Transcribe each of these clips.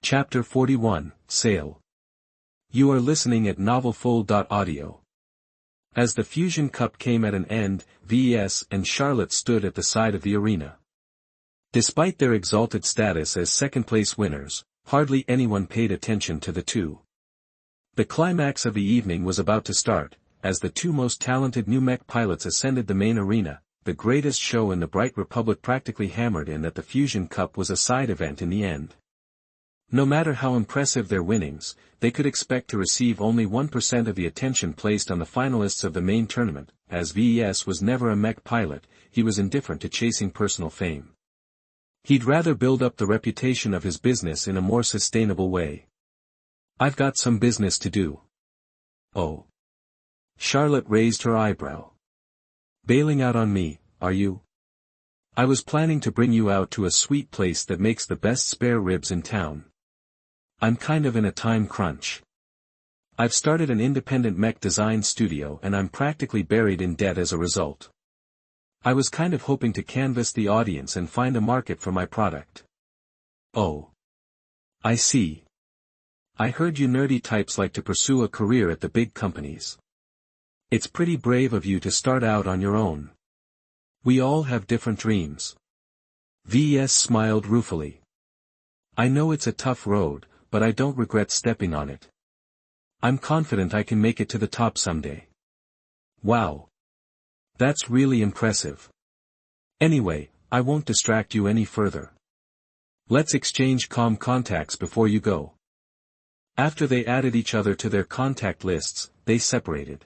Chapter 41, Sale. You are listening at novelfull.audio. As the Fusion Cup came at an end, Ves and Charlotte stood at the side of the arena. Despite their exalted status as second-place winners, hardly anyone paid attention to the two. The climax of the evening was about to start, as the two most talented new mech pilots ascended the main arena. The greatest show in the Bright Republic practically hammered in that the Fusion Cup was a side event in the end. No matter how impressive their winnings, they could expect to receive only 1% of the attention placed on the finalists of the main tournament. As Ves was never a mech pilot, he was indifferent to chasing personal fame. He'd rather build up the reputation of his business in a more sustainable way. I've got some business to do. Oh. Charlotte raised her eyebrow. Bailing out on me, are you? I was planning to bring you out to a sweet place that makes the best spare ribs in town. I'm kind of in a time crunch. I've started an independent mech design studio and I'm practically buried in debt as a result. I was kind of hoping to canvass the audience and find a market for my product. Oh. I see. I heard you nerdy types like to pursue a career at the big companies. It's pretty brave of you to start out on your own. We all have different dreams. Ves smiled ruefully. I know it's a tough road, but I don't regret stepping on it. I'm confident I can make it to the top someday. Wow. That's really impressive. Anyway, I won't distract you any further. Let's exchange contacts before you go. After they added each other to their contact lists, they separated.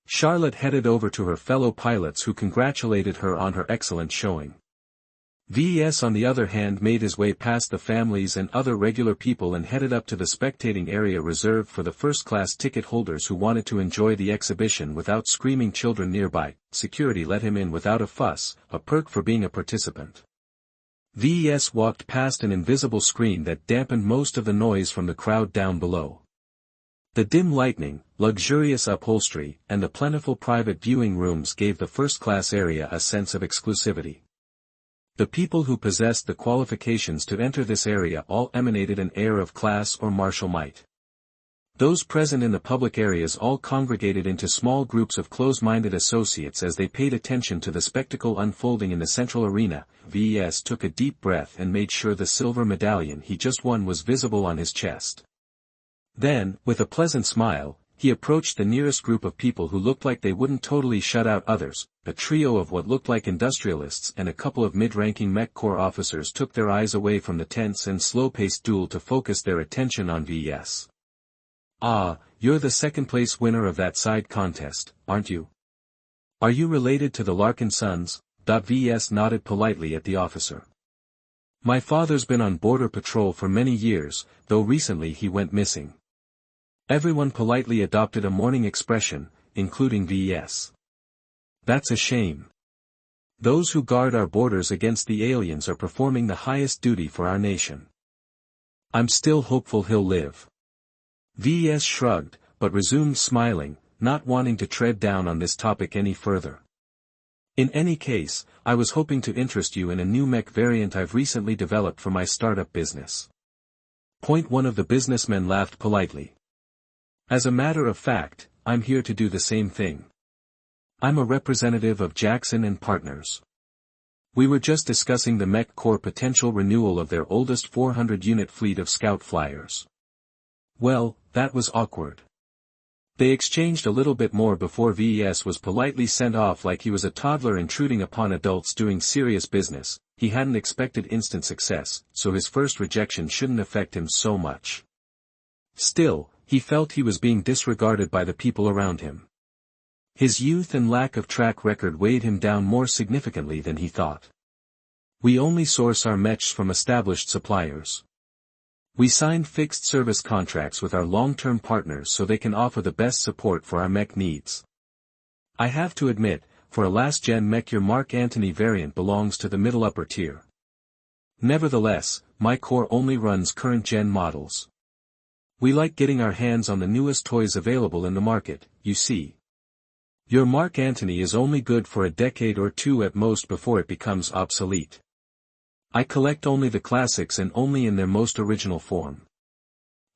Charlotte headed over to her fellow pilots who congratulated her on her excellent showing. Ves on the other hand made his way past the families and other regular people and headed up to the spectating area reserved for the first-class ticket holders who wanted to enjoy the exhibition without screaming children nearby. Security let him in without a fuss, a perk for being a participant. Ves walked past an invisible screen that dampened most of the noise from the crowd down below. The dim lighting, luxurious upholstery, and the plentiful private viewing rooms gave the first-class area a sense of exclusivity. The people who possessed the qualifications to enter this area all emanated an air of class or martial might. Those present in the public areas all congregated into small groups of close-minded associates as they paid attention to the spectacle unfolding in the central arena. Ves took a deep breath and made sure the silver medallion he just won was visible on his chest. Then, with a pleasant smile, he approached the nearest group of people who looked like they wouldn't totally shut out others. A trio of what looked like industrialists and a couple of mid-ranking mech corps officers took their eyes away from the tense and slow-paced duel to focus their attention on Ves. Ah, you're the second-place winner of that side contest, aren't you? Are you related to the Larkinsons? Ves nodded politely at the officer. My father's been on border patrol for many years, though recently he went missing. Everyone politely adopted a mourning expression, including Ves. That's a shame. Those who guard our borders against the aliens are performing the highest duty for our nation. I'm still hopeful he'll live. Ves shrugged, but resumed smiling, not wanting to tread down on this topic any further. In any case, I was hoping to interest you in a new mech variant I've recently developed for my startup business. One of the businessmen laughed politely. As a matter of fact, I'm here to do the same thing. I'm a representative of Jackson & Partners. We were just discussing the Mech Corps potential renewal of their oldest 400-unit fleet of scout flyers. Well, that was awkward. They exchanged a little bit more before Ves was politely sent off like he was a toddler intruding upon adults doing serious business. He hadn't expected instant success, so his first rejection shouldn't affect him so much. Still, he felt he was being disregarded by the people around him. His youth and lack of track record weighed him down more significantly than he thought. We only source our mechs from established suppliers. We sign fixed service contracts with our long-term partners so they can offer the best support for our mech needs. I have to admit, for a last-gen mech your Mark Antony variant belongs to the middle-upper tier. Nevertheless, my core only runs current-gen models. We like getting our hands on the newest toys available in the market, you see. Your Mark Antony is only good for a decade or two at most before it becomes obsolete. I collect only the classics and only in their most original form.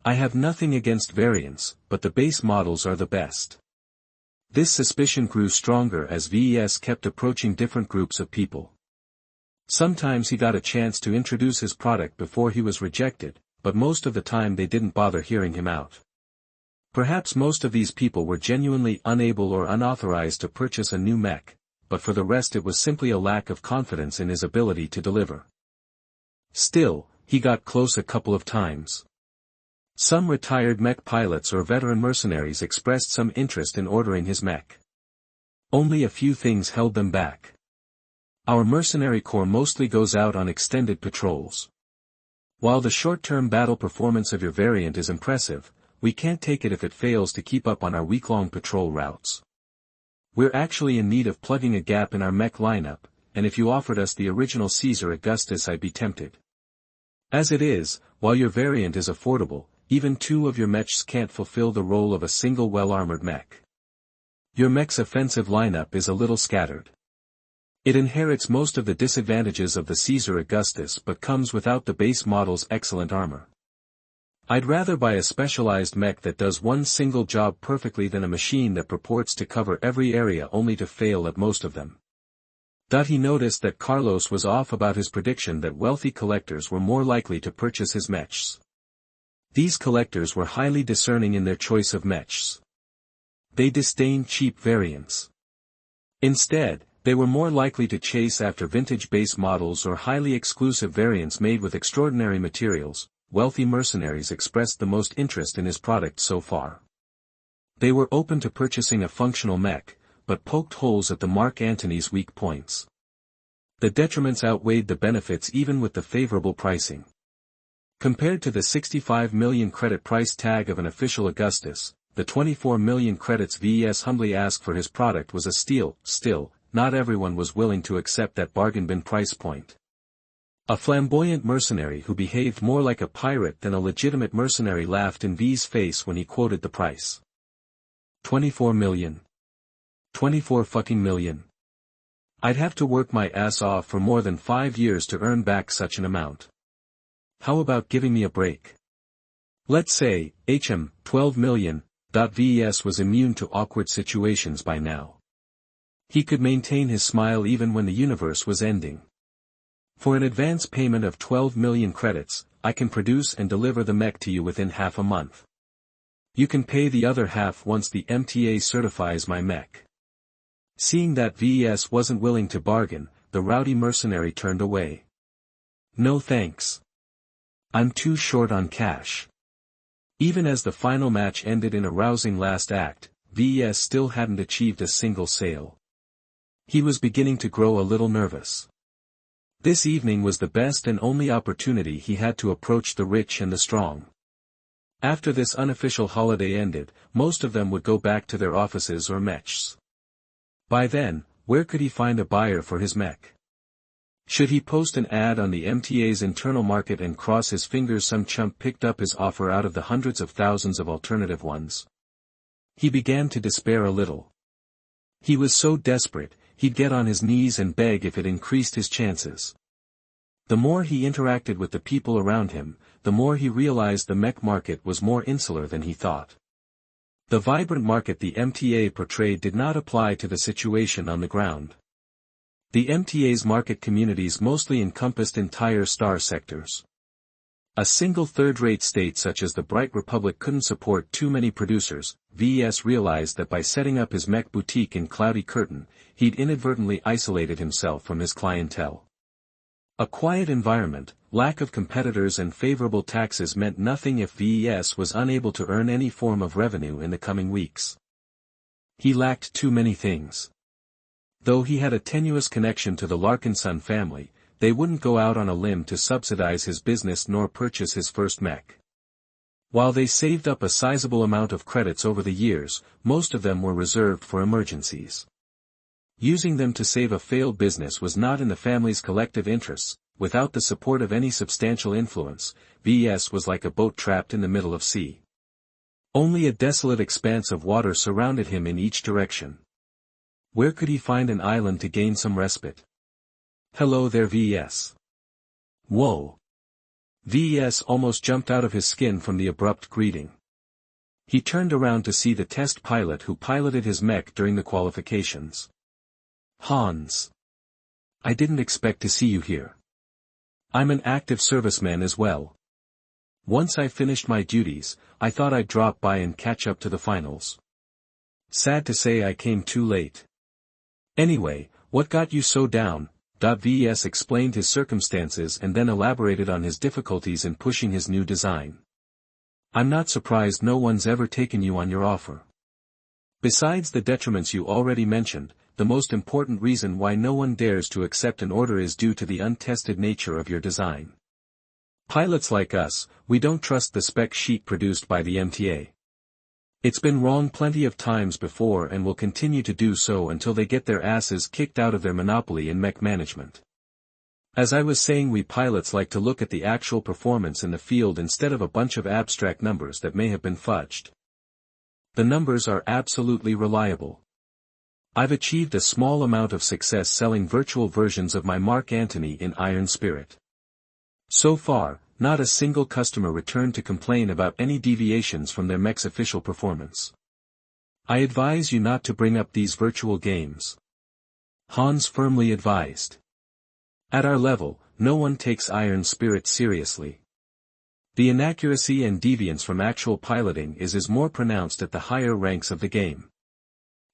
I have nothing against variants, but the base models are the best. This suspicion grew stronger as Ves kept approaching different groups of people. Sometimes he got a chance to introduce his product before he was rejected, but most of the time they didn't bother hearing him out. Perhaps most of these people were genuinely unable or unauthorized to purchase a new mech, but for the rest it was simply a lack of confidence in his ability to deliver. Still, he got close a couple of times. Some retired mech pilots or veteran mercenaries expressed some interest in ordering his mech. Only a few things held them back. Our mercenary corps mostly goes out on extended patrols. While the short-term battle performance of your variant is impressive, we can't take it if it fails to keep up on our week-long patrol routes. We're actually in need of plugging a gap in our mech lineup, and if you offered us the original Caesar Augustus I'd be tempted. As it is, while your variant is affordable, even two of your mechs can't fulfill the role of a single well-armored mech. Your mech's offensive lineup is a little scattered. It inherits most of the disadvantages of the Caesar Augustus but comes without the base model's excellent armor. I'd rather buy a specialized mech that does one single job perfectly than a machine that purports to cover every area only to fail at most of them. He noticed that Carlos was off about his prediction that wealthy collectors were more likely to purchase his mechs. These collectors were highly discerning in their choice of mechs. They disdained cheap variants. Instead, they were more likely to chase after vintage base models or highly exclusive variants made with extraordinary materials. Wealthy mercenaries expressed the most interest in his product so far. They were open to purchasing a functional mech, but poked holes at the Mark Antony's weak points. The detriments outweighed the benefits even with the favorable pricing. Compared to the 65 million credit price tag of an official Augustus, the 24 million credits Ves humbly asked for his product was a steal. Still, not everyone was willing to accept that bargain bin price point. A flamboyant mercenary who behaved more like a pirate than a legitimate mercenary laughed in V's face when he quoted the price. 24 million. 24 fucking million. I'd have to work my ass off for more than 5 years to earn back such an amount. How about giving me a break? Let's say, 12 million. Ves was immune to awkward situations by now. He could maintain his smile even when the universe was ending. For an advance payment of 12 million credits, I can produce and deliver the mech to you within half a month. You can pay the other half once the MTA certifies my mech. Seeing that Ves wasn't willing to bargain, the rowdy mercenary turned away. No thanks. I'm too short on cash. Even as the final match ended in a rousing last act, Ves still hadn't achieved a single sale. He was beginning to grow a little nervous. This evening was the best and only opportunity he had to approach the rich and the strong. After this unofficial holiday ended, most of them would go back to their offices or mechs. By then, where could he find a buyer for his mech? Should he post an ad on the MTA's internal market and cross his fingers some chump picked up his offer out of the hundreds of thousands of alternative ones? He began to despair a little. He was so desperate, he'd get on his knees and beg if it increased his chances. The more he interacted with the people around him, the more he realized the mech market was more insular than he thought. The vibrant market the MTA portrayed did not apply to the situation on the ground. The MTA's market communities mostly encompassed entire star sectors. A single third-rate state such as the Bright Republic couldn't support too many producers. Ves realized that by setting up his mech boutique in Cloudy Curtain, he'd inadvertently isolated himself from his clientele. A quiet environment, lack of competitors and favorable taxes meant nothing if Ves was unable to earn any form of revenue in the coming weeks. He lacked too many things. Though he had a tenuous connection to the Larkinson family, they wouldn't go out on a limb to subsidize his business nor purchase his first mech. While they saved up a sizable amount of credits over the years, most of them were reserved for emergencies. Using them to save a failed business was not in the family's collective interests. Without the support of any substantial influence, Ves was like a boat trapped in the middle of sea. Only a desolate expanse of water surrounded him in each direction. Where could he find an island to gain some respite? Hello there Ves. Whoa! Ves almost jumped out of his skin from the abrupt greeting. He turned around to see the test pilot who piloted his mech during the qualifications. Hans. I didn't expect to see you here. I'm an active serviceman as well. Once I finished my duties, I thought I'd drop by and catch up to the finals. Sad to say I came too late. Anyway, what got you so down? Ves explained his circumstances and then elaborated on his difficulties in pushing his new design. I'm not surprised no one's ever taken you on your offer. Besides the detriments you already mentioned, the most important reason why no one dares to accept an order is due to the untested nature of your design. Pilots like us, we don't trust the spec sheet produced by the MTA. It's been wrong plenty of times before and will continue to do so until they get their asses kicked out of their monopoly in mech management. As I was saying, we pilots like to look at the actual performance in the field instead of a bunch of abstract numbers that may have been fudged. The numbers are absolutely reliable. I've achieved a small amount of success selling virtual versions of my Mark Antony in Iron Spirit. So far, not a single customer returned to complain about any deviations from their mech's official performance. I advise you not to bring up these virtual games. Hans firmly advised. At our level, no one takes Iron Spirit seriously. The inaccuracy and deviance from actual piloting is more pronounced at the higher ranks of the game.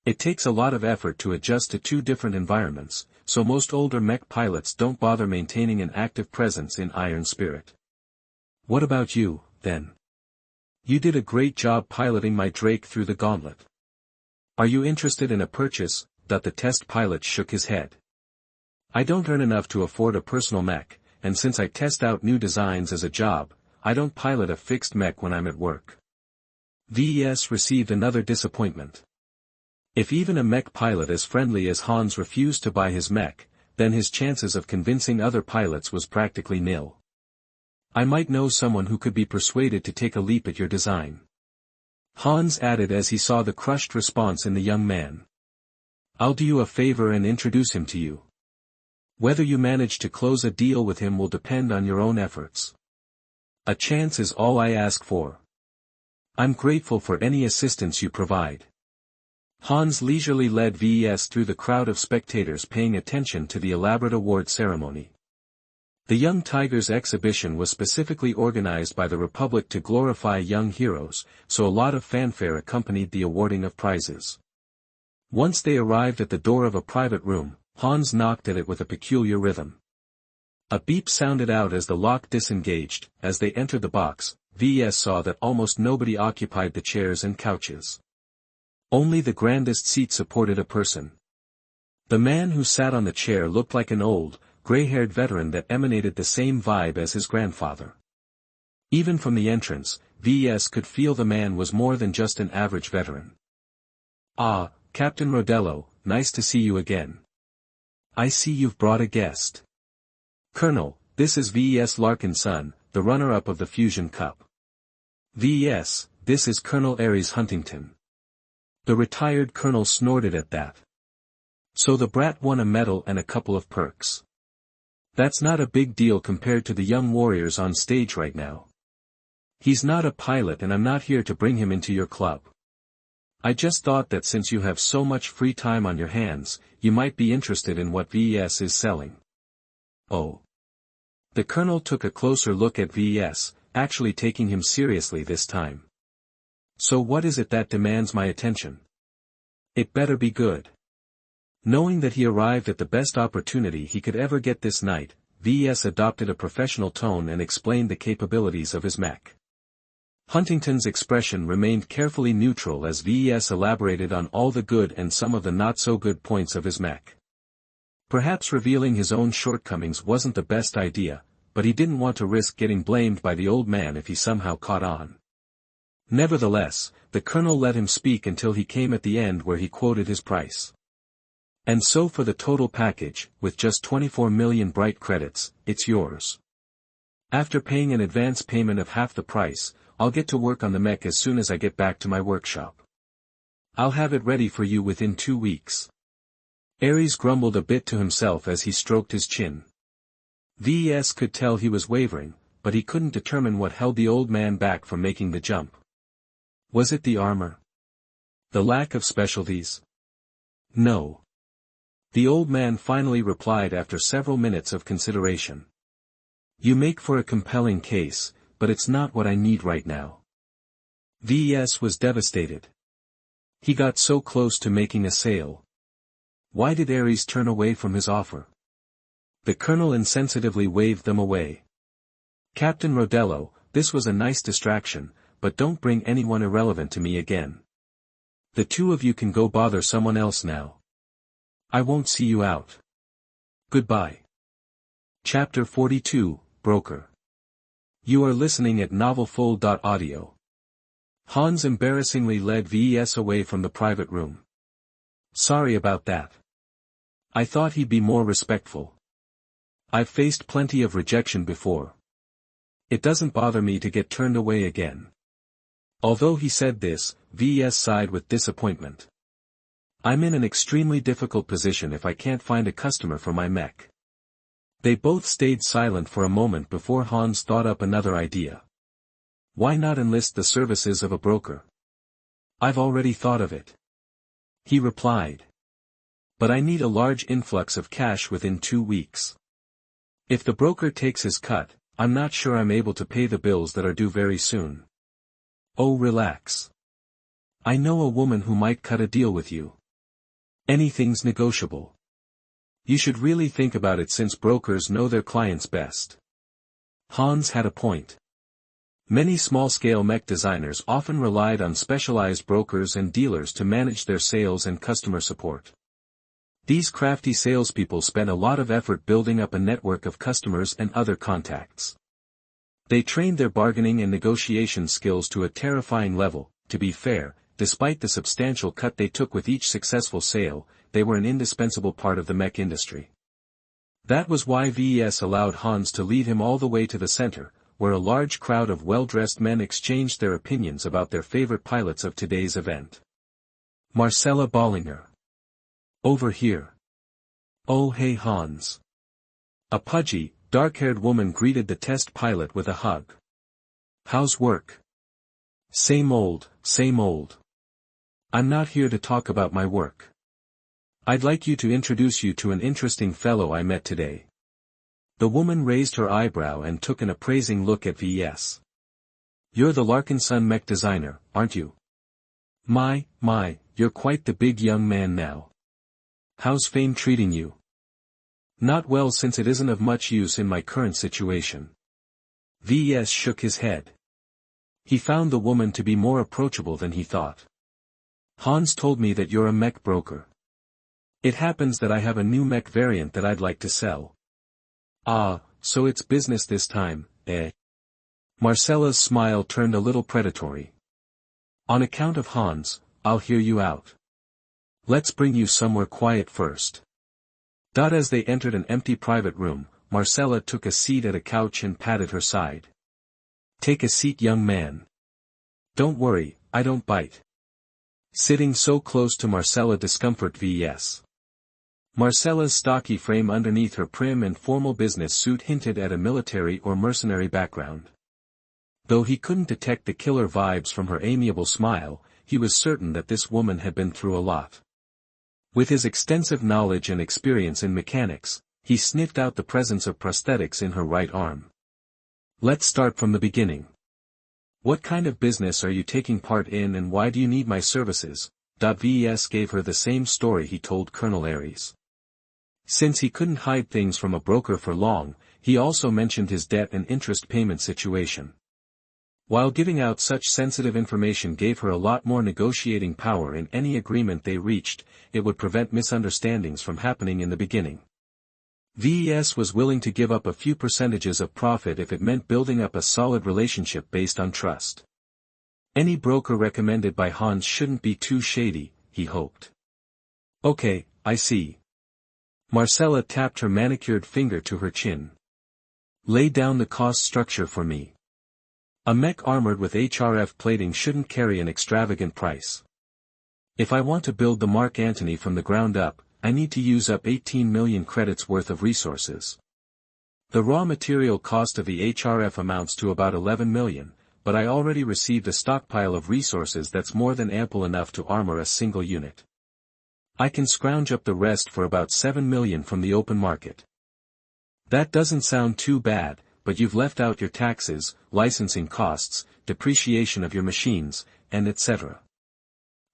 It takes a lot of effort to adjust to two different environments, so most older mech pilots don't bother maintaining an active presence in Iron Spirit. What about you, then? You did a great job piloting my Drake through the gauntlet. Are you interested in a purchase? The test pilot shook his head. I don't earn enough to afford a personal mech, and since I test out new designs as a job, I don't pilot a fixed mech when I'm at work. Ves received another disappointment. If even a mech pilot as friendly as Hans refused to buy his mech, then his chances of convincing other pilots was practically nil. I might know someone who could be persuaded to take a leap at your design. Hans added as he saw the crushed response in the young man. I'll do you a favor and introduce him to you. Whether you manage to close a deal with him will depend on your own efforts. A chance is all I ask for. I'm grateful for any assistance you provide. Hans leisurely led Ves through the crowd of spectators paying attention to the elaborate award ceremony. The Young Tigers exhibition was specifically organized by the Republic to glorify young heroes, so a lot of fanfare accompanied the awarding of prizes. Once they arrived at the door of a private room, Hans knocked at it with a peculiar rhythm. A beep sounded out as the lock disengaged. As they entered the box, Ves saw that almost nobody occupied the chairs and couches. Only the grandest seat supported a person. The man who sat on the chair looked like an old, gray-haired veteran that emanated the same vibe as his grandfather. Even from the entrance, Ves could feel the man was more than just an average veteran. Ah, Captain Rodello, nice to see you again. I see you've brought a guest. Colonel, this is Ves Larkinson, the runner-up of the Fusion Cup. Ves, this is Colonel Aries Huntington. The retired colonel snorted at that. So the brat won a medal and a couple of perks. That's not a big deal compared to the young warriors on stage right now. He's not a pilot and I'm not here to bring him into your club. I just thought that since you have so much free time on your hands, you might be interested in what Ves is selling. Oh. The colonel took a closer look at Ves, actually taking him seriously this time. So what is it that demands my attention? It better be good. Knowing that he arrived at the best opportunity he could ever get this night, Ves adopted a professional tone and explained the capabilities of his mech. Huntington's expression remained carefully neutral as Ves elaborated on all the good and some of the not-so-good points of his mech. Perhaps revealing his own shortcomings wasn't the best idea, but he didn't want to risk getting blamed by the old man if he somehow caught on. Nevertheless, the colonel let him speak until he came at the end where he quoted his price. And so for the total package, with just 24 million bright credits, it's yours. After paying an advance payment of half the price, I'll get to work on the mech as soon as I get back to my workshop. I'll have it ready for you within 2 weeks. Aries grumbled a bit to himself as he stroked his chin. Ves could tell he was wavering, but he couldn't determine what held the old man back from making the jump. Was it the armor? The lack of specialties? No. The old man finally replied after several minutes of consideration. You make for a compelling case, but it's not what I need right now. Ves was devastated. He got so close to making a sale. Why did Ares turn away from his offer? The colonel insensitively waved them away. Captain Rodello, this was a nice distraction, but don't bring anyone irrelevant to me again. The two of you can go bother someone else now. I won't see you out. Goodbye. Chapter 42, Broker. You are listening at novelfull.audio. Hans embarrassingly led Ves away from the private room. Sorry about that. I thought he'd be more respectful. I've faced plenty of rejection before. It doesn't bother me to get turned away again. Although he said this, Ves sighed with disappointment. I'm in an extremely difficult position if I can't find a customer for my mech. They both stayed silent for a moment before Hans thought up another idea. Why not enlist the services of a broker? I've already thought of it. He replied. But I need a large influx of cash within 2 weeks. If the broker takes his cut, I'm not sure I'm able to pay the bills that are due very soon. Oh, relax. I know a woman who might cut a deal with you. Anything's negotiable. You should really think about it since brokers know their clients best. Hans had a point. Many small-scale mech designers often relied on specialized brokers and dealers to manage their sales and customer support. These crafty salespeople spent a lot of effort building up a network of customers and other contacts. They trained their bargaining and negotiation skills to a terrifying level. To be fair, despite the substantial cut they took with each successful sale, they were an indispensable part of the mech industry. That was why Ves allowed Hans to lead him all the way to the center, where a large crowd of well-dressed men exchanged their opinions about their favorite pilots of today's event. Marcella Bollinger. Over here. Oh hey Hans. A pudgy, dark-haired woman greeted the test pilot with a hug. How's work? Same old, same old. I'm not here to talk about my work. I'd like you to introduce you to an interesting fellow I met today. The woman raised her eyebrow and took an appraising look at Ves. You're the Larkinson mech designer, aren't you? My, you're quite the big young man now. How's fame treating you? Not well since it isn't of much use in my current situation. Ves shook his head. He found the woman to be more approachable than he thought. Hans told me that you're a mech broker. It happens that I have a new mech variant that I'd like to sell. Ah, so it's business this time, eh? Marcella's smile turned a little predatory. On account of Hans, I'll hear you out. Let's bring you somewhere quiet first. As they entered an empty private room, Marcella took a seat at a couch and patted her side. Take a seat, young man. Don't worry, I don't bite. Sitting so close to Marcella discomforted Ves. Marcella's stocky frame underneath her prim and formal business suit hinted at a military or mercenary background. Though he couldn't detect the killer vibes from her amiable smile, he was certain that this woman had been through a lot. With his extensive knowledge and experience in mechanics, he sniffed out the presence of prosthetics in her right arm. Let's start from the beginning. What kind of business are you taking part in and why do you need my services? Ves gave her the same story he told Colonel Ares. Since he couldn't hide things from a broker for long, he also mentioned his debt and interest payment situation. While giving out such sensitive information gave her a lot more negotiating power in any agreement they reached, it would prevent misunderstandings from happening in the beginning. Ves was willing to give up a few percentages of profit if it meant building up a solid relationship based on trust. Any broker recommended by Hans shouldn't be too shady, he hoped. Okay, I see. Marcella tapped her manicured finger to her chin. Lay down the cost structure for me. A mech armored with HRF plating shouldn't carry an extravagant price. If I want to build the Mark Antony from the ground up, I need to use up 18 million credits worth of resources. The raw material cost of the HRF amounts to about 11 million, but I already received a stockpile of resources that's more than ample enough to armor a single unit. I can scrounge up the rest for about 7 million from the open market. That doesn't sound too bad, but you've left out your taxes, licensing costs, depreciation of your machines, and etc.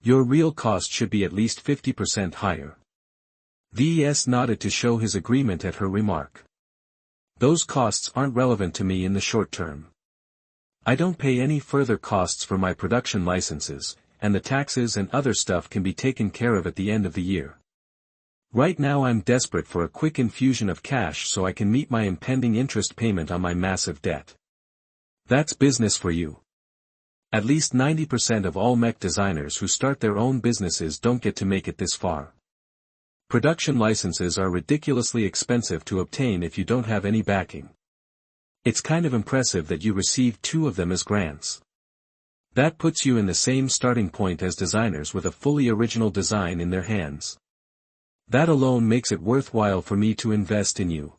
Your real cost should be at least 50% higher. Ves nodded to show his agreement at her remark. Those costs aren't relevant to me in the short term. I don't pay any further costs for my production licenses, and the taxes and other stuff can be taken care of at the end of the year. Right now I'm desperate for a quick infusion of cash so I can meet my impending interest payment on my massive debt. That's business for you. At least 90% of all mech designers who start their own businesses don't get to make it this far. Production licenses are ridiculously expensive to obtain if you don't have any backing. It's kind of impressive that you received 2 of them as grants. That puts you in the same starting point as designers with a fully original design in their hands. That alone makes it worthwhile for me to invest in you.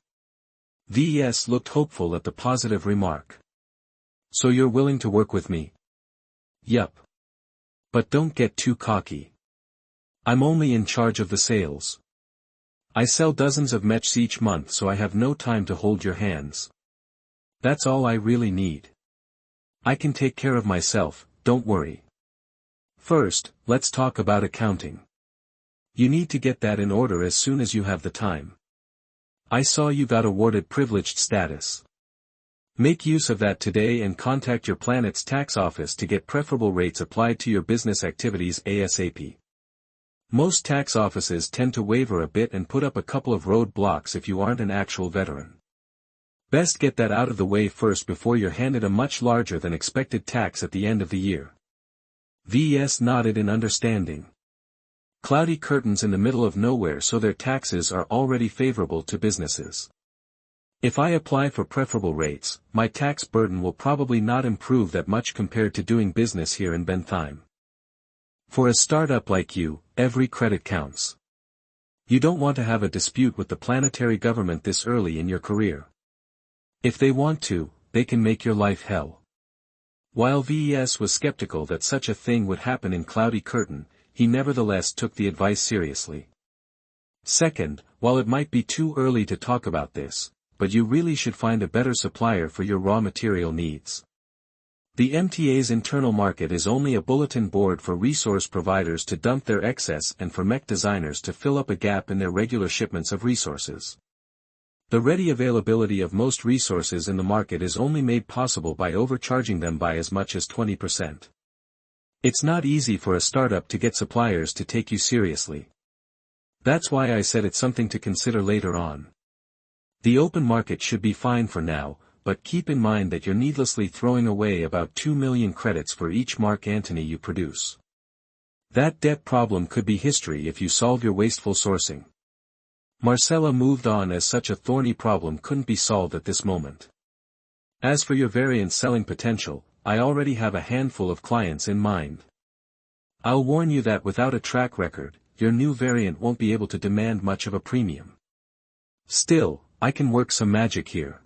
Ves looked hopeful at the positive remark. So you're willing to work with me? Yup. But don't get too cocky. I'm only in charge of the sales. I sell dozens of mechs each month, so I have no time to hold your hands. That's all I really need. I can take care of myself, don't worry. First, let's talk about accounting. You need to get that in order as soon as you have the time. I saw you got awarded privileged status. Make use of that today and contact your planet's tax office to get preferable rates applied to your business activities ASAP. Most tax offices tend to waver a bit and put up a couple of roadblocks if you aren't an actual veteran. Best get that out of the way first before you're handed a much larger than expected tax at the end of the year. Ves nodded in understanding. Cloudy curtains in the middle of nowhere, so their taxes are already favorable to businesses. If I apply for preferable rates, my tax burden will probably not improve that much compared to doing business here in Bentheim. For a startup like you, every credit counts. You don't want to have a dispute with the planetary government this early in your career. If they want to, they can make your life hell. While Ves was skeptical that such a thing would happen in Cloudy Curtain, he nevertheless took the advice seriously. Second, while it might be too early to talk about this, but you really should find a better supplier for your raw material needs. The MTA's internal market is only a bulletin board for resource providers to dump their excess and for mech designers to fill up a gap in their regular shipments of resources. The ready availability of most resources in the market is only made possible by overcharging them by as much as 20%. It's not easy for a startup to get suppliers to take you seriously. That's why I said it's something to consider later on. The open market should be fine for now, but keep in mind that you're needlessly throwing away about 2 million credits for each Mark Antony you produce. That debt problem could be history if you solve your wasteful sourcing. Marcella moved on as such a thorny problem couldn't be solved at this moment. As for your variant selling potential, I already have a handful of clients in mind. I'll warn you that without a track record, your new variant won't be able to demand much of a premium. Still, I can work some magic here.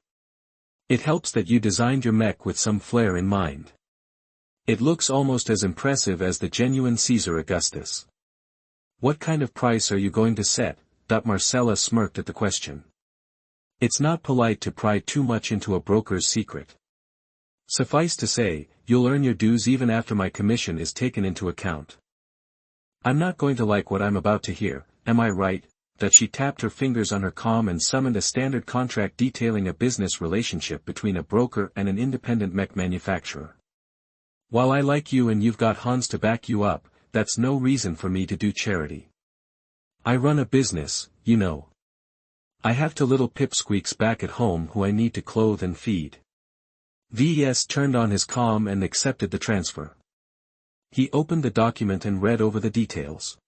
It helps that you designed your mech with some flair in mind. It looks almost as impressive as the genuine Caesar Augustus. What kind of price are you going to set? Marcella smirked at the question. It's not polite to pry too much into a broker's secret. Suffice to say, you'll earn your dues even after my commission is taken into account. I'm not going to like what I'm about to hear, am I right? That she tapped her fingers on her comm and summoned a standard contract detailing a business relationship between a broker and an independent mech manufacturer. While I like you and you've got Hans to back you up, that's no reason for me to do charity. I run a business, you know. I have two little pipsqueaks back at home who I need to clothe and feed. Ves turned on his comm and accepted the transfer. He opened the document and read over the details.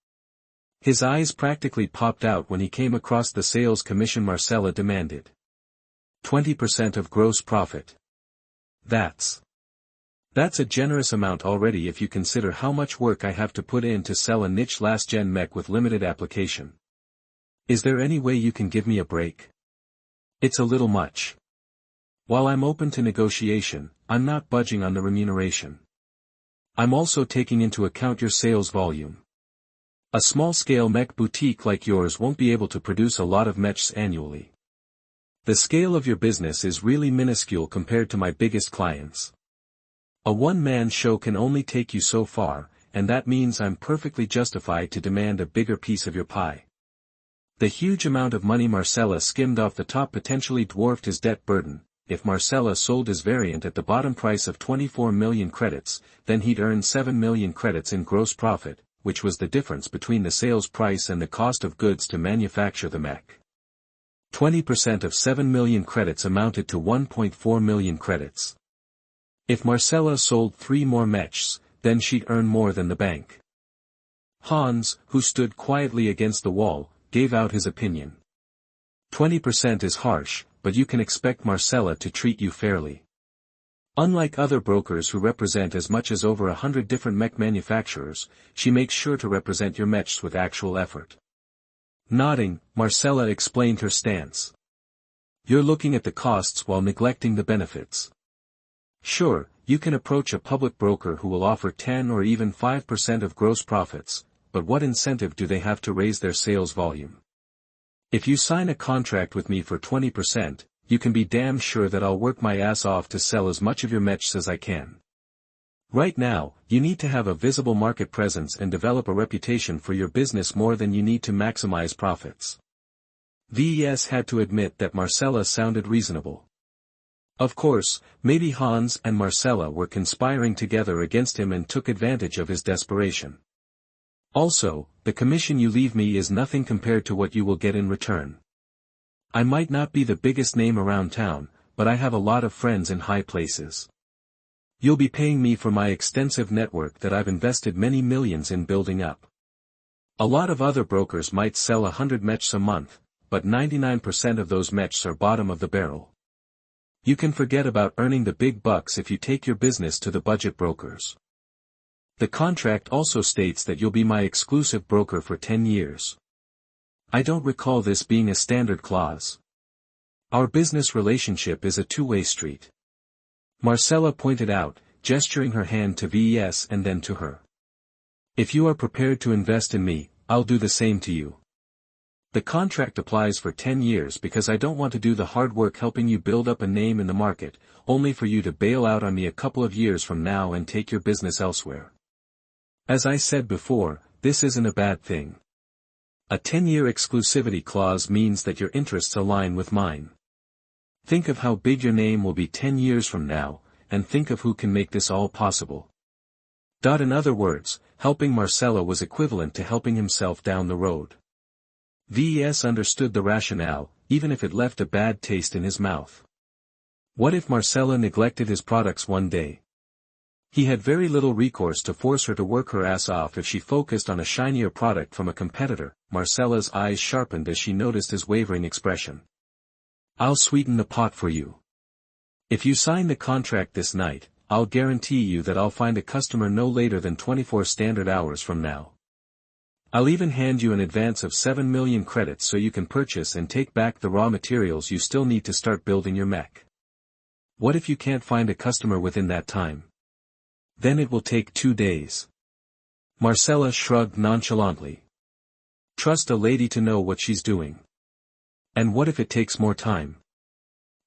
His eyes practically popped out when he came across the sales commission Marcella demanded. 20% of gross profit. That's a generous amount already if you consider how much work I have to put in to sell a niche last-gen mech with limited application. Is there any way you can give me a break? It's a little much. While I'm open to negotiation, I'm not budging on the remuneration. I'm also taking into account your sales volume. A small-scale mech boutique like yours won't be able to produce a lot of mechs annually. The scale of your business is really minuscule compared to my biggest clients. A one-man show can only take you so far, and that means I'm perfectly justified to demand a bigger piece of your pie. The huge amount of money Marcella skimmed off the top potentially dwarfed his debt burden. If Marcella sold his variant at the bottom price of 24 million credits, then he'd earn 7 million credits in gross profit, which was the difference between the sales price and the cost of goods to manufacture the mech. 20% of 7 million credits amounted to 1.4 million credits. If Marcella sold 3 more mechs, then she'd earn more than the bank. Hans, who stood quietly against the wall, gave out his opinion. 20% is harsh, but you can expect Marcella to treat you fairly. Unlike other brokers who represent as much as over 100 different mech manufacturers, she makes sure to represent your mechs with actual effort. Nodding, Marcella explained her stance. You're looking at the costs while neglecting the benefits. Sure, you can approach a public broker who will offer 10 or even 5% of gross profits, but what incentive do they have to raise their sales volume? If you sign a contract with me for 20%, you can be damn sure that I'll work my ass off to sell as much of your mechs as I can. Right now, you need to have a visible market presence and develop a reputation for your business more than you need to maximize profits. Ves had to admit that Marcella sounded reasonable. Of course, maybe Hans and Marcella were conspiring together against him and took advantage of his desperation. Also, the commission you leave me is nothing compared to what you will get in return. I might not be the biggest name around town, but I have a lot of friends in high places. You'll be paying me for my extensive network that I've invested many millions in building up. A lot of other brokers might sell 100 mechs a month, but 99% of those mechs are bottom of the barrel. You can forget about earning the big bucks if you take your business to the budget brokers. The contract also states that you'll be my exclusive broker for 10 years. I don't recall this being a standard clause. Our business relationship is a two-way street. Marcella pointed out, gesturing her hand to Ves and then to her. If you are prepared to invest in me, I'll do the same to you. The contract applies for 10 years because I don't want to do the hard work helping you build up a name in the market, only for you to bail out on me a couple of years from now and take your business elsewhere. As I said before, this isn't a bad thing. A 10-year exclusivity clause means that your interests align with mine. Think of how big your name will be 10 years from now, and think of who can make this all possible. In other words, helping Marcella was equivalent to helping himself down the road. Ves understood the rationale, even if it left a bad taste in his mouth. What if Marcella neglected his products one day? He had very little recourse to force her to work her ass off if she focused on a shinier product from a competitor. Marcella's eyes sharpened as she noticed his wavering expression. I'll sweeten the pot for you. If you sign the contract this night, I'll guarantee you that I'll find a customer no later than 24 standard hours from now. I'll even hand you an advance of 7 million credits so you can purchase and take back the raw materials you still need to start building your mech. What if you can't find a customer within that time? Then it will take 2 days. Marcella shrugged nonchalantly. Trust a lady to know what she's doing. And what if it takes more time?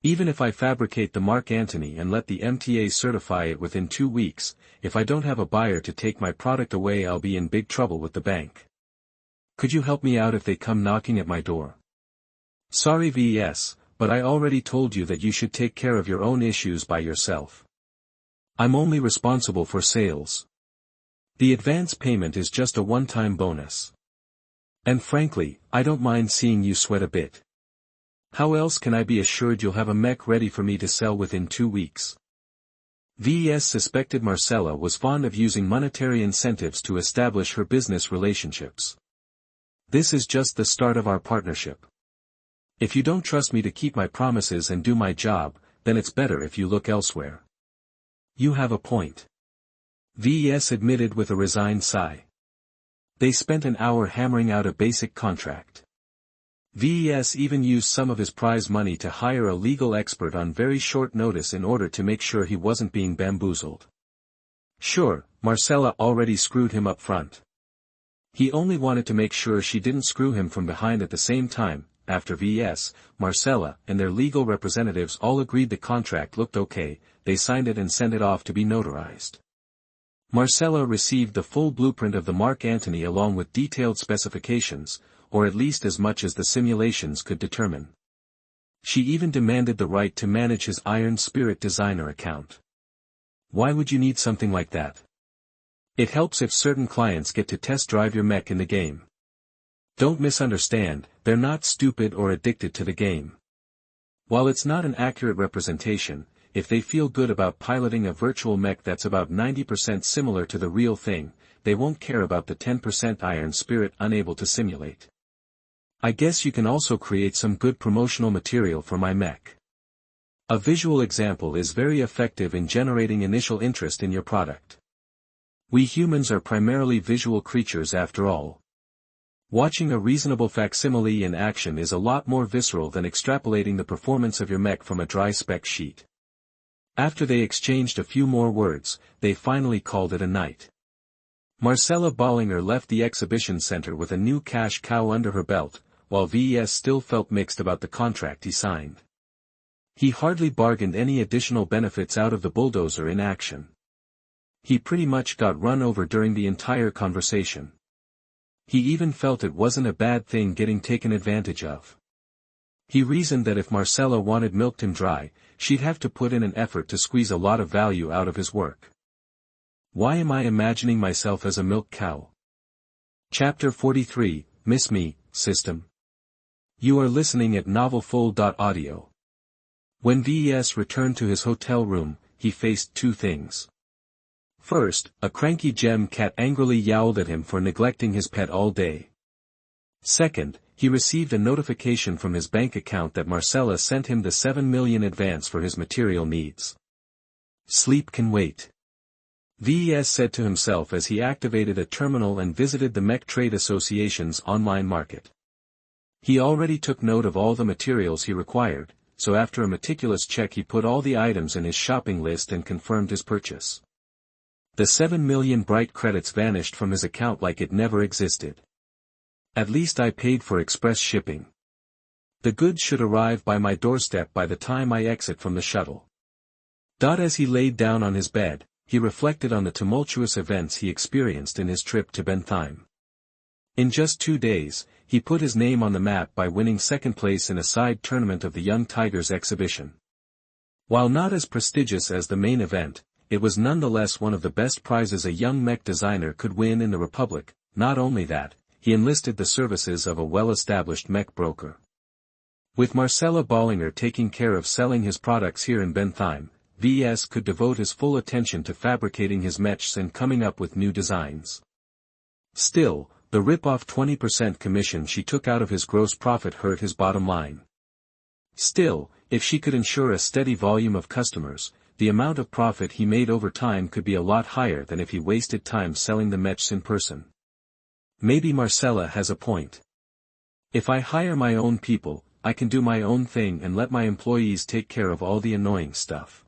Even if I fabricate the Mark Antony and let the MTA certify it within 2 weeks, if I don't have a buyer to take my product away, I'll be in big trouble with the bank. Could you help me out if they come knocking at my door? Sorry Ves, but I already told you that you should take care of your own issues by yourself. I'm only responsible for sales. The advance payment is just a one-time bonus. And frankly, I don't mind seeing you sweat a bit. How else can I be assured you'll have a mech ready for me to sell within 2 weeks? Ves suspected Marcella was fond of using monetary incentives to establish her business relationships. This is just the start of our partnership. If you don't trust me to keep my promises and do my job, then it's better if you look elsewhere. You have a point. Ves admitted with a resigned sigh. They spent an hour hammering out a basic contract. Ves even used some of his prize money to hire a legal expert on very short notice in order to make sure he wasn't being bamboozled. Sure, Marcella already screwed him up front. He only wanted to make sure she didn't screw him from behind at the same time. After Ves, Marcella, and their legal representatives all agreed the contract looked okay, they signed it and sent it off to be notarized. Marcella received the full blueprint of the Mark Antony along with detailed specifications, or at least as much as the simulations could determine. She even demanded the right to manage his Iron Spirit designer account. Why would you need something like that? It helps if certain clients get to test drive your mech in the game. Don't misunderstand, they're not stupid or addicted to the game. While it's not an accurate representation, if they feel good about piloting a virtual mech that's about 90% similar to the real thing, they won't care about the 10% Iron Spirit unable to simulate. I guess you can also create some good promotional material for my mech. A visual example is very effective in generating initial interest in your product. We humans are primarily visual creatures after all. Watching a reasonable facsimile in action is a lot more visceral than extrapolating the performance of your mech from a dry spec sheet. After they exchanged a few more words, they finally called it a night. Marcella Bollinger left the exhibition center with a new cash cow under her belt, while Ves still felt mixed about the contract he signed. He hardly bargained any additional benefits out of the bulldozer in action. He pretty much got run over during the entire conversation. He even felt it wasn't a bad thing getting taken advantage of. He reasoned that if Marcella wanted milked him dry, she'd have to put in an effort to squeeze a lot of value out of his work. Why am I imagining myself as a milk cow? Chapter 43, Miss Me, System. You are listening at novelfull.audio. When Ves returned to his hotel room, he faced two things. First, a cranky gem cat angrily yowled at him for neglecting his pet all day. Second, he received a notification from his bank account that Marcella sent him the $7 million advance for his material needs. Sleep can wait. Ves said to himself as he activated a terminal and visited the Mech Trade Association's online market. He already took note of all the materials he required, so after a meticulous check he put all the items in his shopping list and confirmed his purchase. The 7 million bright credits vanished from his account like it never existed. At least I paid for express shipping. The goods should arrive by my doorstep by the time I exit from the shuttle. As he laid down on his bed, he reflected on the tumultuous events he experienced in his trip to Bentheim. In just 2 days, he put his name on the map by winning second place in a side tournament of the Young Tigers exhibition. While not as prestigious as the main event, it was nonetheless one of the best prizes a young mech designer could win in the Republic. Not only that, he enlisted the services of a well-established mech broker. With Marcella Bollinger taking care of selling his products here in Bentheim, Ves could devote his full attention to fabricating his mechs and coming up with new designs. Still, the rip-off 20% commission she took out of his gross profit hurt his bottom line. Still, if she could ensure a steady volume of customers, the amount of profit he made over time could be a lot higher than if he wasted time selling the mechs in person. Maybe Marcella has a point. If I hire my own people, I can do my own thing and let my employees take care of all the annoying stuff.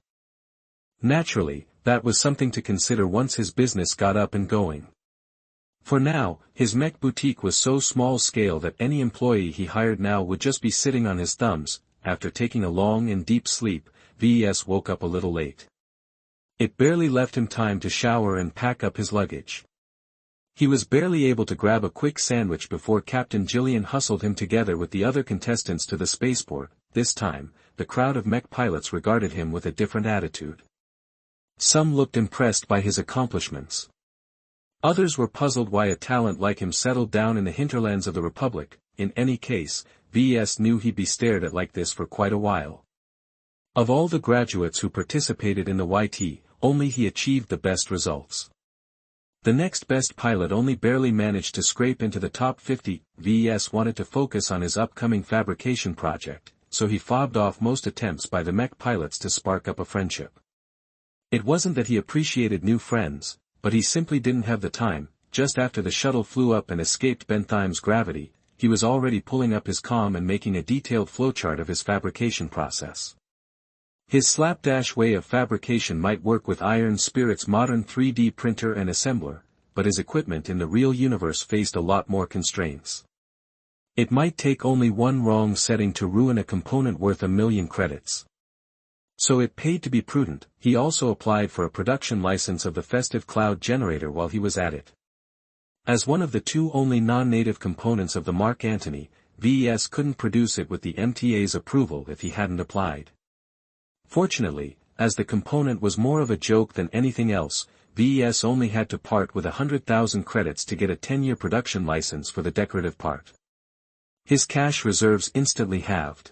Naturally, that was something to consider once his business got up and going. For now, his mech boutique was so small-scale that any employee he hired now would just be sitting on his thumbs. After taking a long and deep sleep, Ves woke up a little late. It barely left him time to shower and pack up his luggage. He was barely able to grab a quick sandwich before Captain Gillian hustled him together with the other contestants to the spaceport. This time, the crowd of mech pilots regarded him with a different attitude. Some looked impressed by his accomplishments. Others were puzzled why a talent like him settled down in the hinterlands of the Republic. In any case, Ves knew he'd be stared at like this for quite a while. Of all the graduates who participated in the YT, only he achieved the best results. The next best pilot only barely managed to scrape into the top 50. Ves wanted to focus on his upcoming fabrication project, so he fobbed off most attempts by the mech pilots to spark up a friendship. It wasn't that he appreciated new friends, but he simply didn't have the time. Just after the shuttle flew up and escaped Bentheim's gravity, he was already pulling up his comm and making a detailed flowchart of his fabrication process. His slapdash way of fabrication might work with Iron Spirit's modern 3D printer and assembler, but his equipment in the real universe faced a lot more constraints. It might take only one wrong setting to ruin a component worth 1,000,000 credits. So it paid to be prudent. He also applied for a production license of the festive cloud generator while he was at it. As one of the two only non-native components of the Mark Antony, VES couldn't produce it with the MTA's approval if he hadn't applied. Fortunately, as the component was more of a joke than anything else, VES only had to part with 100,000 credits to get a 10-year production license for the decorative part. His cash reserves instantly halved.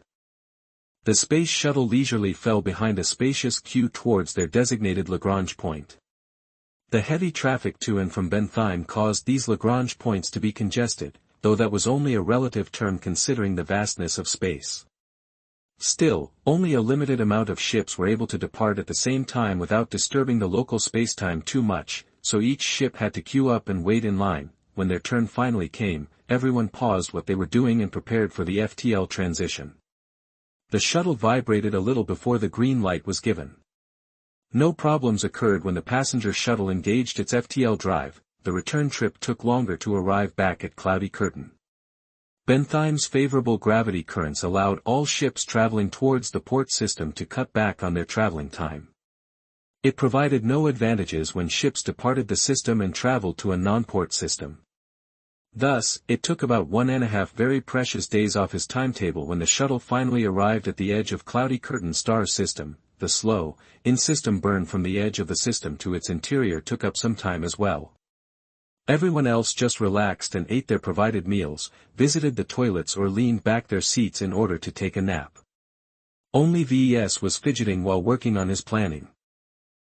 The space shuttle leisurely fell behind a spacious queue towards their designated Lagrange point. The heavy traffic to and from Bentheim caused these Lagrange points to be congested, though that was only a relative term considering the vastness of space. Still, only a limited amount of ships were able to depart at the same time without disturbing the local spacetime too much, so each ship had to queue up and wait in line. When their turn finally came, everyone paused what they were doing and prepared for the FTL transition. The shuttle vibrated a little before the green light was given. No problems occurred when the passenger shuttle engaged its FTL drive. The return trip took longer to arrive back at Cloudy Curtain. Bentheim's favorable gravity currents allowed all ships traveling towards the port system to cut back on their traveling time. It provided no advantages when ships departed the system and traveled to a non-port system. Thus, it took about 1.5 very precious days off his timetable when the shuttle finally arrived at the edge of Cloudy Curtain star system. The slow, in-system burn from the edge of the system to its interior took up some time as well. Everyone else just relaxed and ate their provided meals, visited the toilets or leaned back their seats in order to take a nap. Only VES was fidgeting while working on his planning.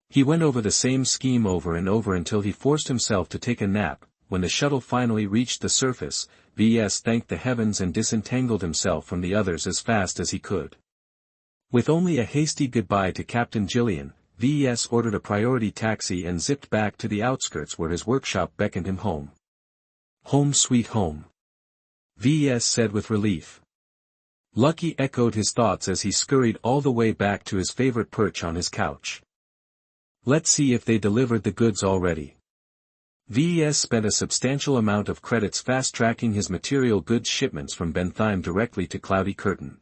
He went over the same scheme over and over until he forced himself to take a nap. When the shuttle finally reached the surface, VES thanked the heavens and disentangled himself from the others as fast as he could. With only a hasty goodbye to Captain Gillian, VES ordered a priority taxi and zipped back to the outskirts where his workshop beckoned him home. Home sweet home, VES said with relief. Lucky echoed his thoughts as he scurried all the way back to his favorite perch on his couch. Let's see if they delivered the goods already. VES spent a substantial amount of credits fast-tracking his material goods shipments from Bentheim directly to Cloudy Curtain.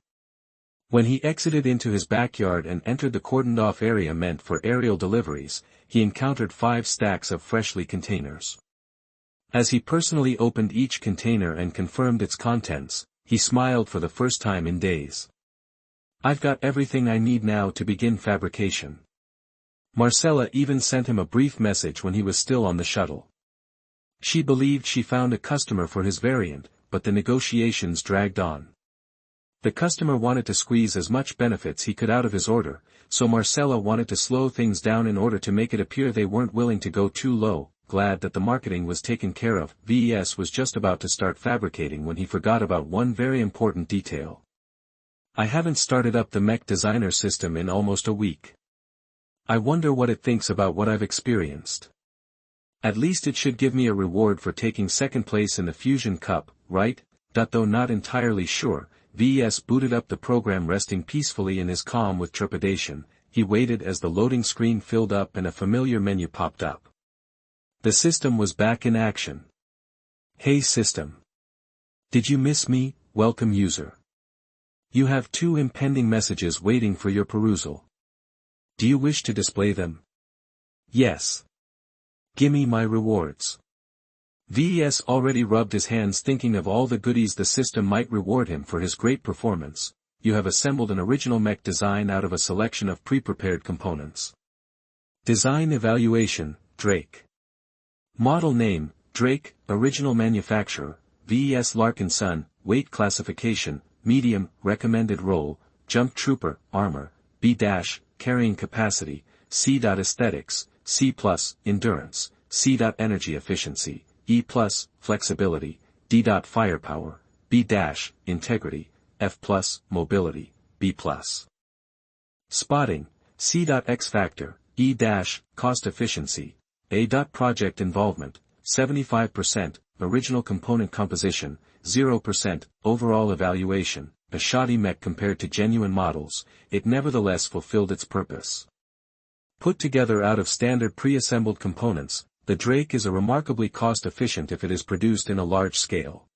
When he exited into his backyard and entered the cordoned-off area meant for aerial deliveries, he encountered 5 stacks of freshly containers. As he personally opened each container and confirmed its contents, he smiled for the first time in days. I've got everything I need now to begin fabrication. Marcella even sent him a brief message when he was still on the shuttle. She believed she found a customer for his variant, but the negotiations dragged on. The customer wanted to squeeze as much benefits he could out of his order, so Marcella wanted to slow things down in order to make it appear they weren't willing to go too low. Glad that the marketing was taken care of, VES was just about to start fabricating when he forgot about one very important detail. I haven't started up the Mech Designer System in almost a week. I wonder what it thinks about what I've experienced. At least it should give me a reward for taking second place in the Fusion Cup, right? Though not entirely sure. VES booted up the program resting peacefully in his comm with trepidation. He waited as the loading screen filled up and a familiar menu popped up. The system was back in action. Hey system. Did you miss me, welcome user? You have 2 impending messages waiting for your perusal. Do you wish to display them? Yes. Gimme my rewards. VES already rubbed his hands thinking of all the goodies the system might reward him for his great performance. You have assembled an original mech design out of a selection of pre-prepared components. Design evaluation, Drake. Model name, Drake, original manufacturer, Ves Larkinson, weight classification, medium, recommended role, jump trooper, armor, B-, carrying capacity, C. Aesthetics, C+, endurance, C. Energy efficiency, E+, flexibility, D. Firepower, B-, integrity, F+, mobility, B+. Spotting, C. X factor, E-, cost efficiency, A. Project involvement, 75%, original component composition, 0%, overall evaluation, a shoddy mech compared to genuine models, it nevertheless fulfilled its purpose. Put together out of standard pre-assembled components, the Drake is a remarkably cost-efficient if it is produced in a large scale.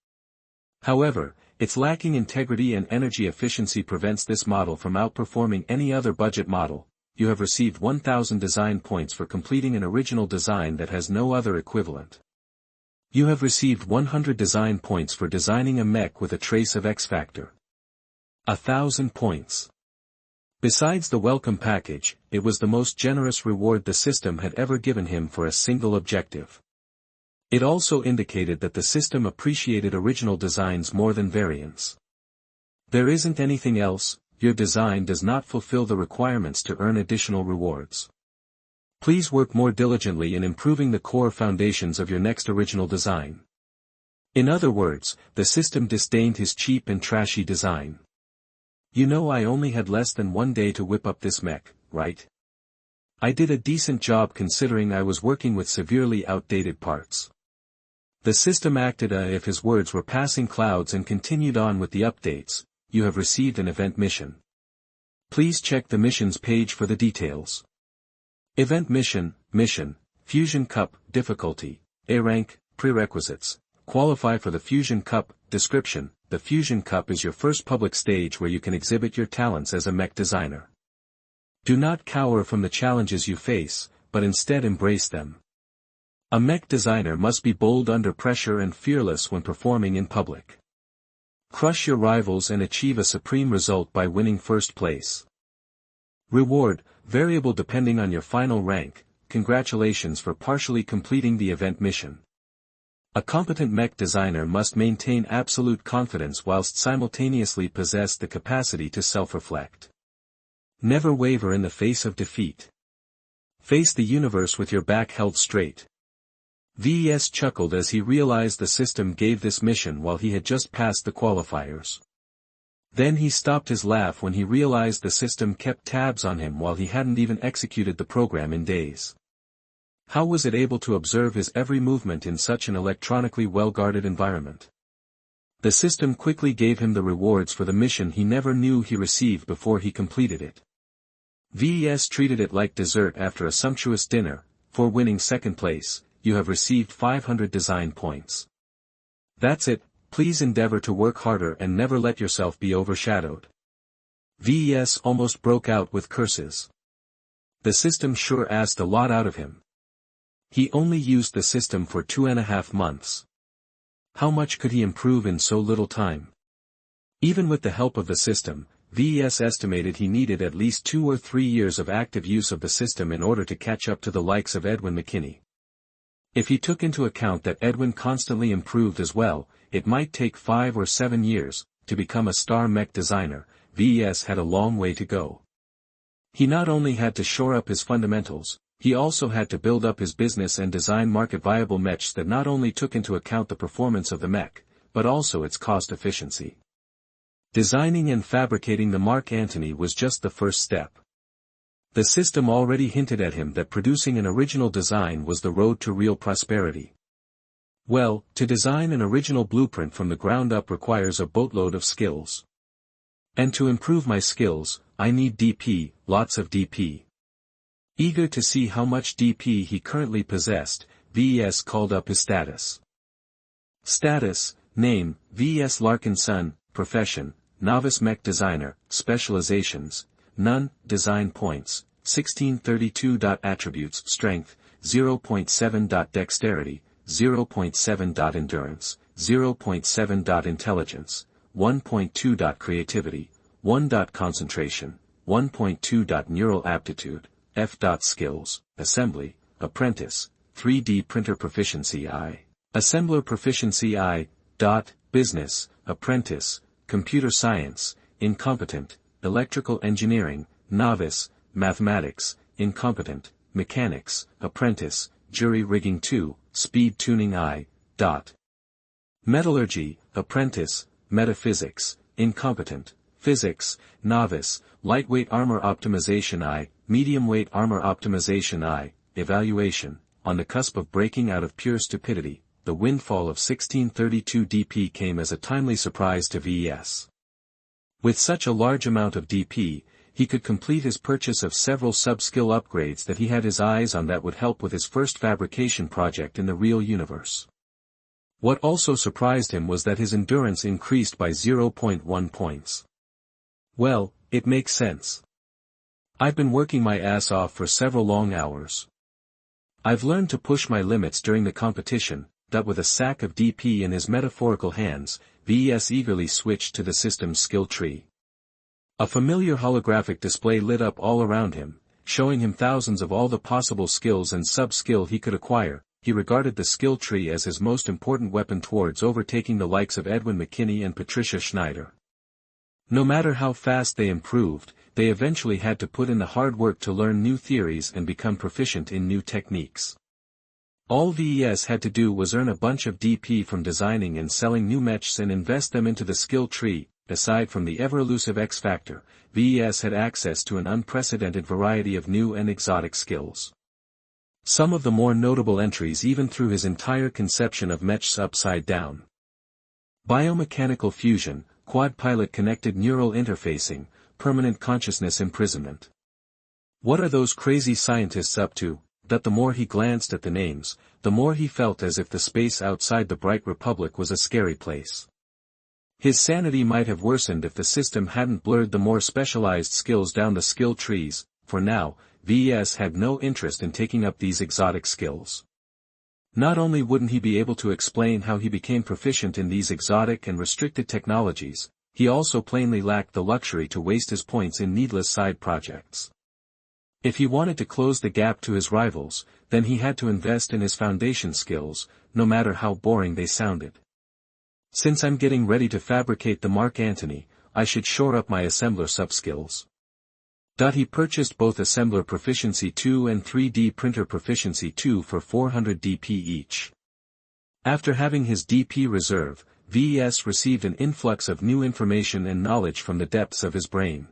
However, its lacking integrity and energy efficiency prevents this model from outperforming any other budget model. You have received 1,000 design points for completing an original design that has no other equivalent. You have received 100 design points for designing a mech with a trace of X factor. 1,000 points. Besides the welcome package, it was the most generous reward the system had ever given him for a single objective. It also indicated that the system appreciated original designs more than variants. There isn't anything else, your design does not fulfill the requirements to earn additional rewards. Please work more diligently in improving the core foundations of your next original design. In other words, the system disdained his cheap and trashy design. You know, I only had less than 1 day to whip up this mech, right? I did a decent job considering I was working with severely outdated parts. The system acted as if his words were passing clouds and continued on with the updates. You have received an event mission. Please check the missions page for the details. Event mission, Fusion Cup, difficulty, A rank, prerequisites, qualify for the Fusion Cup, description, the Fusion Cup is your first public stage where you can exhibit your talents as a mech designer. Do not cower from the challenges you face, but instead embrace them. A mech designer must be bold under pressure and fearless when performing in public. Crush your rivals and achieve a supreme result by winning first place. Reward, variable depending on your final rank, congratulations for partially completing the event mission. A competent mech designer must maintain absolute confidence whilst simultaneously possess the capacity to self-reflect. Never waver in the face of defeat. Face the universe with your back held straight. Ves chuckled as he realized the system gave this mission while he had just passed the qualifiers. Then he stopped his laugh when he realized the system kept tabs on him while he hadn't even executed the program in days. How was it able to observe his every movement in such an electronically well-guarded environment? The system quickly gave him the rewards for the mission he never knew he received before he completed it. Ves treated it like dessert after a sumptuous dinner. For winning second place, you have received 500 design points. That's it, please endeavor to work harder and never let yourself be overshadowed. Ves almost broke out with curses. The system sure asked a lot out of him. He only used the system for 2.5 months. How much could he improve in so little time? Even with the help of the system, Ves estimated he needed at least 2 or 3 years of active use of the system in order to catch up to the likes of Edwin McKinney. If he took into account that Edwin constantly improved as well, it might take 5 or 7 years to become a star mech designer. Ves had a long way to go. He not only had to shore up his fundamentals, he also had to build up his business and design market-viable mechs that not only took into account the performance of the mech, but also its cost efficiency. Designing and fabricating the Mark Antony was just the first step. The system already hinted at him that producing an original design was the road to real prosperity. Well, to design an original blueprint from the ground up requires a boatload of skills. And to improve my skills, I need DP, lots of DP. Eager to see how much DP he currently possessed, Ves called up his status. Status, name, Ves Larkinson, profession, novice mech designer, specializations, none, design points, 1632. Attributes, strength, 0.7. Dexterity, 0.7. Endurance, 0.7. Intelligence, 1.2. Creativity, 1. Concentration, 1.2. Neural aptitude, F. Skills, assembly, apprentice, 3D printer proficiency I. Assembler proficiency I. Business, apprentice, computer science, incompetent, electrical engineering, novice, mathematics, incompetent, mechanics, apprentice, jury rigging 2, speed tuning I. Metallurgy, apprentice, metaphysics, incompetent, physics, novice, lightweight armor optimization I, medium weight armor optimization I, evaluation, on the cusp of breaking out of pure stupidity, the windfall of 1632 DP came as a timely surprise to Ves. With such a large amount of DP, he could complete his purchase of several sub-skill upgrades that he had his eyes on that would help with his first fabrication project in the real universe. What also surprised him was that his endurance increased by 0.1 points. Well, it makes sense. I've been working my ass off for several long hours. I've learned to push my limits during the competition, that with a sack of DP in his metaphorical hands, Ves eagerly switched to the system's skill tree. A familiar holographic display lit up all around him, showing him thousands of all the possible skills and sub-skill he could acquire. He regarded the skill tree as his most important weapon towards overtaking the likes of Edwin McKinney and Patricia Schneider. No matter how fast they improved, they eventually had to put in the hard work to learn new theories and become proficient in new techniques. All Ves had to do was earn a bunch of DP from designing and selling new mechs and invest them into the skill tree. Aside from the ever-elusive X factor, Ves had access to an unprecedented variety of new and exotic skills. Some of the more notable entries even threw his entire conception of mechs upside down. Biomechanical fusion, quad-pilot connected neural interfacing, permanent consciousness imprisonment. What are those crazy scientists up to? That the more he glanced at the names, the more he felt as if the space outside the Bright Republic was a scary place. His sanity might have worsened if the system hadn't blurred the more specialized skills down the skill trees. For now, Ves had no interest in taking up these exotic skills. Not only wouldn't he be able to explain how he became proficient in these exotic and restricted technologies, he also plainly lacked the luxury to waste his points in needless side projects. If he wanted to close the gap to his rivals, then he had to invest in his foundation skills, no matter how boring they sounded. Since I'm getting ready to fabricate the Mark Antony, I should shore up my assembler sub-skills. He purchased both Assembler Proficiency 2 and 3D Printer Proficiency 2 for 400 DP each. After having his DP reserve, Ves received an influx of new information and knowledge from the depths of his brain.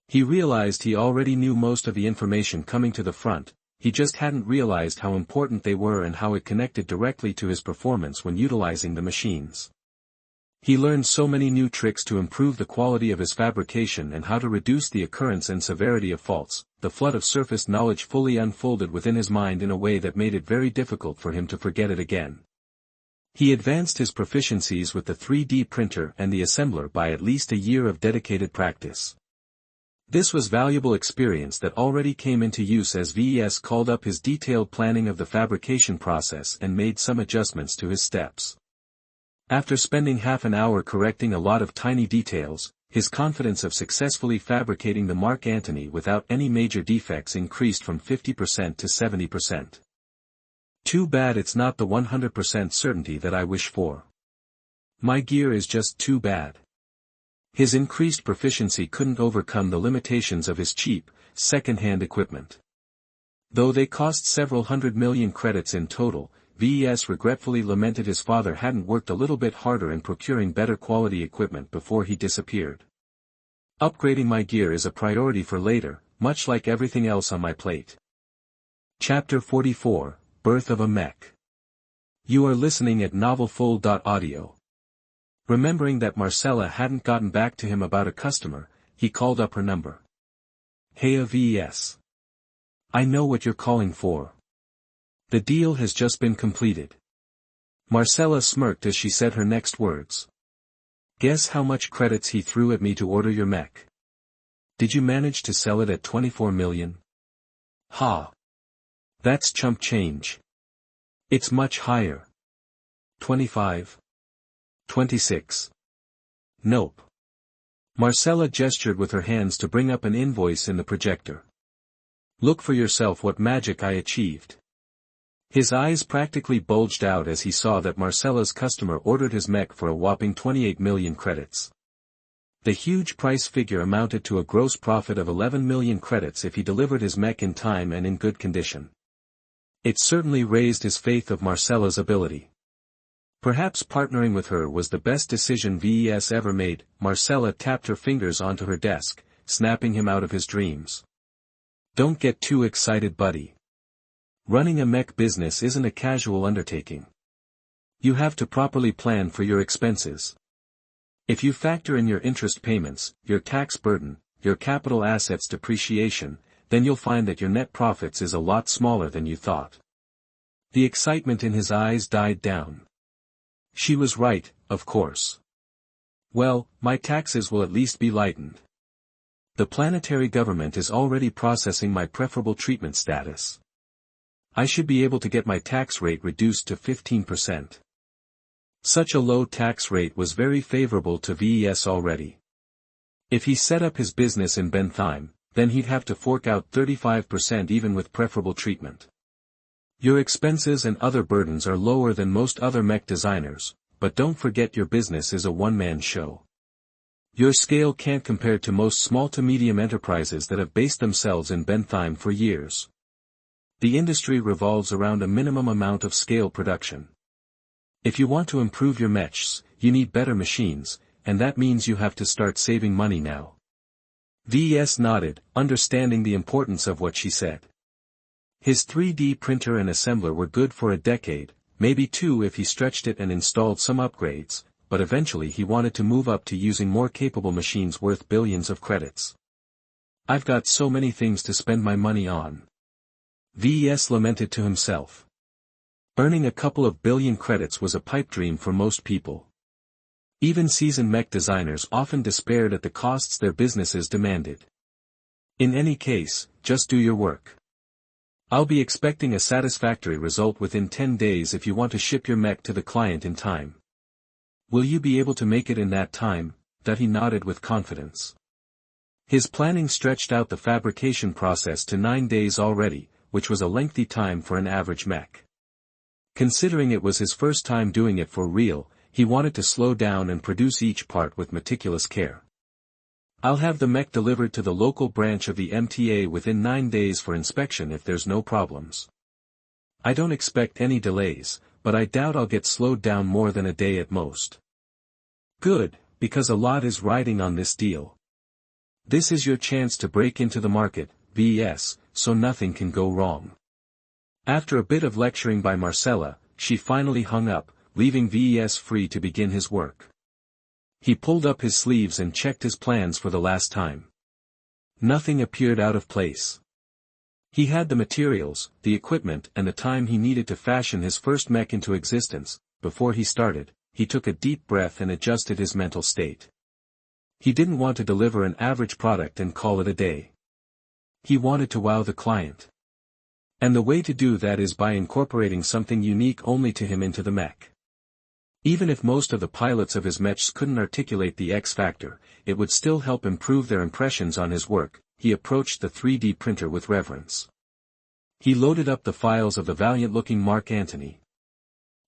He realized he already knew most of the information coming to the front, he just hadn't realized how important they were and how it connected directly to his performance when utilizing the machines. He learned so many new tricks to improve the quality of his fabrication and how to reduce the occurrence and severity of faults. The flood of surface knowledge fully unfolded within his mind in a way that made it very difficult for him to forget it again. He advanced his proficiencies with the 3D printer and the assembler by at least a year of dedicated practice. This was valuable experience that already came into use as Ves called up his detailed planning of the fabrication process and made some adjustments to his steps. After spending half an hour correcting a lot of tiny details, his confidence of successfully fabricating the Mark Antony without any major defects increased from 50% to 70%. Too bad it's not the 100% certainty that I wish for. My gear is just too bad. His increased proficiency couldn't overcome the limitations of his cheap, second-hand equipment. Though they cost several 100 million credits in total, Ves regretfully lamented his father hadn't worked a little bit harder in procuring better quality equipment before he disappeared. Upgrading my gear is a priority for later, much like everything else on my plate. Chapter 44, Birth of a Mech. You are listening at novelfull.audio. Remembering that Marcella hadn't gotten back to him about a customer, he called up her number. Hey Ves. I know what you're calling for. The deal has just been completed. Marcella smirked as she said her next words. Guess how much credits he threw at me to order your mech? Did you manage to sell it at 24 million? Ha! That's chump change. It's much higher. 25? 26. Nope. Marcella gestured with her hands to bring up an invoice in the projector. Look for yourself what magic I achieved. His eyes practically bulged out as he saw that Marcella's customer ordered his mech for a whopping 28 million credits. The huge price figure amounted to a gross profit of 11 million credits if he delivered his mech in time and in good condition. It certainly raised his faith of Marcella's ability. Perhaps partnering with her was the best decision Ves ever made. Marcella tapped her fingers onto her desk, snapping him out of his dreams. Don't get too excited, buddy. Running a mech business isn't a casual undertaking. You have to properly plan for your expenses. If you factor in your interest payments, your tax burden, your capital assets depreciation, then you'll find that your net profits is a lot smaller than you thought. The excitement in his eyes died down. She was right, of course. Well, my taxes will at least be lightened. The planetary government is already processing my preferable treatment status. I should be able to get my tax rate reduced to 15%. Such a low tax rate was very favorable to Ves already. If he set up his business in Bentheim, then he'd have to fork out 35% even with preferable treatment. Your expenses and other burdens are lower than most other mech designers, but don't forget your business is a one-man show. Your scale can't compare to most small to medium enterprises that have based themselves in Bentheim for years. The industry revolves around a minimum amount of scale production. If you want to improve your mechs, you need better machines, and that means you have to start saving money now. Ves nodded, understanding the importance of what she said. His 3D printer and assembler were good for a decade, maybe two if he stretched it and installed some upgrades, but eventually he wanted to move up to using more capable machines worth billions of credits. I've got so many things to spend my money on. Ves lamented to himself. Earning a couple of billion credits was a pipe dream for most people. Even seasoned mech designers often despaired at the costs their businesses demanded. In any case, just do your work. I'll be expecting a satisfactory result within 10 days if you want to ship your mech to the client in time. Will you be able to make it in that time? That he nodded with confidence. His planning stretched out the fabrication process to 9 days already, which was a lengthy time for an average mech. Considering it was his first time doing it for real, he wanted to slow down and produce each part with meticulous care. I'll have the mech delivered to the local branch of the MTA within 9 days for inspection if there's no problems. I don't expect any delays, but I doubt I'll get slowed down more than a day at most. Good, because a lot is riding on this deal. This is your chance to break into the market, Ves, so nothing can go wrong. After a bit of lecturing by Marcella, she finally hung up, leaving Ves free to begin his work. He pulled up his sleeves and checked his plans for the last time. Nothing appeared out of place. He had the materials, the equipment and the time he needed to fashion his first mech into existence. Before he started, he took a deep breath and adjusted his mental state. He didn't want to deliver an average product and call it a day. He wanted to wow the client. And the way to do that is by incorporating something unique only to him into the mech. Even if most of the pilots of his mechs couldn't articulate the X factor, it would still help improve their impressions on his work. He approached the 3D printer with reverence. He loaded up the files of the valiant-looking Mark Antony.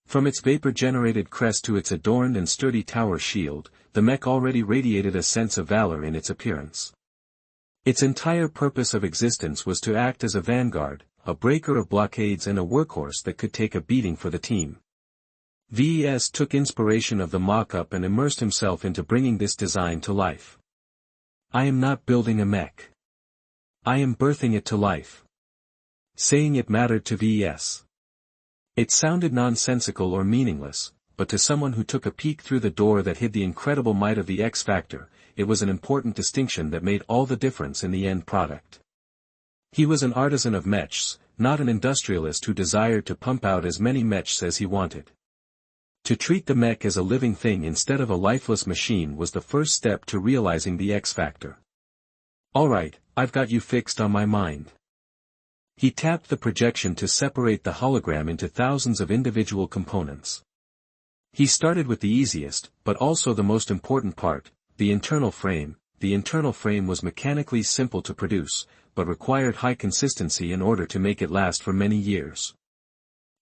From its vapor-generated crest to its adorned and sturdy tower shield, the mech already radiated a sense of valor in its appearance. Its entire purpose of existence was to act as a vanguard, a breaker of blockades and a workhorse that could take a beating for the team. Ves took inspiration of the mock-up and immersed himself into bringing this design to life. I am not building a mech. I am birthing it to life. Saying it mattered to Ves. It sounded nonsensical or meaningless, but to someone who took a peek through the door that hid the incredible might of the X Factor, it was an important distinction that made all the difference in the end product. He was an artisan of mechs, not an industrialist who desired to pump out as many mechs as he wanted. To treat the mech as a living thing instead of a lifeless machine was the first step to realizing the X Factor. Alright, I've got you fixed on my mind. He tapped the projection to separate the hologram into thousands of individual components. He started with the easiest, but also the most important part, the internal frame. The internal frame was mechanically simple to produce, but required high consistency in order to make it last for many years.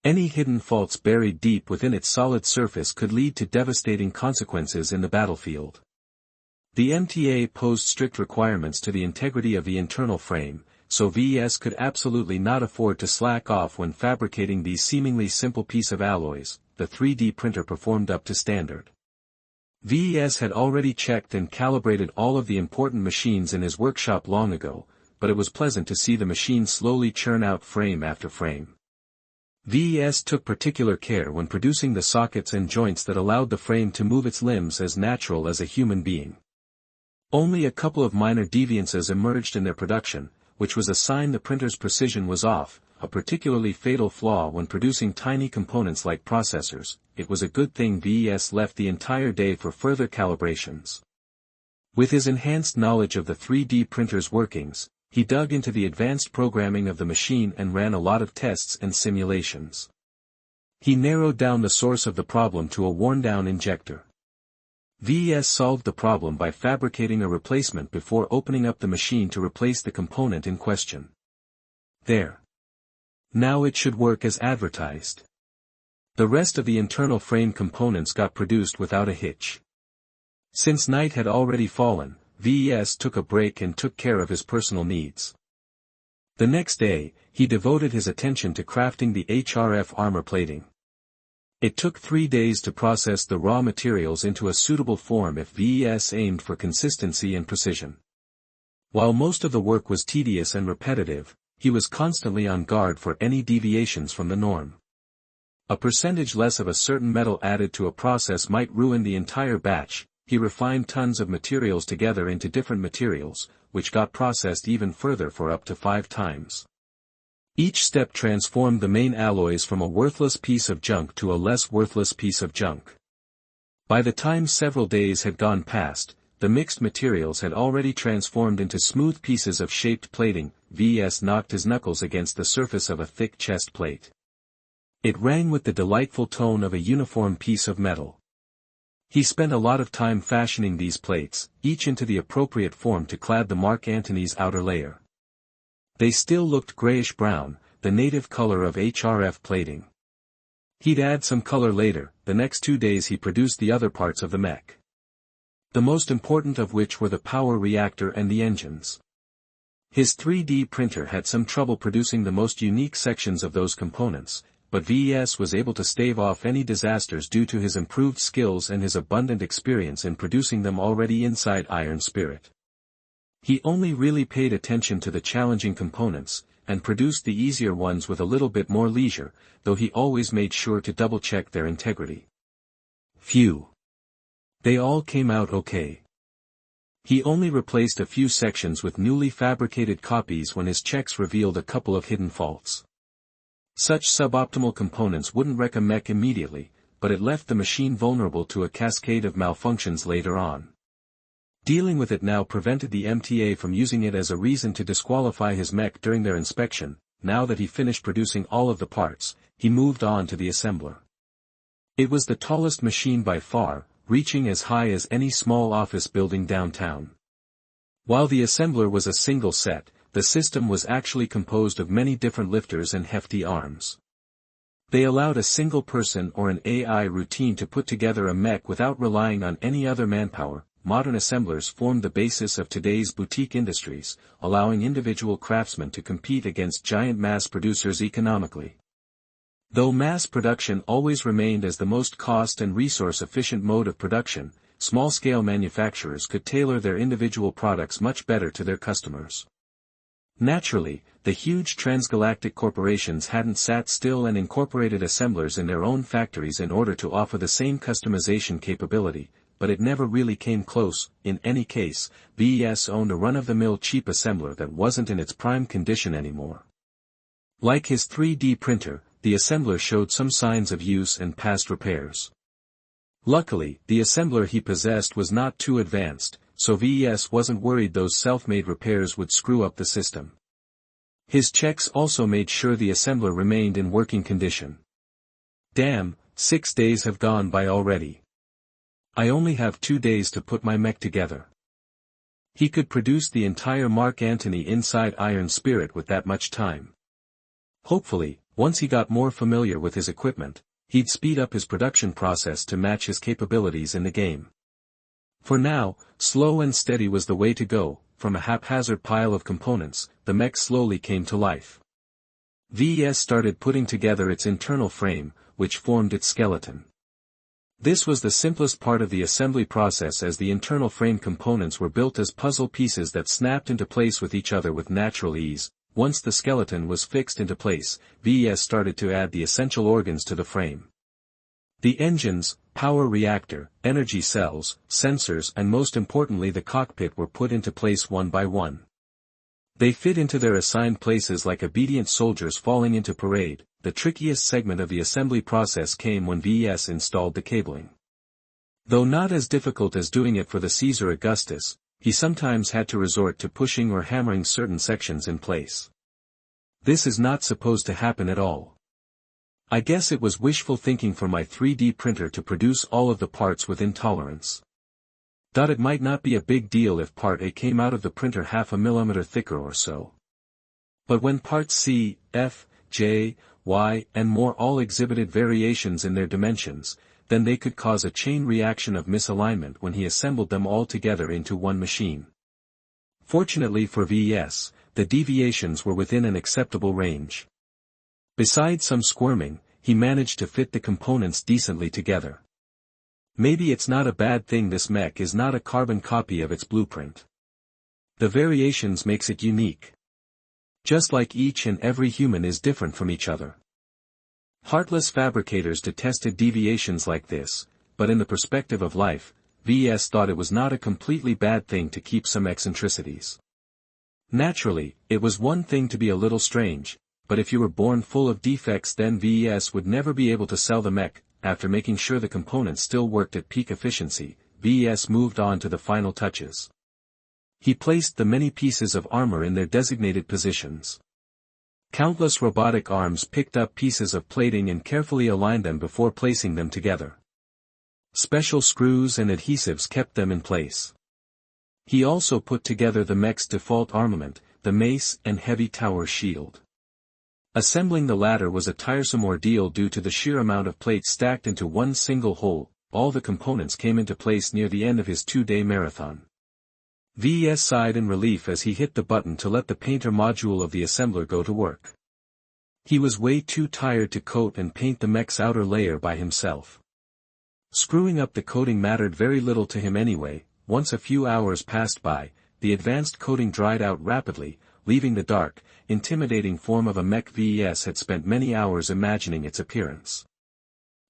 Any hidden faults buried deep within its solid surface could lead to devastating consequences in the battlefield. The MTA posed strict requirements to the integrity of the internal frame, so Ves could absolutely not afford to slack off when fabricating these seemingly simple piece of alloys. The 3D printer performed up to standard. Ves had already checked and calibrated all of the important machines in his workshop long ago, but it was pleasant to see the machine slowly churn out frame after frame. VES took particular care when producing the sockets and joints that allowed the frame to move its limbs as natural as a human being. Only a couple of minor deviances emerged in their production, which was a sign the printer's precision was off, a particularly fatal flaw when producing tiny components like processors. It was a good thing VES left the entire day for further calibrations. With his enhanced knowledge of the 3D printer's workings, he dug into the advanced programming of the machine and ran a lot of tests and simulations. He narrowed down the source of the problem to a worn-down injector. VES solved the problem by fabricating a replacement before opening up the machine to replace the component in question. There. Now it should work as advertised. The rest of the internal frame components got produced without a hitch. Since night had already fallen, VES took a break and took care of his personal needs. The next day, he devoted his attention to crafting the HRF armor plating. It took 3 days to process the raw materials into a suitable form if VES aimed for consistency and precision. While most of the work was tedious and repetitive, he was constantly on guard for any deviations from the norm. A percentage less of a certain metal added to a process might ruin the entire batch. He refined tons of materials together into different materials, which got processed even further for up to 5 times. Each step transformed the main alloys from a worthless piece of junk to a less worthless piece of junk. By the time several days had gone past, the mixed materials had already transformed into smooth pieces of shaped plating. VES knocked his knuckles against the surface of a thick chest plate. It rang with the delightful tone of a uniform piece of metal. He spent a lot of time fashioning these plates, each into the appropriate form to clad the Mark Antony's outer layer. They still looked grayish-brown, the native color of HRF plating. He'd add some color later. The next 2 days he produced the other parts of the mech. The most important of which were the power reactor and the engines. His 3D printer had some trouble producing the most unique sections of those components, but VES was able to stave off any disasters due to his improved skills and his abundant experience in producing them already inside Iron Spirit. He only really paid attention to the challenging components, and produced the easier ones with a little bit more leisure, though he always made sure to double-check their integrity. Phew. They all came out okay. He only replaced a few sections with newly fabricated copies when his checks revealed a couple of hidden faults. Such suboptimal components wouldn't wreck a mech immediately, but it left the machine vulnerable to a cascade of malfunctions later on. Dealing with it now prevented the MTA from using it as a reason to disqualify his mech during their inspection. Now that he finished producing all of the parts, he moved on to the assembler. It was the tallest machine by far, reaching as high as any small office building downtown. While the assembler was a single set, the system was actually composed of many different lifters and hefty arms. They allowed a single person or an AI routine to put together a mech without relying on any other manpower. Modern assemblers formed the basis of today's boutique industries, allowing individual craftsmen to compete against giant mass producers economically. Though mass production always remained as the most cost and resource-efficient mode of production, small-scale manufacturers could tailor their individual products much better to their customers. Naturally, the huge transgalactic corporations hadn't sat still and incorporated assemblers in their own factories in order to offer the same customization capability, but it never really came close. In any case, VES owned a run-of-the-mill cheap assembler that wasn't in its prime condition anymore. Like his 3D printer, the assembler showed some signs of use and past repairs. Luckily, the assembler he possessed was not too advanced, so VES wasn't worried those self-made repairs would screw up the system. His checks also made sure the assembler remained in working condition. Damn, 6 days have gone by already. I only have 2 days to put my mech together. He could produce the entire Mark Antony inside Iron Spirit with that much time. Hopefully, once he got more familiar with his equipment, he'd speed up his production process to match his capabilities in the game. For now, slow and steady was the way to go. From a haphazard pile of components, the mech slowly came to life. VES started putting together its internal frame, which formed its skeleton. This was the simplest part of the assembly process, as the internal frame components were built as puzzle pieces that snapped into place with each other with natural ease. once the skeleton was fixed into place, Ves started to add the essential organs to the frame. The engines, power reactor, energy cells, sensors and most importantly the cockpit were put into place one by one. They fit into their assigned places like obedient soldiers falling into parade. The trickiest segment of the assembly process came when Ves installed the cabling. Though not as difficult as doing it for the Caesar Augustus, he sometimes had to resort to pushing or hammering certain sections in place. This is not supposed to happen at all. I guess it was wishful thinking for my 3D printer to produce all of the parts within tolerance. Thought it might not be a big deal if part A came out of the printer half a millimeter thicker or so. But when parts C, F, J, Y, and more all exhibited variations in their dimensions, then they could cause a chain reaction of misalignment when he assembled them all together into one machine. Fortunately for Ves, the deviations were within an acceptable range. Besides some squirming, he managed to fit the components decently together. Maybe it's not a bad thing this mech is not a carbon copy of its blueprint. The variations makes it unique. Just like each and every human is different from each other. Heartless fabricators detested deviations like this, but in the perspective of life, Ves thought it was not a completely bad thing to keep some eccentricities. Naturally, it was one thing to be a little strange, but if you were born full of defects then Ves would never be able to sell the mech. After making sure the components still worked at peak efficiency, Ves moved on to the final touches. He placed the many pieces of armor in their designated positions. Countless robotic arms picked up pieces of plating and carefully aligned them before placing them together. Special screws and adhesives kept them in place. He also put together the mech's default armament, the mace and heavy tower shield. Assembling the latter was a tiresome ordeal due to the sheer amount of plates stacked into one single hole. All the components came into place near the end of his 2-day marathon. Ves sighed in relief as he hit the button to let the painter module of the assembler go to work. He was way too tired to coat and paint the mech's outer layer by himself. Screwing up the coating mattered very little to him anyway. Once a few hours passed by, the advanced coating dried out rapidly, leaving the dark, intimidating form of a mech Ves had spent many hours imagining its appearance.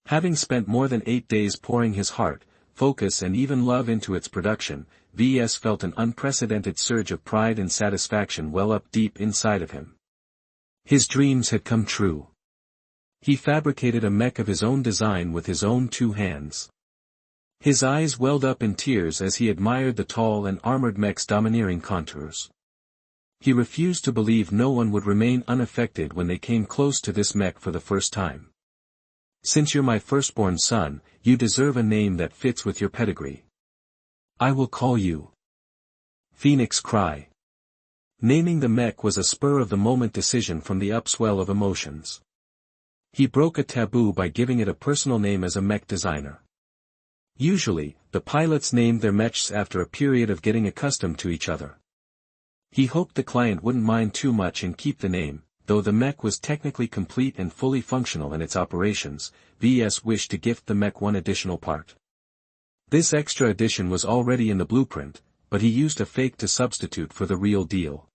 Having spent more than 8 days pouring his heart, focus and even love into its production, Ves felt an unprecedented surge of pride and satisfaction well up deep inside of him. His dreams had come true. He fabricated a mech of his own design with his own 2 hands. His eyes welled up in tears as he admired the tall and armored mech's domineering contours. He refused to believe no one would remain unaffected when they came close to this mech for the first time. Since you're my firstborn son, you deserve a name that fits with your pedigree. I will call you Phoenix Cry. Naming the mech was a spur-of-the-moment decision from the upswell of emotions. He broke a taboo by giving it a personal name as a mech designer. Usually, the pilots named their mechs after a period of getting accustomed to each other. He hoped the client wouldn't mind too much and keep the name, though the mech was technically complete and fully functional in its operations. Ves wished to gift the mech one additional part. This extra addition was already in the blueprint, but he used a fake to substitute for the real deal.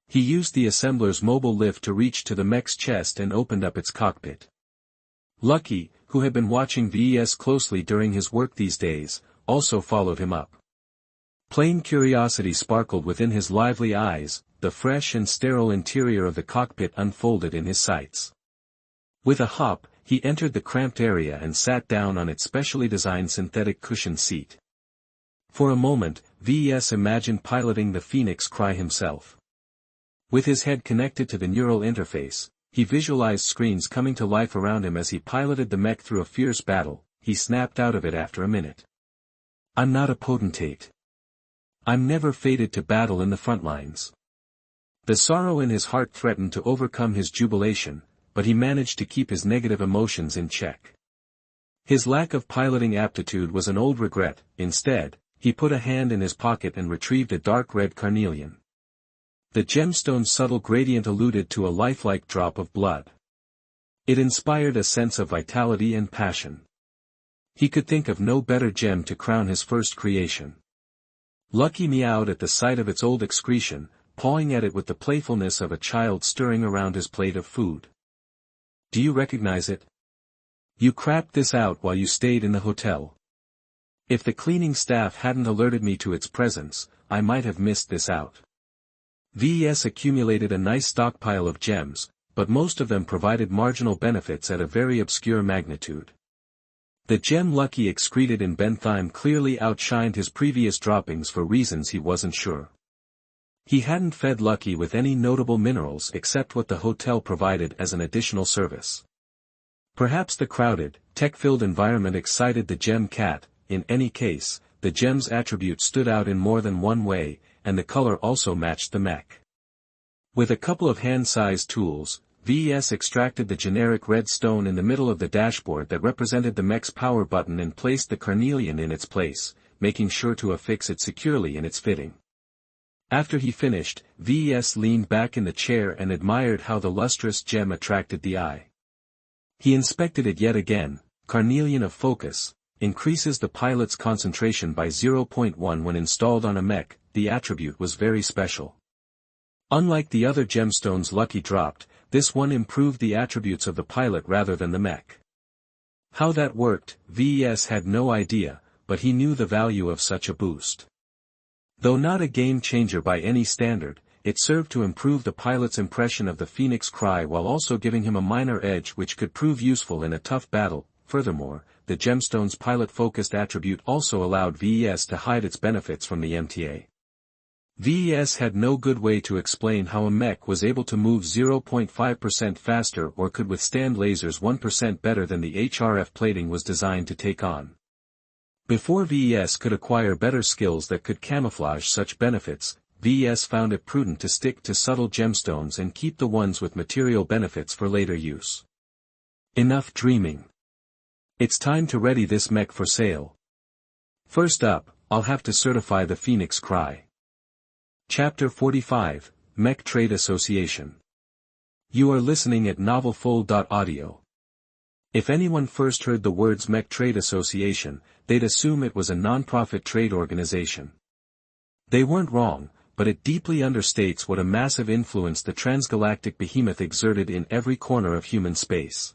He used the assembler's mobile lift to reach to the mech's chest and opened up its cockpit. Lucky, who had been watching Ves closely during his work these days, also followed him up. Plain curiosity sparkled within his lively eyes. The fresh and sterile interior of the cockpit unfolded in his sights. With a hop, he entered the cramped area and sat down on its specially designed synthetic cushion seat. For a moment, Ves imagined piloting the Phoenix Cry himself. With his head connected to the neural interface, he visualized screens coming to life around him as he piloted the mech through a fierce battle. He snapped out of it after a minute. I'm not a potentate. I'm never fated to battle in the front lines. The sorrow in his heart threatened to overcome his jubilation, but he managed to keep his negative emotions in check. His lack of piloting aptitude was an old regret. Instead, he put a hand in his pocket and retrieved a dark red carnelian. The gemstone's subtle gradient alluded to a lifelike drop of blood. It inspired a sense of vitality and passion. He could think of no better gem to crown his first creation. Lucky meowed at the sight of its old excretion, pawing at it with the playfulness of a child stirring around his plate of food. Do you recognize it? You crapped this out while you stayed in the hotel. If the cleaning staff hadn't alerted me to its presence, I might have missed this out. Ves accumulated a nice stockpile of gems, but most of them provided marginal benefits at a very obscure magnitude. The gem Lucky excreted in Bentheim clearly outshined his previous droppings for reasons he wasn't sure. He hadn't fed Lucky with any notable minerals except what the hotel provided as an additional service. Perhaps the crowded, tech-filled environment excited the gem cat. In any case, the gem's attributes stood out in more than one way, and the color also matched the mech. With a couple of hand-sized tools, Ves extracted the generic red stone in the middle of the dashboard that represented the mech's power button and placed the carnelian in its place, making sure to affix it securely in its fitting. After he finished, Ves leaned back in the chair and admired how the lustrous gem attracted the eye. He inspected it yet again. Carnelian of focus increases the pilot's concentration by 0.1 when installed on a mech. The attribute was very special. Unlike the other gemstones Lucky dropped, this one improved the attributes of the pilot rather than the mech. How that worked, Ves had no idea, but he knew the value of such a boost. Though not a game changer by any standard, it served to improve the pilot's impression of the Phoenix Cry while also giving him a minor edge which could prove useful in a tough battle. Furthermore, the gemstone's pilot-focused attribute also allowed Ves to hide its benefits from the MTA. Ves had no good way to explain how a mech was able to move 0.5% faster or could withstand lasers 1% better than the HRF plating was designed to take on. Before Ves could acquire better skills that could camouflage such benefits, Ves found it prudent to stick to subtle gemstones and keep the ones with material benefits for later use. Enough dreaming. It's time to ready this mech for sale. First up, I'll have to certify the Phoenix Cry. Chapter 45, Mech Trade Association. You are listening at novelfull.audio. If anyone first heard the words Mech Trade Association, they'd assume it was a non-profit trade organization. They weren't wrong, but it deeply understates what a massive influence the transgalactic behemoth exerted in every corner of human space.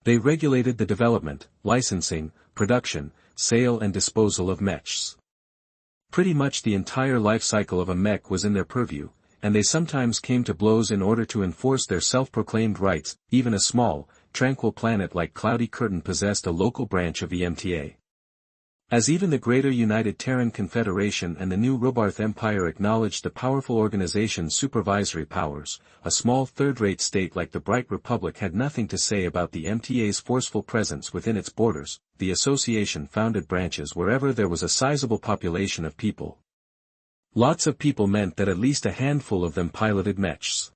They regulated the development, licensing, production, sale and disposal of mechs. Pretty much the entire life cycle of a mech was in their purview, and they sometimes came to blows in order to enforce their self-proclaimed rights. Even a small, tranquil planet like Cloudy Curtain possessed a local branch of the MTA. As even the greater United Terran Confederation and the new Robarth Empire acknowledged the powerful organization's supervisory powers, a small third-rate state like the Bright Republic had nothing to say about the MTA's forceful presence within its borders. The association founded branches wherever there was a sizable population of people. Lots of people meant that at least a handful of them piloted mechs.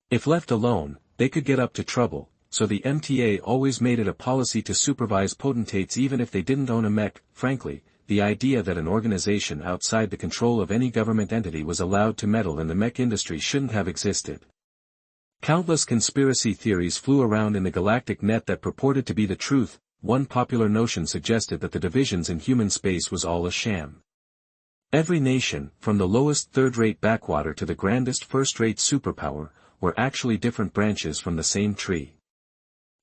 If left alone, they could get up to trouble, so the MTA always made it a policy to supervise potentates even if they didn't own a mech. Frankly, the idea that an organization outside the control of any government entity was allowed to meddle in the mech industry shouldn't have existed. Countless conspiracy theories flew around in the galactic net that purported to be the truth. One popular notion suggested that the divisions in human space was all a sham. Every nation, from the lowest third-rate backwater to the grandest first-rate superpower, were actually different branches from the same tree.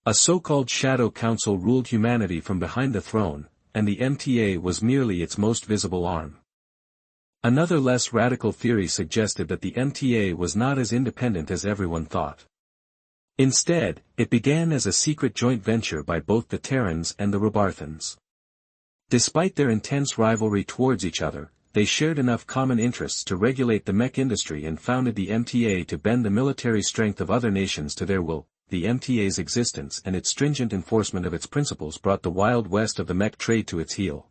A so-called Shadow Council ruled humanity from behind the throne, and the MTA was merely its most visible arm. Another less radical theory suggested that the MTA was not as independent as everyone thought. Instead, it began as a secret joint venture by both the Terrans and the Robarthans. Despite their intense rivalry towards each other, they shared enough common interests to regulate the mech industry and founded the MTA to bend the military strength of other nations to their will. The MTA's existence and its stringent enforcement of its principles brought the Wild West of the mech trade to its heel.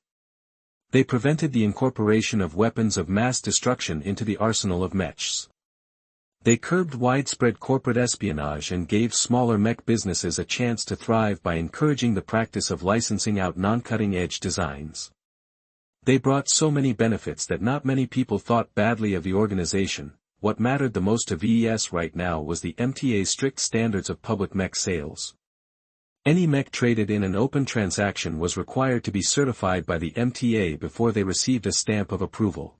They prevented the incorporation of weapons of mass destruction into the arsenal of mechs. They curbed widespread corporate espionage and gave smaller mech businesses a chance to thrive by encouraging the practice of licensing out non-cutting-edge designs. They brought so many benefits that not many people thought badly of the organization. What mattered the most to VES right now was the MTA's strict standards of public mech sales. Any mech traded in an open transaction was required to be certified by the MTA before they received a stamp of approval.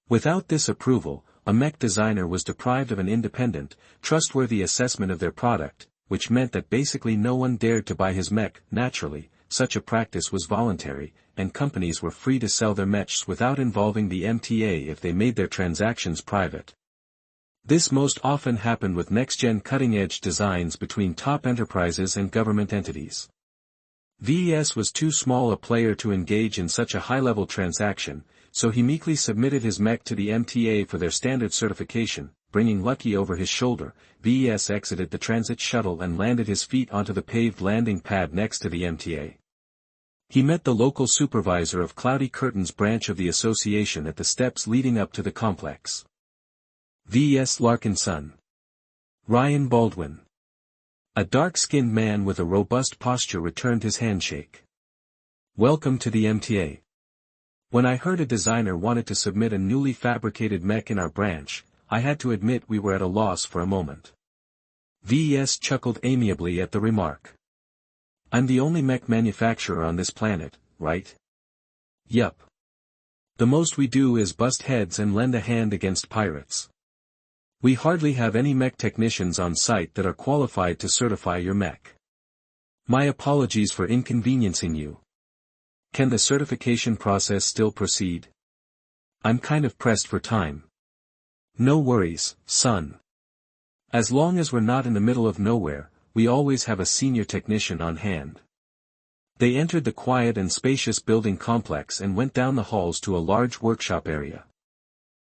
Without this approval, a mech designer was deprived of an independent, trustworthy assessment of their product, which meant that basically no one dared to buy his mech. Naturally, such a practice was voluntary, and companies were free to sell their mechs without involving the MTA if they made their transactions private. This most often happened with next-gen cutting-edge designs between top enterprises and government entities. VES was too small a player to engage in such a high-level transaction, so he meekly submitted his mech to the MTA for their standard certification. Bringing Lucky over his shoulder, VES exited the transit shuttle and landed his feet onto the paved landing pad next to the MTA. He met the local supervisor of Cloudy Curtain's branch of the association at the steps leading up to the complex. Ves Larkinson. Ryan Baldwin. A dark-skinned man with a robust posture returned his handshake. Welcome to the MTA. When I heard a designer wanted to submit a newly fabricated mech in our branch, I had to admit we were at a loss for a moment. VES chuckled amiably at the remark. I'm the only mech manufacturer on this planet, right? Yup. The most we do is bust heads and lend a hand against pirates. We hardly have any mech technicians on site that are qualified to certify your mech. My apologies for inconveniencing you. Can the certification process still proceed? I'm kind of pressed for time. No worries, son. As long as we're not in the middle of nowhere, we always have a senior technician on hand. They entered the quiet and spacious building complex and went down the halls to a large workshop area.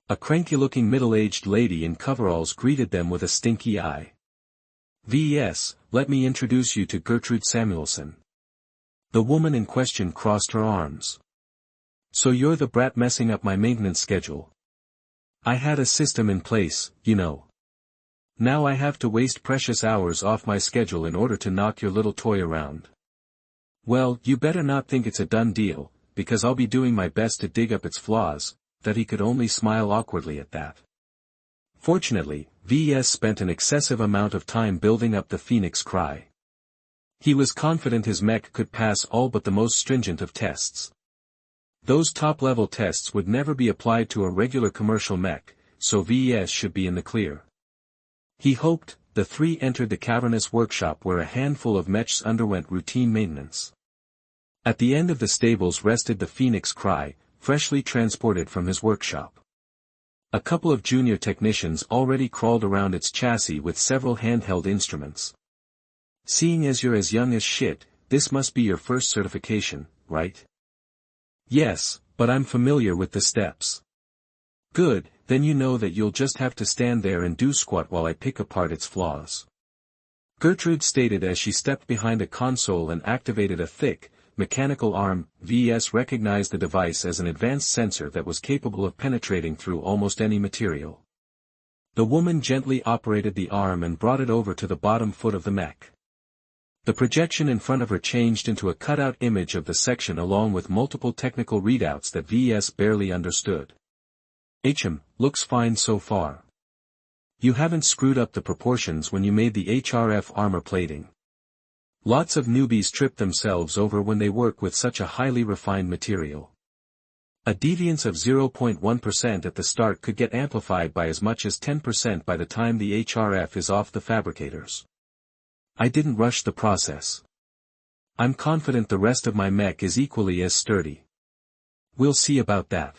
A cranky-looking middle-aged lady in coveralls greeted them with a stinky eye. VES, let me introduce you to Gertrude Samuelson. The woman in question crossed her arms. So you're the brat messing up my maintenance schedule. I had a system in place, you know. Now I have to waste precious hours off my schedule in order to knock your little toy around. Well, you better not think it's a done deal, because I'll be doing my best to dig up its flaws. That he could only smile awkwardly at that. Fortunately, VES spent an excessive amount of time building up the Phoenix Cry. He was confident his mech could pass all but the most stringent of tests. Those top-level tests would never be applied to a regular commercial mech, so VES should be in the clear. He hoped. The three entered the cavernous workshop where a handful of mechs underwent routine maintenance. At the end of the stables rested the Phoenix Cry, freshly transported from his workshop. A couple of junior technicians already crawled around its chassis with several handheld instruments. Seeing as you're as young as shit, this must be your first certification, right? Yes, but I'm familiar with the steps. Good, then you know that you'll just have to stand there and do squat while I pick apart its flaws. Gertrude stated as she stepped behind a console and activated a thick, mechanical arm. VES recognized the device as an advanced sensor that was capable of penetrating through almost any material. The woman gently operated the arm and brought it over to the bottom foot of the mech. The projection in front of her changed into a cutout image of the section along with multiple technical readouts that VES barely understood. Looks fine so far. You haven't screwed up the proportions when you made the HRF armor plating. Lots of newbies trip themselves over when they work with such a highly refined material. A deviance of 0.1% at the start could get amplified by as much as 10% by the time the HRF is off the fabricators. I didn't rush the process. I'm confident the rest of my mech is equally as sturdy. We'll see about that.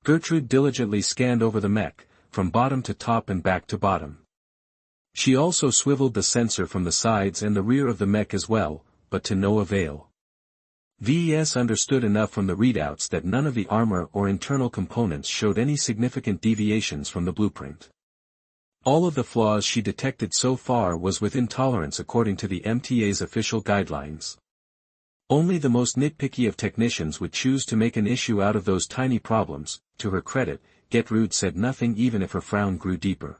Gertrude diligently scanned over the mech, from bottom to top and back to bottom. She also swiveled the sensor from the sides and the rear of the mech as well, but to no avail. VES understood enough from the readouts that none of the armor or internal components showed any significant deviations from the blueprint. All of the flaws she detected so far was within tolerance according to the MTA's official guidelines. Only the most nitpicky of technicians would choose to make an issue out of those tiny problems. To her credit, Gertrude said nothing even if her frown grew deeper.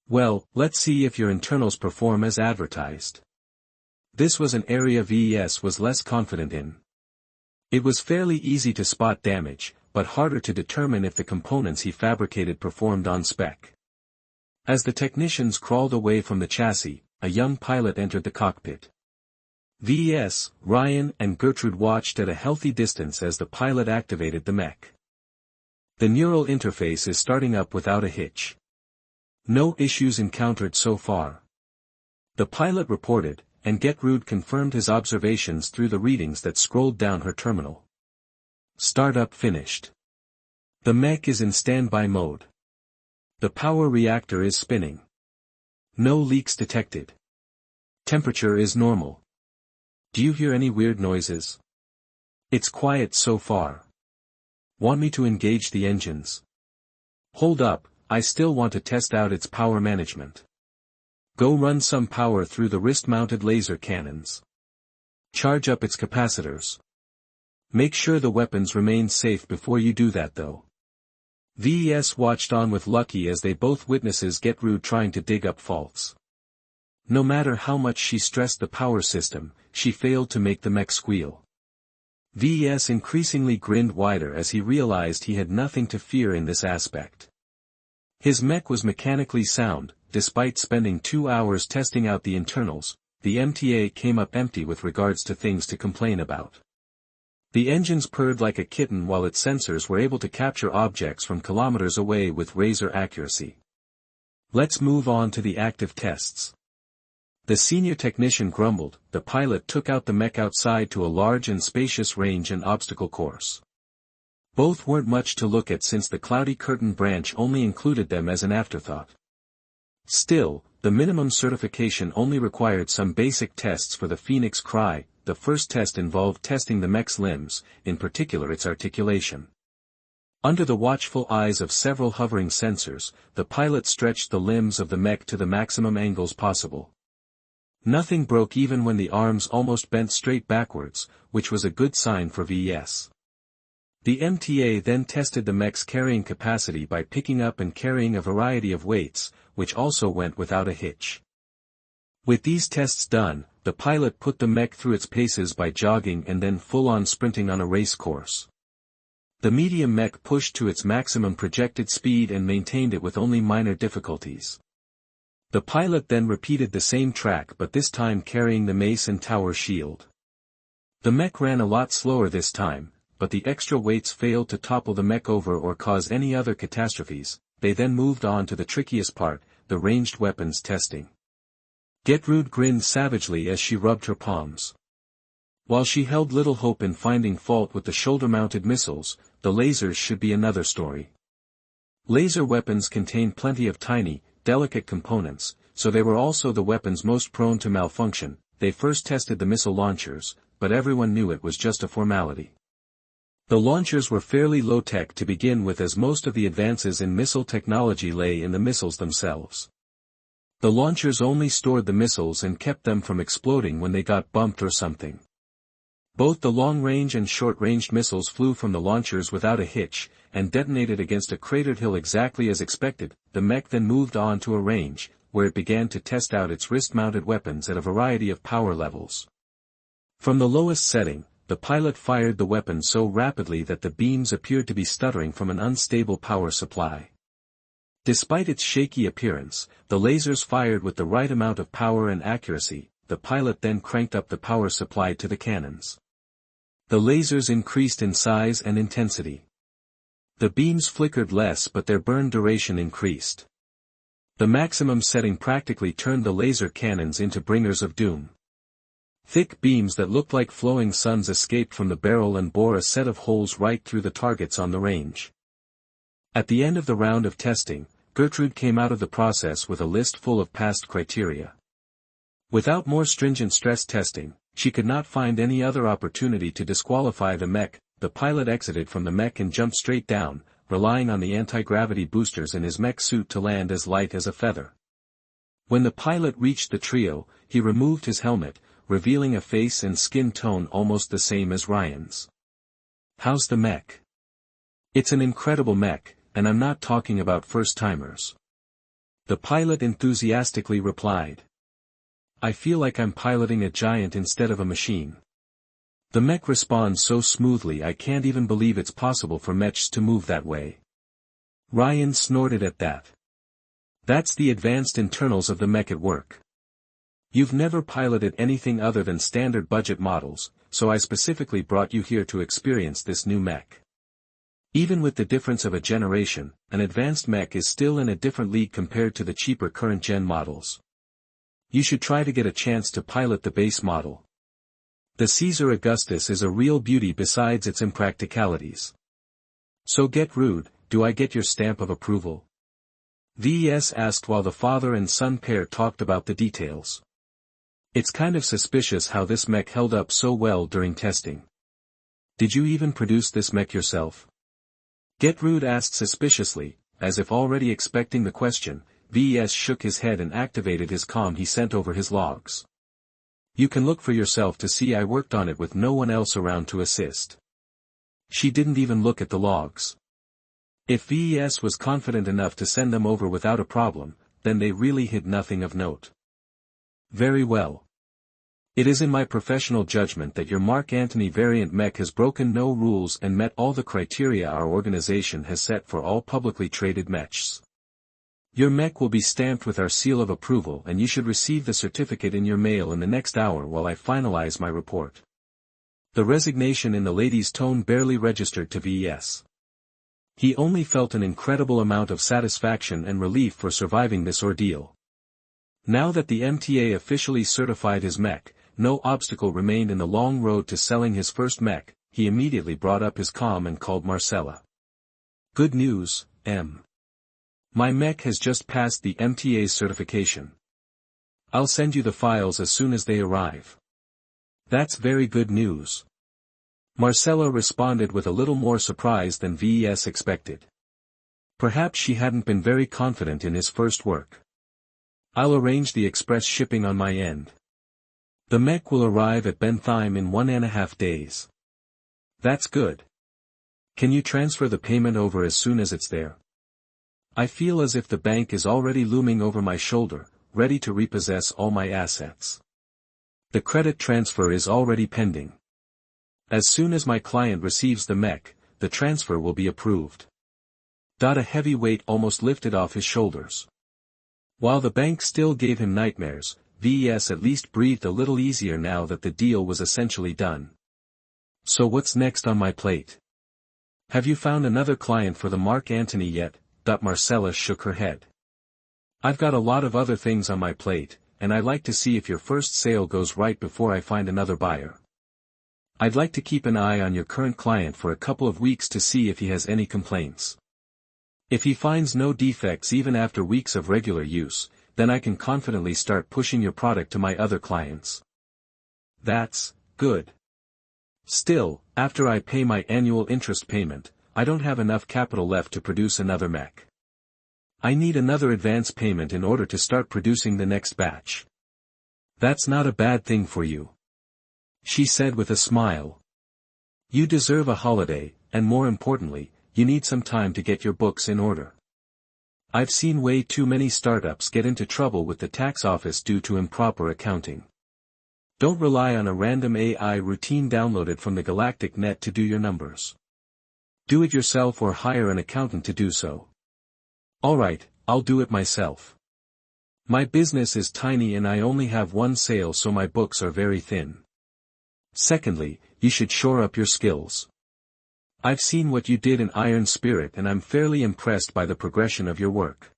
Well, let's see if your internals perform as advertised. This was an area VES was less confident in. It was fairly easy to spot damage, but harder to determine if the components he fabricated performed on spec. As the technicians crawled away from the chassis, a young pilot entered the cockpit. VES, Ryan and Gertrude watched at a healthy distance as the pilot activated the mech. The neural interface is starting up without a hitch. No issues encountered so far. The pilot reported, and Gertrude confirmed his observations through the readings that scrolled down her terminal. Startup finished. The mech is in standby mode. The power reactor is spinning. No leaks detected. Temperature is normal. Do you hear any weird noises? It's quiet so far. Want me to engage the engines? Hold up, I still want to test out its power management. Go run some power through the wrist-mounted laser cannons. Charge up its capacitors. Make sure the weapons remain safe before you do that though. Ves watched on with Lucky as they both witnesses Gertrude trying to dig up faults. No matter how much she stressed the power system, she failed to make the mech squeal. Ves increasingly grinned wider as he realized he had nothing to fear in this aspect. His mech was mechanically sound, despite spending 2 hours testing out the internals. The MTA came up empty with regards to things to complain about. The engines purred like a kitten while its sensors were able to capture objects from kilometers away with razor accuracy. Let's move on to the active tests. The senior technician grumbled. The pilot took out the mech outside to a large and spacious range and obstacle course. Both weren't much to look at since the cloudy curtain branch only included them as an afterthought. Still, the minimum certification only required some basic tests for the Phoenix Cry. The first test involved testing the mech's limbs, in particular its articulation. Under the watchful eyes of several hovering sensors, the pilot stretched the limbs of the mech to the maximum angles possible. Nothing broke even when the arms almost bent straight backwards, which was a good sign for Ves. The MTA then tested the mech's carrying capacity by picking up and carrying a variety of weights, which also went without a hitch. With these tests done, the pilot put the mech through its paces by jogging and then full-on sprinting on a race course. The medium mech pushed to its maximum projected speed and maintained it with only minor difficulties. The pilot then repeated the same track but this time carrying the mace and tower shield. The mech ran a lot slower this time, but the extra weights failed to topple the mech over or cause any other catastrophes. They then moved on to the trickiest part, the ranged weapons testing. Gertrude grinned savagely as she rubbed her palms. While she held little hope in finding fault with the shoulder-mounted missiles, the lasers should be another story. Laser weapons contain plenty of tiny, delicate components, so they were also the weapons most prone to malfunction. They first tested the missile launchers, but everyone knew it was just a formality. The launchers were fairly low-tech to begin with as most of the advances in missile technology lay in the missiles themselves. The launchers only stored the missiles and kept them from exploding when they got bumped or something. Both the long-range and short-ranged missiles flew from the launchers without a hitch, and detonated against a cratered hill exactly as expected. The mech then moved on to a range, where it began to test out its wrist-mounted weapons at a variety of power levels. From the lowest setting, the pilot fired the weapon so rapidly that the beams appeared to be stuttering from an unstable power supply. Despite its shaky appearance, the lasers fired with the right amount of power and accuracy. The pilot then cranked up the power supply to the cannons. The lasers increased in size and intensity. The beams flickered less but their burn duration increased. The maximum setting practically turned the laser cannons into bringers of doom. Thick beams that looked like flowing suns escaped from the barrel and bore a set of holes right through the targets on the range. At the end of the round of testing, Gertrude came out of the process with a list full of passed criteria. Without more stringent stress testing, she could not find any other opportunity to disqualify the mech. The pilot exited from the mech and jumped straight down, relying on the anti-gravity boosters in his mech suit to land as light as a feather. When the pilot reached the trio, he removed his helmet, revealing a face and skin tone almost the same as Ryan's. "How's the mech?" "It's an incredible mech, and I'm not talking about first-timers." The pilot enthusiastically replied. "I feel like I'm piloting a giant instead of a machine. The mech responds so smoothly I can't even believe it's possible for mechs to move that way." Ryan snorted at that. "That's the advanced internals of the mech at work. You've never piloted anything other than standard budget models, so I specifically brought you here to experience this new mech. Even with the difference of a generation, an advanced mech is still in a different league compared to the cheaper current-gen models. You should try to get a chance to pilot the base model. The Caesar Augustus is a real beauty besides its impracticalities. So get rude, do I get your stamp of approval? Ves asked while the father and son pair talked about the details. It's kind of suspicious how this mech held up so well during testing. Did you even produce this mech yourself? Get-Rude asked suspiciously, as if already expecting the question. Ves shook his head and activated his comm. He sent over his logs. You can look for yourself to see I worked on it with no one else around to assist. She didn't even look at the logs. If Ves was confident enough to send them over without a problem, then they really hid nothing of note. Very well. It is in my professional judgment that your Mark Antony variant mech has broken no rules and met all the criteria our organization has set for all publicly traded mechs. Your mech will be stamped with our seal of approval and you should receive the certificate in your mail in the next hour while I finalize my report. The resignation in the lady's tone barely registered to Ves. He only felt an incredible amount of satisfaction and relief for surviving this ordeal. Now that the MTA officially certified his mech, no obstacle remained in the long road to selling his first mech. He immediately brought up his comm and called Marcella. Good news, M. My mech has just passed the MTA's certification. I'll send you the files as soon as they arrive. That's very good news. Marcella responded with a little more surprise than Ves expected. Perhaps she hadn't been very confident in his first work. I'll arrange the express shipping on my end. The mech will arrive at Bentheim in 1.5 days. That's good. Can you transfer the payment over as soon as it's there? I feel as if the bank is already looming over my shoulder, ready to repossess all my assets. The credit transfer is already pending. As soon as my client receives the mech, the transfer will be approved. A heavy weight almost lifted off his shoulders. While the bank still gave him nightmares, Ves at least breathed a little easier now that the deal was essentially done. So what's next on my plate? Have you found another client for the Mark Antony yet? Marcella shook her head. I've got a lot of other things on my plate, and I'd like to see if your first sale goes right before I find another buyer. I'd like to keep an eye on your current client for a couple of weeks to see if he has any complaints. If he finds no defects even after weeks of regular use, then I can confidently start pushing your product to my other clients. That's good. Still, after I pay my annual interest payment, I don't have enough capital left to produce another mech. I need another advance payment in order to start producing the next batch. That's not a bad thing for you. She said with a smile. You deserve a holiday, and more importantly, you need some time to get your books in order. I've seen way too many startups get into trouble with the tax office due to improper accounting. Don't rely on a random AI routine downloaded from the galactic net to do your numbers. Do it yourself or hire an accountant to do so. Alright, I'll do it myself. My business is tiny and I only have one sale, so my books are very thin. Secondly, you should shore up your skills. I've seen what you did in Iron Spirit and I'm fairly impressed by the progression of your work.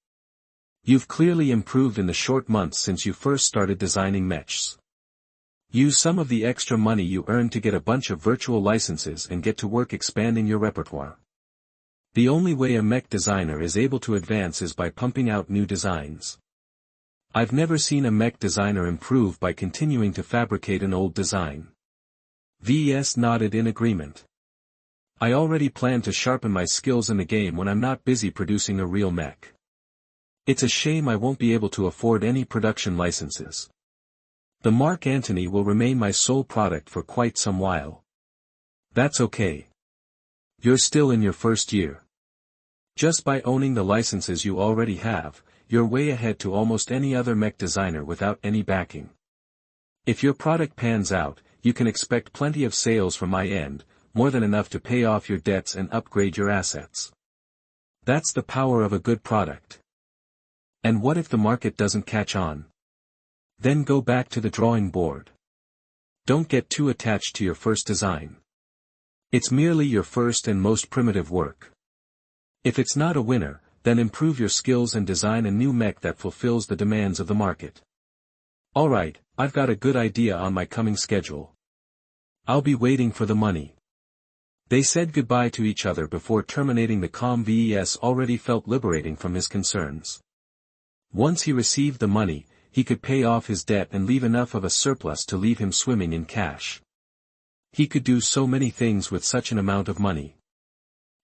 You've clearly improved in the short months since you first started designing mechs. Use some of the extra money you earned to get a bunch of virtual licenses and get to work expanding your repertoire. The only way a mech designer is able to advance is by pumping out new designs. I've never seen a mech designer improve by continuing to fabricate an old design. Ves nodded in agreement. I already plan to sharpen my skills in the game when I'm not busy producing a real mech. It's a shame I won't be able to afford any production licenses. The Mark Antony will remain my sole product for quite some while. That's okay. You're still in your first year. Just by owning the licenses you already have, you're way ahead to almost any other mech designer without any backing. If your product pans out, you can expect plenty of sales from my end, more than enough to pay off your debts and upgrade your assets. That's the power of a good product. And what if the market doesn't catch on? Then go back to the drawing board. Don't get too attached to your first design. It's merely your first and most primitive work. If it's not a winner, then improve your skills and design a new mech that fulfills the demands of the market. Alright, I've got a good idea on my coming schedule. I'll be waiting for the money. They said goodbye to each other before terminating the calm. Ves already felt liberating from his concerns. Once he received the money, he could pay off his debt and leave enough of a surplus to leave him swimming in cash. He could do so many things with such an amount of money.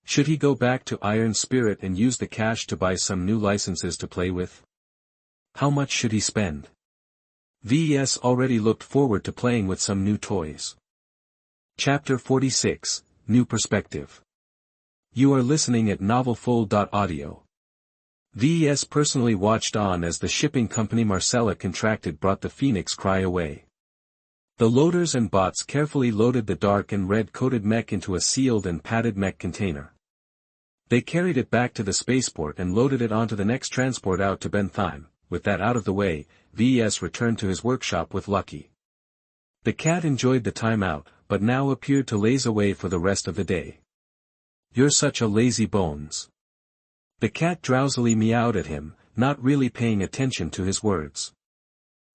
Should he go back to Iron Spirit and use the cash to buy some new licenses to play with? How much should he spend? Ves already looked forward to playing with some new toys. Chapter 46, New Perspective. You are listening at novelfull.audio. Ves personally watched on as the shipping company Marcella contracted brought the Phoenix Cry away. The loaders and bots carefully loaded the dark and red-coated mech into a sealed and padded mech container. They carried it back to the spaceport and loaded it onto the next transport out to Bentheim. With that out of the way, Ves returned to his workshop with Lucky. The cat enjoyed the time out, but now appeared to laze away for the rest of the day. You're such a lazy bones. The cat drowsily meowed at him, not really paying attention to his words.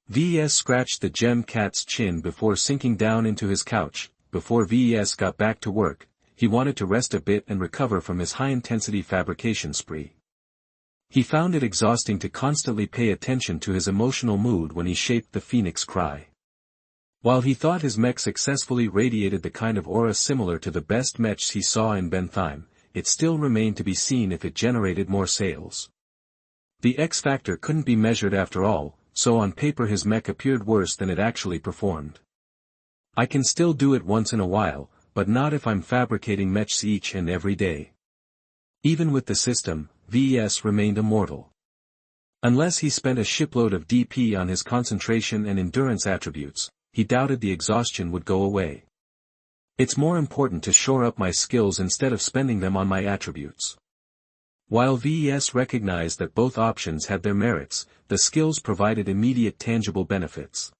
Ves scratched the gem cat's chin before sinking down into his couch. Before Ves got back to work, he wanted to rest a bit and recover from his high-intensity fabrication spree. He found it exhausting to constantly pay attention to his emotional mood when he shaped the Phoenix Cry. While he thought his mech successfully radiated the kind of aura similar to the best mechs he saw in Bentheim, it still remained to be seen if it generated more sales. The X-factor couldn't be measured after all, so on paper his mech appeared worse than it actually performed. I can still do it once in a while, but not if I'm fabricating mechs each and every day. Even with the system, Ves remained immortal. Unless he spent a shipload of DP on his concentration and endurance attributes, he doubted the exhaustion would go away. It's more important to shore up my skills instead of spending them on my attributes. While Ves recognized that both options had their merits, the skills provided immediate tangible benefits.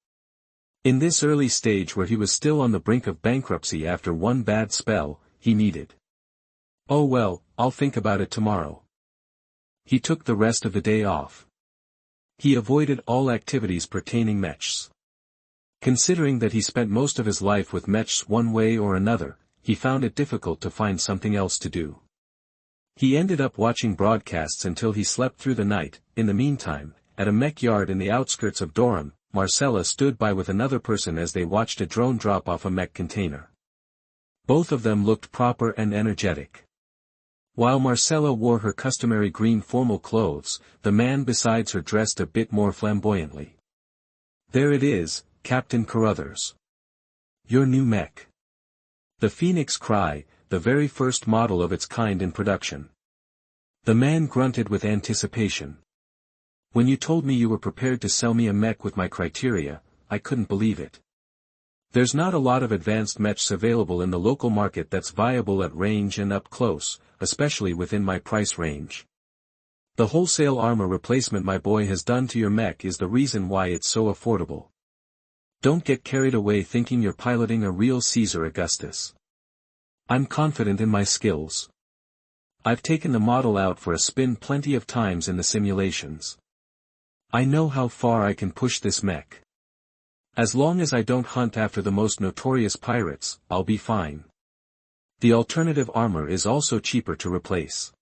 In this early stage where he was still on the brink of bankruptcy after one bad spell, he needed. Oh well, I'll think about it tomorrow. He took the rest of the day off. He avoided all activities pertaining mechs. Considering that he spent most of his life with mechs one way or another, he found it difficult to find something else to do. He ended up watching broadcasts until he slept through the night. In the meantime, at a mech yard in the outskirts of Durham, Marcella stood by with another person as they watched a drone drop off a mech container. Both of them looked proper and energetic. While Marcella wore her customary green formal clothes, the man besides her dressed a bit more flamboyantly. There it is, Captain Carruthers. Your new mech. The Phoenix Cry, the very first model of its kind in production. The man grunted with anticipation. When you told me you were prepared to sell me a mech with my criteria, I couldn't believe it. There's not a lot of advanced mechs available in the local market that's viable at range and up close, especially within my price range. The wholesale armor replacement my boy has done to your mech is the reason why it's so affordable. Don't get carried away thinking you're piloting a real Caesar Augustus. I'm confident in my skills. I've taken the model out for a spin plenty of times in the simulations. I know how far I can push this mech. As long as I don't hunt after the most notorious pirates, I'll be fine. The alternative armor is also cheaper to replace.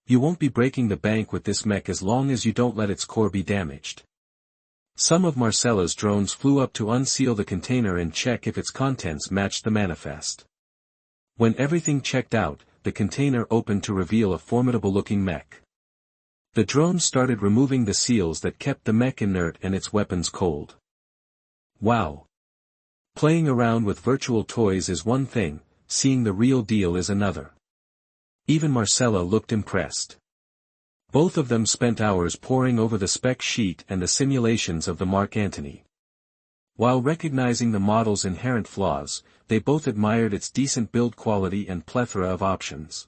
You won't be breaking the bank with this mech as long as you don't let its core be damaged. Some of Marcella's drones flew up to unseal the container and check if its contents matched the manifest. When everything checked out, the container opened to reveal a formidable-looking mech. The drones started removing the seals that kept the mech inert and its weapons cold. Wow! Playing around with virtual toys is one thing, seeing the real deal is another. Even Marcella looked impressed. Both of them spent hours poring over the spec sheet and the simulations of the Mark Antony. While recognizing the model's inherent flaws, they both admired its decent build quality and plethora of options.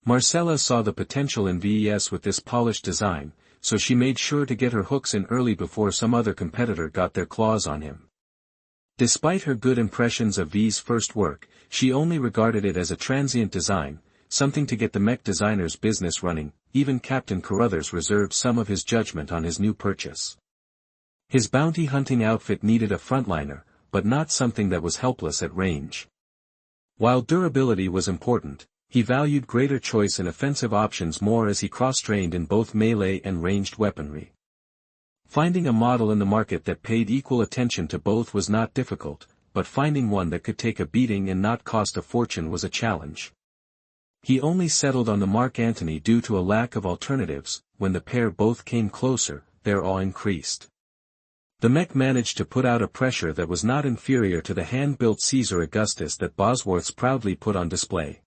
Marcella saw the potential in Ves with this polished design, so she made sure to get her hooks in early before some other competitor got their claws on him. Despite her good impressions of V's first work, she only regarded it as a transient design, something to get the mech designer's business running. Even Captain Carruthers reserved some of his judgment on his new purchase. His bounty hunting outfit needed a frontliner, but not something that was helpless at range. While durability was important, he valued greater choice in offensive options more as he cross-trained in both melee and ranged weaponry. Finding a model in the market that paid equal attention to both was not difficult, but finding one that could take a beating and not cost a fortune was a challenge. He only settled on the Mark Antony due to a lack of alternatives. When the pair both came closer, their awe increased. The mech managed to put out a pressure that was not inferior to the hand-built Caesar Augustus that Bosworth's proudly put on display.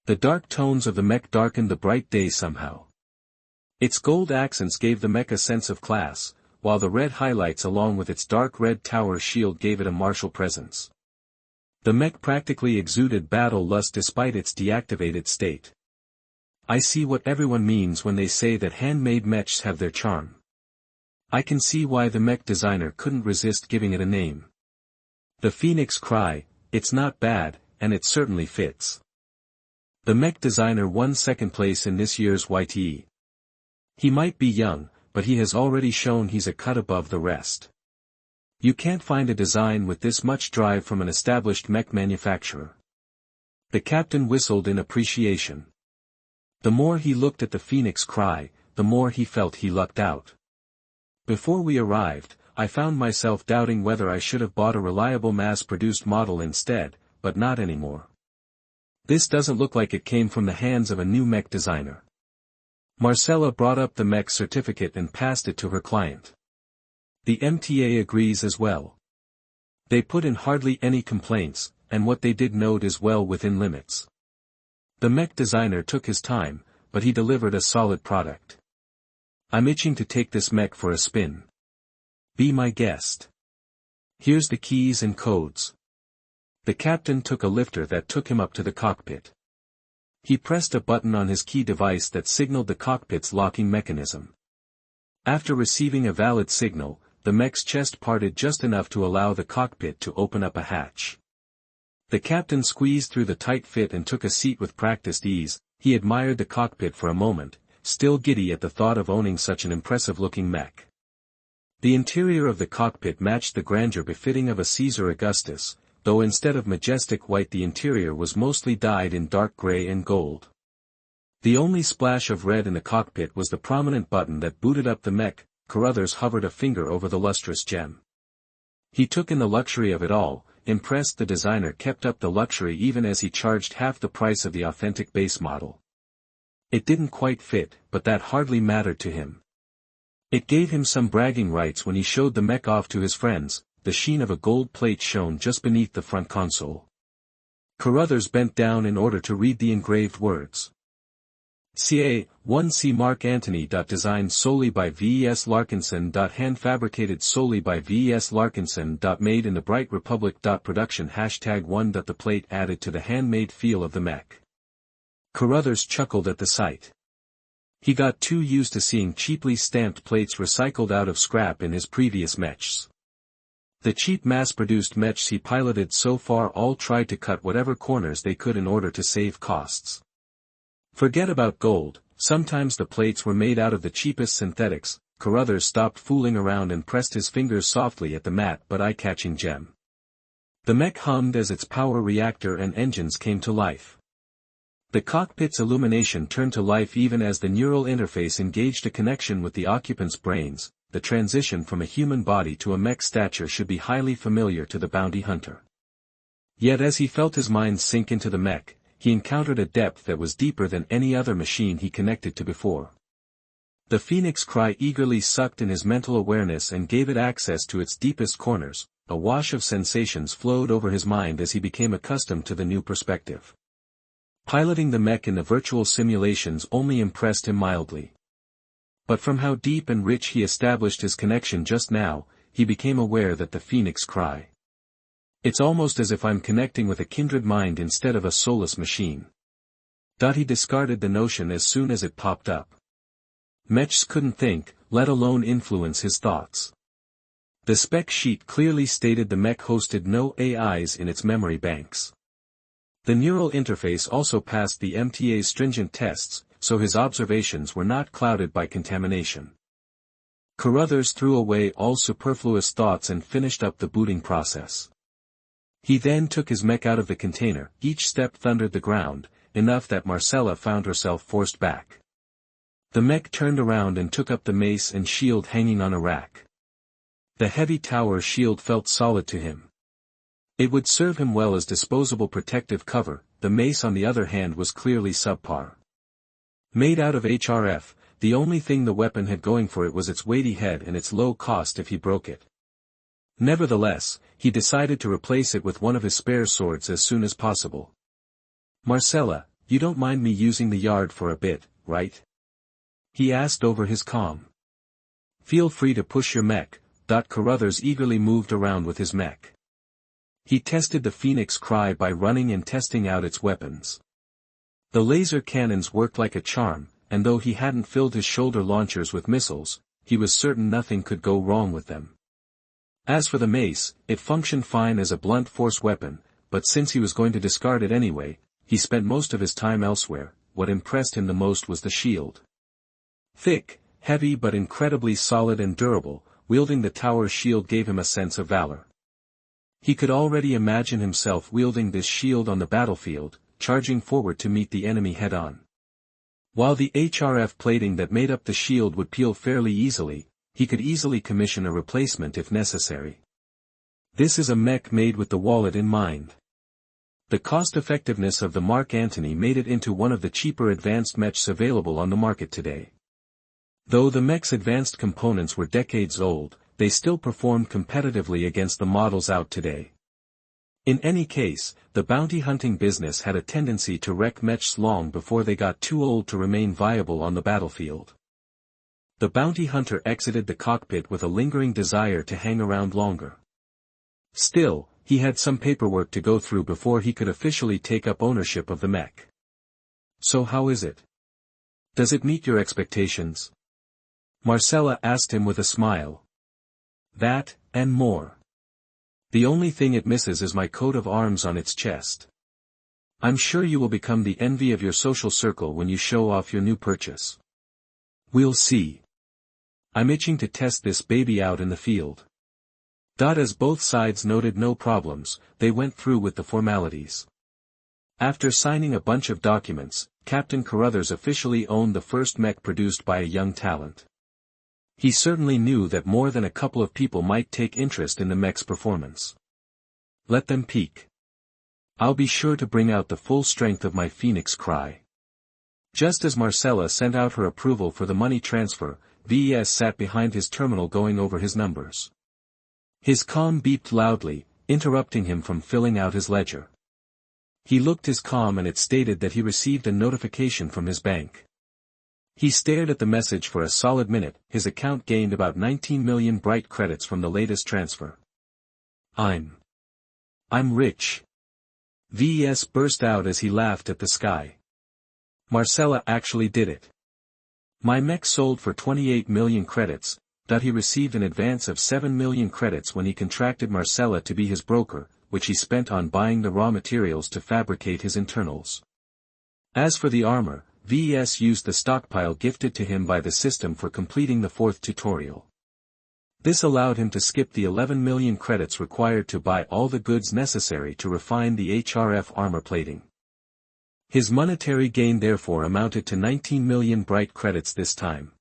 The dark tones of the mech darkened the bright day somehow. Its gold accents gave the mech a sense of class, while the red highlights along with its dark red tower shield gave it a martial presence. The mech practically exuded battle lust despite its deactivated state. I see what everyone means when they say that handmade mechs have their charm. I can see why the mech designer couldn't resist giving it a name. The Phoenix Cry, it's not bad, and it certainly fits. The mech designer won second place in this year's YTE. He might be young, but he has already shown he's a cut above the rest. You can't find a design with this much drive from an established mech manufacturer. The captain whistled in appreciation. The more he looked at the Phoenix Cry, the more he felt he lucked out. Before we arrived, I found myself doubting whether I should have bought a reliable mass-produced model instead, but not anymore. This doesn't look like it came from the hands of a new mech designer. Marcella brought up the mech certificate and passed it to her client. The MTA agrees as well. They put in hardly any complaints, and what they did note is well within limits. The mech designer took his time, but he delivered a solid product. I'm itching to take this mech for a spin. Be my guest. Here's the keys and codes. The captain took a lifter that took him up to the cockpit. He pressed a button on his key device that signaled the cockpit's locking mechanism. After receiving a valid signal, the mech's chest parted just enough to allow the cockpit to open up a hatch. The captain squeezed through the tight fit and took a seat with practiced ease. He admired the cockpit for a moment, still giddy at the thought of owning such an impressive-looking mech. The interior of the cockpit matched the grandeur befitting of a Caesar Augustus, though instead of majestic white the interior was mostly dyed in dark gray and gold. The only splash of red in the cockpit was the prominent button that booted up the mech. Carruthers hovered a finger over the lustrous gem. He took in the luxury of it all. Impressed, the designer kept up the luxury even as he charged half the price of the authentic base model. It didn't quite fit, but that hardly mattered to him. It gave him some bragging rights when he showed the mech off to his friends. The sheen of a gold plate shone just beneath the front console. Carruthers bent down in order to read the engraved words. CA-1C Mark Antony. Designed solely by Ves Larkinson. Hand-fabricated solely by Ves Larkinson. Made in the Bright Republic. Production #1. The plate added to the handmade feel of the mech. Carruthers chuckled at the sight. He got too used to seeing cheaply stamped plates recycled out of scrap in his previous mechs. The cheap mass-produced mechs he piloted so far all tried to cut whatever corners they could in order to save costs. Forget about gold, sometimes the plates were made out of the cheapest synthetics. Carruthers stopped fooling around and pressed his fingers softly at the matte but eye-catching gem. The mech hummed as its power reactor and engines came to life. The cockpit's illumination turned to life even as the neural interface engaged a connection with the occupant's brains. The transition from a human body to a mech stature should be highly familiar to the bounty hunter. Yet as he felt his mind sink into the mech, he encountered a depth that was deeper than any other machine he connected to before. The Phoenix Cry eagerly sucked in his mental awareness and gave it access to its deepest corners. A wash of sensations flowed over his mind as he became accustomed to the new perspective. Piloting the mech in the virtual simulations only impressed him mildly. But from how deep and rich he established his connection just now, he became aware that the Phoenix Cry. It's almost as if I'm connecting with a kindred mind instead of a soulless machine. He discarded the notion as soon as it popped up. Mechs couldn't think, let alone influence his thoughts. The spec sheet clearly stated the mech hosted no AIs in its memory banks. The neural interface also passed the MTA's stringent tests, so his observations were not clouded by contamination. Carruthers threw away all superfluous thoughts and finished up the booting process. He then took his mech out of the container. Each step thundered the ground, enough that Marcella found herself forced back. The mech turned around and took up the mace and shield hanging on a rack. The heavy tower shield felt solid to him. It would serve him well as disposable protective cover. The mace on the other hand was clearly subpar. Made out of HRF, the only thing the weapon had going for it was its weighty head and its low cost if he broke it. Nevertheless, he decided to replace it with one of his spare swords as soon as possible. "Marcella, you don't mind me using the yard for a bit, right?" he asked over his comm. "Feel free to push your mech." Carruthers eagerly moved around with his mech. He tested the Phoenix Cry by running and testing out its weapons. The laser cannons worked like a charm, and though he hadn't filled his shoulder launchers with missiles, he was certain nothing could go wrong with them. As for the mace, it functioned fine as a blunt force weapon, but since he was going to discard it anyway, he spent most of his time elsewhere. What impressed him the most was the shield. Thick, heavy but incredibly solid and durable, wielding the tower's shield gave him a sense of valor. He could already imagine himself wielding this shield on the battlefield, charging forward to meet the enemy head-on. While the HRF plating that made up the shield would peel fairly easily, he could easily commission a replacement if necessary. This is a mech made with the wallet in mind. The cost-effectiveness of the Mark Antony made it into one of the cheaper advanced mechs available on the market today. Though the mech's advanced components were decades old, they still performed competitively against the models out today. In any case, the bounty hunting business had a tendency to wreck mechs long before they got too old to remain viable on the battlefield. The bounty hunter exited the cockpit with a lingering desire to hang around longer. Still, he had some paperwork to go through before he could officially take up ownership of the mech. "So how is it? Does it meet your expectations?" Marcella asked him with a smile. "That, and more. The only thing it misses is my coat of arms on its chest. I'm sure you will become the envy of your social circle when you show off your new purchase. We'll see. I'm itching to test this baby out in the field." As both sides noted no problems, they went through with the formalities. After signing a bunch of documents, Captain Carruthers officially owned the first mech produced by a young talent. He certainly knew that more than a couple of people might take interest in the mech's performance. "Let them peek. I'll be sure to bring out the full strength of my Phoenix Cry." Just as Marcella sent out her approval for the money transfer, Ves sat behind his terminal going over his numbers. His comm beeped loudly, interrupting him from filling out his ledger. He looked his comm and it stated that he received a notification from his bank. He stared at the message for a solid minute. His account gained about 19 million bright credits from the latest transfer. I'm rich." Ves burst out as he laughed at the sky. Marcella actually did it. "My mech sold for 28 million credits, he received an advance of 7 million credits when he contracted Marcella to be his broker, which he spent on buying the raw materials to fabricate his internals. As for the armor, Ves used the stockpile gifted to him by the system for completing the 4th tutorial. This allowed him to skip the 11 million credits required to buy all the goods necessary to refine the HRF armor plating. His monetary gain therefore amounted to 19 million bright credits this time.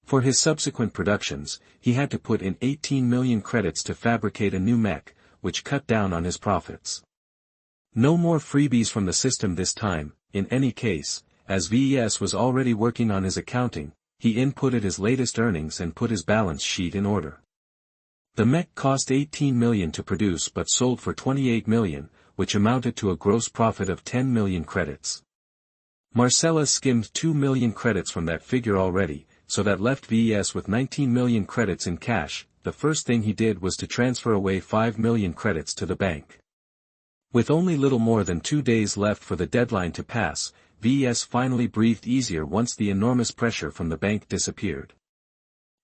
For his subsequent productions, he had to put in 18 million credits to fabricate a new mech, which cut down on his profits. No more freebies from the system this time. In any case, as Ves was already working on his accounting, he inputted his latest earnings and put his balance sheet in order. The mech cost 18 million to produce but sold for 28 million, which amounted to a gross profit of 10 million credits. Marcella skimmed 2 million credits from that figure already, so that left Ves with 19 million credits in cash. The first thing he did was to transfer away 5 million credits to the bank. With only little more than 2 days left for the deadline to pass, Ves finally breathed easier once the enormous pressure from the bank disappeared.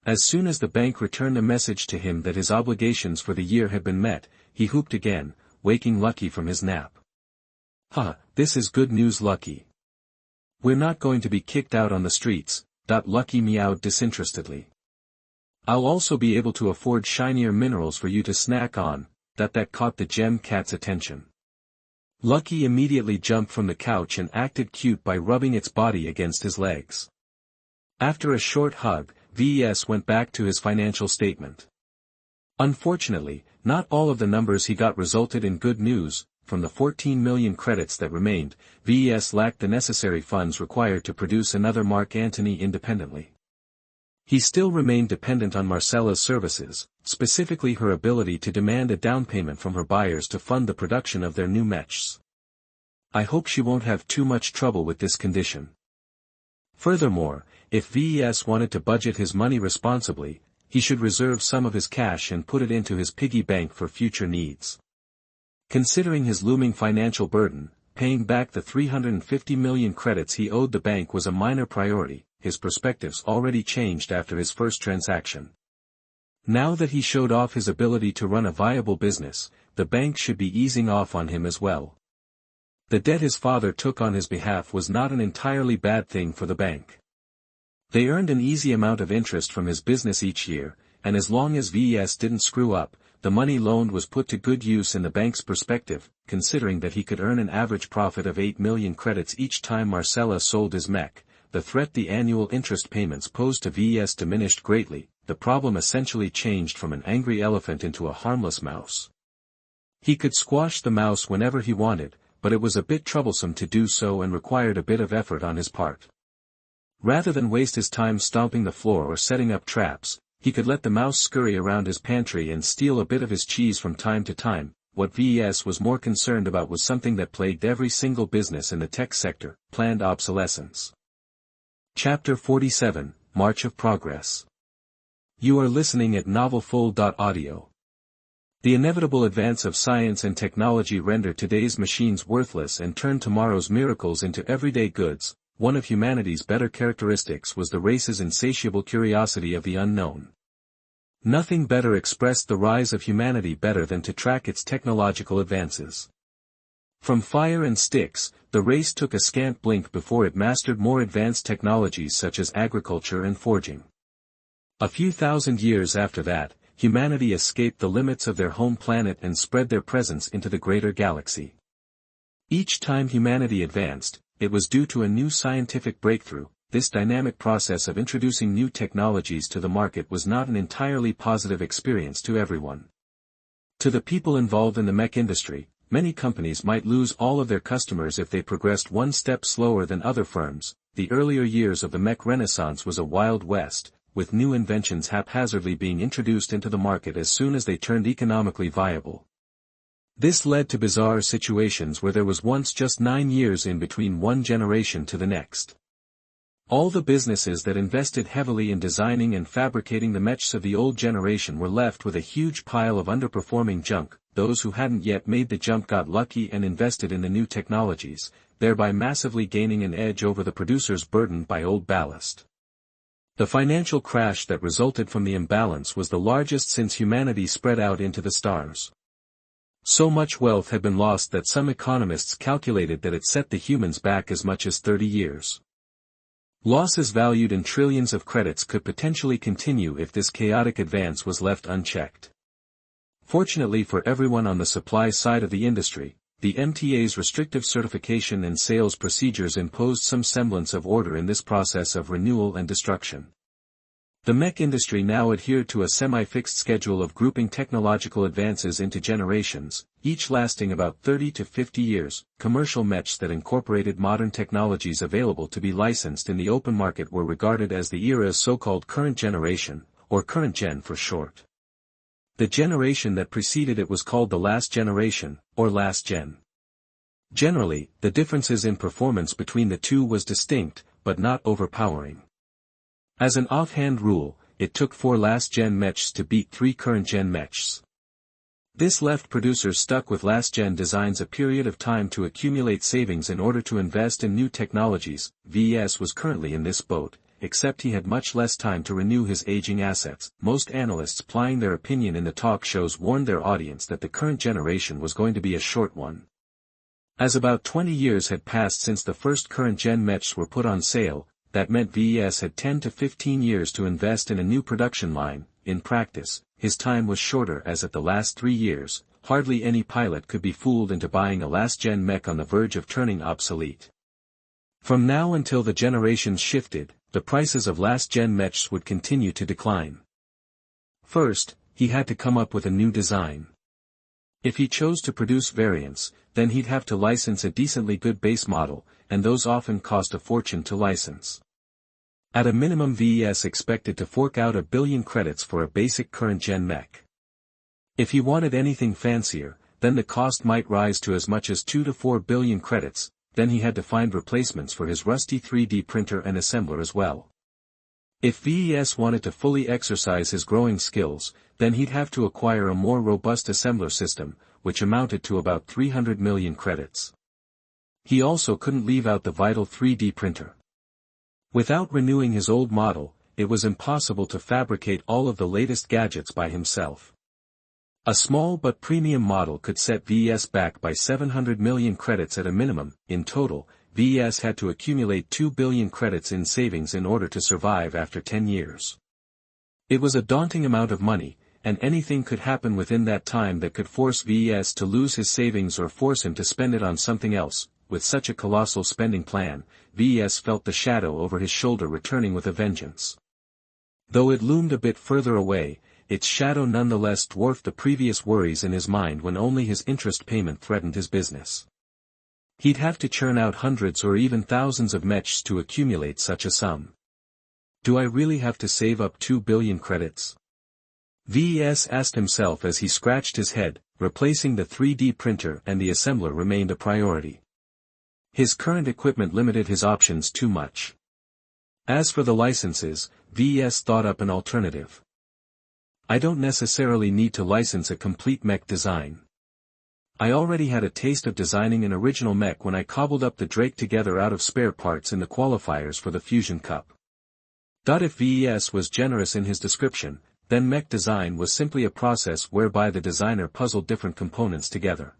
As soon as the bank returned a message to him that his obligations for the year had been met, he whooped again, waking Lucky from his nap. "Ha, this is good news, Lucky. We're not going to be kicked out on the streets," Lucky meowed disinterestedly. "I'll also be able to afford shinier minerals for you to snack on." That caught the gem cat's attention. Lucky immediately jumped from the couch and acted cute by rubbing its body against his legs. After a short hug, Ves went back to his financial statement. Unfortunately, not all of the numbers he got resulted in good news. From the 14 million credits that remained, Ves lacked the necessary funds required to produce another Mark Antony independently. He still remained dependent on Marcella's services, specifically her ability to demand a down payment from her buyers to fund the production of their new mechs. I hope she won't have too much trouble with this condition. Furthermore, if Ves wanted to budget his money responsibly, he should reserve some of his cash and put it into his piggy bank for future needs. Considering his looming financial burden, paying back the 350 million credits he owed the bank was a minor priority. His perspectives already changed after his first transaction. Now that he showed off his ability to run a viable business, the bank should be easing off on him as well. The debt his father took on his behalf was not an entirely bad thing for the bank. They earned an easy amount of interest from his business each year, and as long as Ves didn't screw up, the money loaned was put to good use in the bank's perspective, considering that he could earn an average profit of 8 million credits each time Marcella sold his mech. The threat the annual interest payments posed to Ves diminished greatly. The problem essentially changed from an angry elephant into a harmless mouse. He could squash the mouse whenever he wanted, but it was a bit troublesome to do so and required a bit of effort on his part. Rather than waste his time stomping the floor or setting up traps, he could let the mouse scurry around his pantry and steal a bit of his cheese from time to time. What Ves was more concerned about was something that plagued every single business in the tech sector: planned obsolescence. Chapter 47, March of Progress. You are listening at novelfull.audio. The inevitable advance of science and technology render today's machines worthless and turn tomorrow's miracles into everyday goods. One of humanity's better characteristics was the race's insatiable curiosity of the unknown. Nothing better expressed the rise of humanity better than to track its technological advances. From fire and sticks, the race took a scant blink before it mastered more advanced technologies such as agriculture and forging. A few thousand years after that, humanity escaped the limits of their home planet and spread their presence into the greater galaxy. Each time humanity advanced, it was due to a new scientific breakthrough. This dynamic process of introducing new technologies to the market was not an entirely positive experience to everyone. To the people involved in the mech industry, many companies might lose all of their customers if they progressed one step slower than other firms. The earlier years of the mech renaissance was a wild west, with new inventions haphazardly being introduced into the market as soon as they turned economically viable. This led to bizarre situations where there was once just 9 years in between one generation to the next. All the businesses that invested heavily in designing and fabricating the mechs of the old generation were left with a huge pile of underperforming junk. Those who hadn't yet made the jump got lucky and invested in the new technologies, thereby massively gaining an edge over the producers burdened by old ballast. The financial crash that resulted from the imbalance was the largest since humanity spread out into the stars. So much wealth had been lost that some economists calculated that it set the humans back as much as 30 years. Losses valued in trillions of credits could potentially continue if this chaotic advance was left unchecked. Fortunately for everyone on the supply side of the industry, the MTA's restrictive certification and sales procedures imposed some semblance of order in this process of renewal and destruction. The mech industry now adhered to a semi-fixed schedule of grouping technological advances into generations, each lasting about 30 to 50 years. Commercial mechs that incorporated modern technologies available to be licensed in the open market were regarded as the era's so-called current generation, or current gen for short. The generation that preceded it was called the last generation, or last gen. Generally, the differences in performance between the two was distinct, but not overpowering. As an offhand rule, it took 4 last-gen mechs to beat 3 current-gen mechs. This left producers stuck with last-gen designs a period of time to accumulate savings in order to invest in new technologies. Ves was currently in this boat, except he had much less time to renew his aging assets. Most analysts plying their opinion in the talk shows warned their audience that the current generation was going to be a short one. As about 20 years had passed since the first current-gen mechs were put on sale, that meant VES had 10 to 15 years to invest in a new production line. In practice, his time was shorter, as at the last 3 years, hardly any pilot could be fooled into buying a last-gen mech on the verge of turning obsolete. From now until the generations shifted, the prices of last-gen mechs would continue to decline. First, he had to come up with a new design. If he chose to produce variants, then he'd have to license a decently good base model, and those often cost a fortune to license. At a minimum, VES expected to fork out 1 billion credits for a basic current-gen mech. If he wanted anything fancier, then the cost might rise to as much as 2 to 4 billion credits, then he had to find replacements for his rusty 3D printer and assembler as well. If VES wanted to fully exercise his growing skills, then he'd have to acquire a more robust assembler system, which amounted to about 300 million credits. He also couldn't leave out the vital 3D printer. Without renewing his old model, it was impossible to fabricate all of the latest gadgets by himself. A small but premium model could set VES back by 700 million credits at a minimum. In total, VES had to accumulate 2 billion credits in savings in order to survive after 10 years. It was a daunting amount of money, and anything could happen within that time that could force VES to lose his savings or force him to spend it on something else. With such a colossal spending plan, VES felt the shadow over his shoulder returning with a vengeance. Though it loomed a bit further away, its shadow nonetheless dwarfed the previous worries in his mind when only his interest payment threatened his business. He'd have to churn out hundreds or even thousands of mechs to accumulate such a sum. Do I really have to save up 2 billion credits? VES asked himself as he scratched his head. Replacing the 3D printer and the assembler remained a priority. His current equipment limited his options too much. As for the licenses, VES thought up an alternative. I don't necessarily need to license a complete mech design. I already had a taste of designing an original mech when I cobbled up the Drake together out of spare parts in the qualifiers for the Fusion Cup. If VES was generous in his description, then mech design was simply a process whereby the designer puzzled different components together.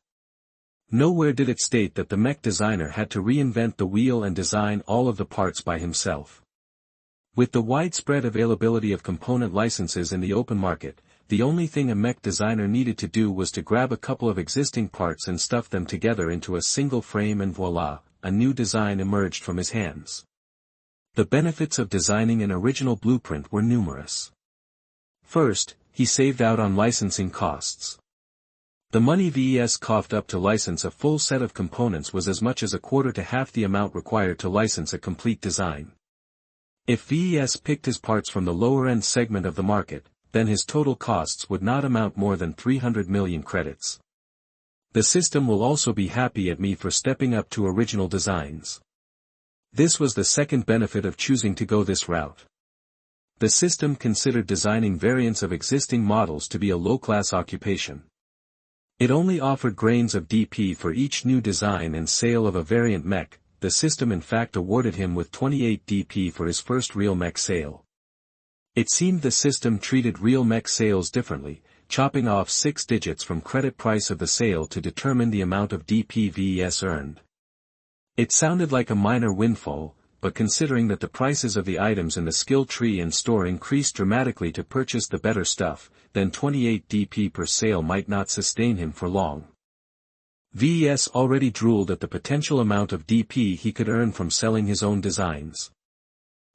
Nowhere did it state that the mech designer had to reinvent the wheel and design all of the parts by himself. With the widespread availability of component licenses in the open market, the only thing a mech designer needed to do was to grab a couple of existing parts and stuff them together into a single frame, and voila, a new design emerged from his hands. The benefits of designing an original blueprint were numerous. First, he saved out on licensing costs. The money VES coughed up to license a full set of components was as much as a quarter to half the amount required to license a complete design. If VES picked his parts from the lower-end segment of the market, then his total costs would not amount more than 300 million credits. The system will also be happy at me for stepping up to original designs. This was the second benefit of choosing to go this route. The system considered designing variants of existing models to be a low-class occupation. It only offered grains of DP for each new design and sale of a variant mech. The system in fact awarded him with 28 DP for his first real mech sale. It seemed the system treated real mech sales differently, chopping off 6 digits from credit price of the sale to determine the amount of DP VES earned. It sounded like a minor windfall, but considering that the prices of the items in the skill tree and store increased dramatically to purchase the better stuff, then 28 DP per sale might not sustain him for long. VES already drooled at the potential amount of DP he could earn from selling his own designs.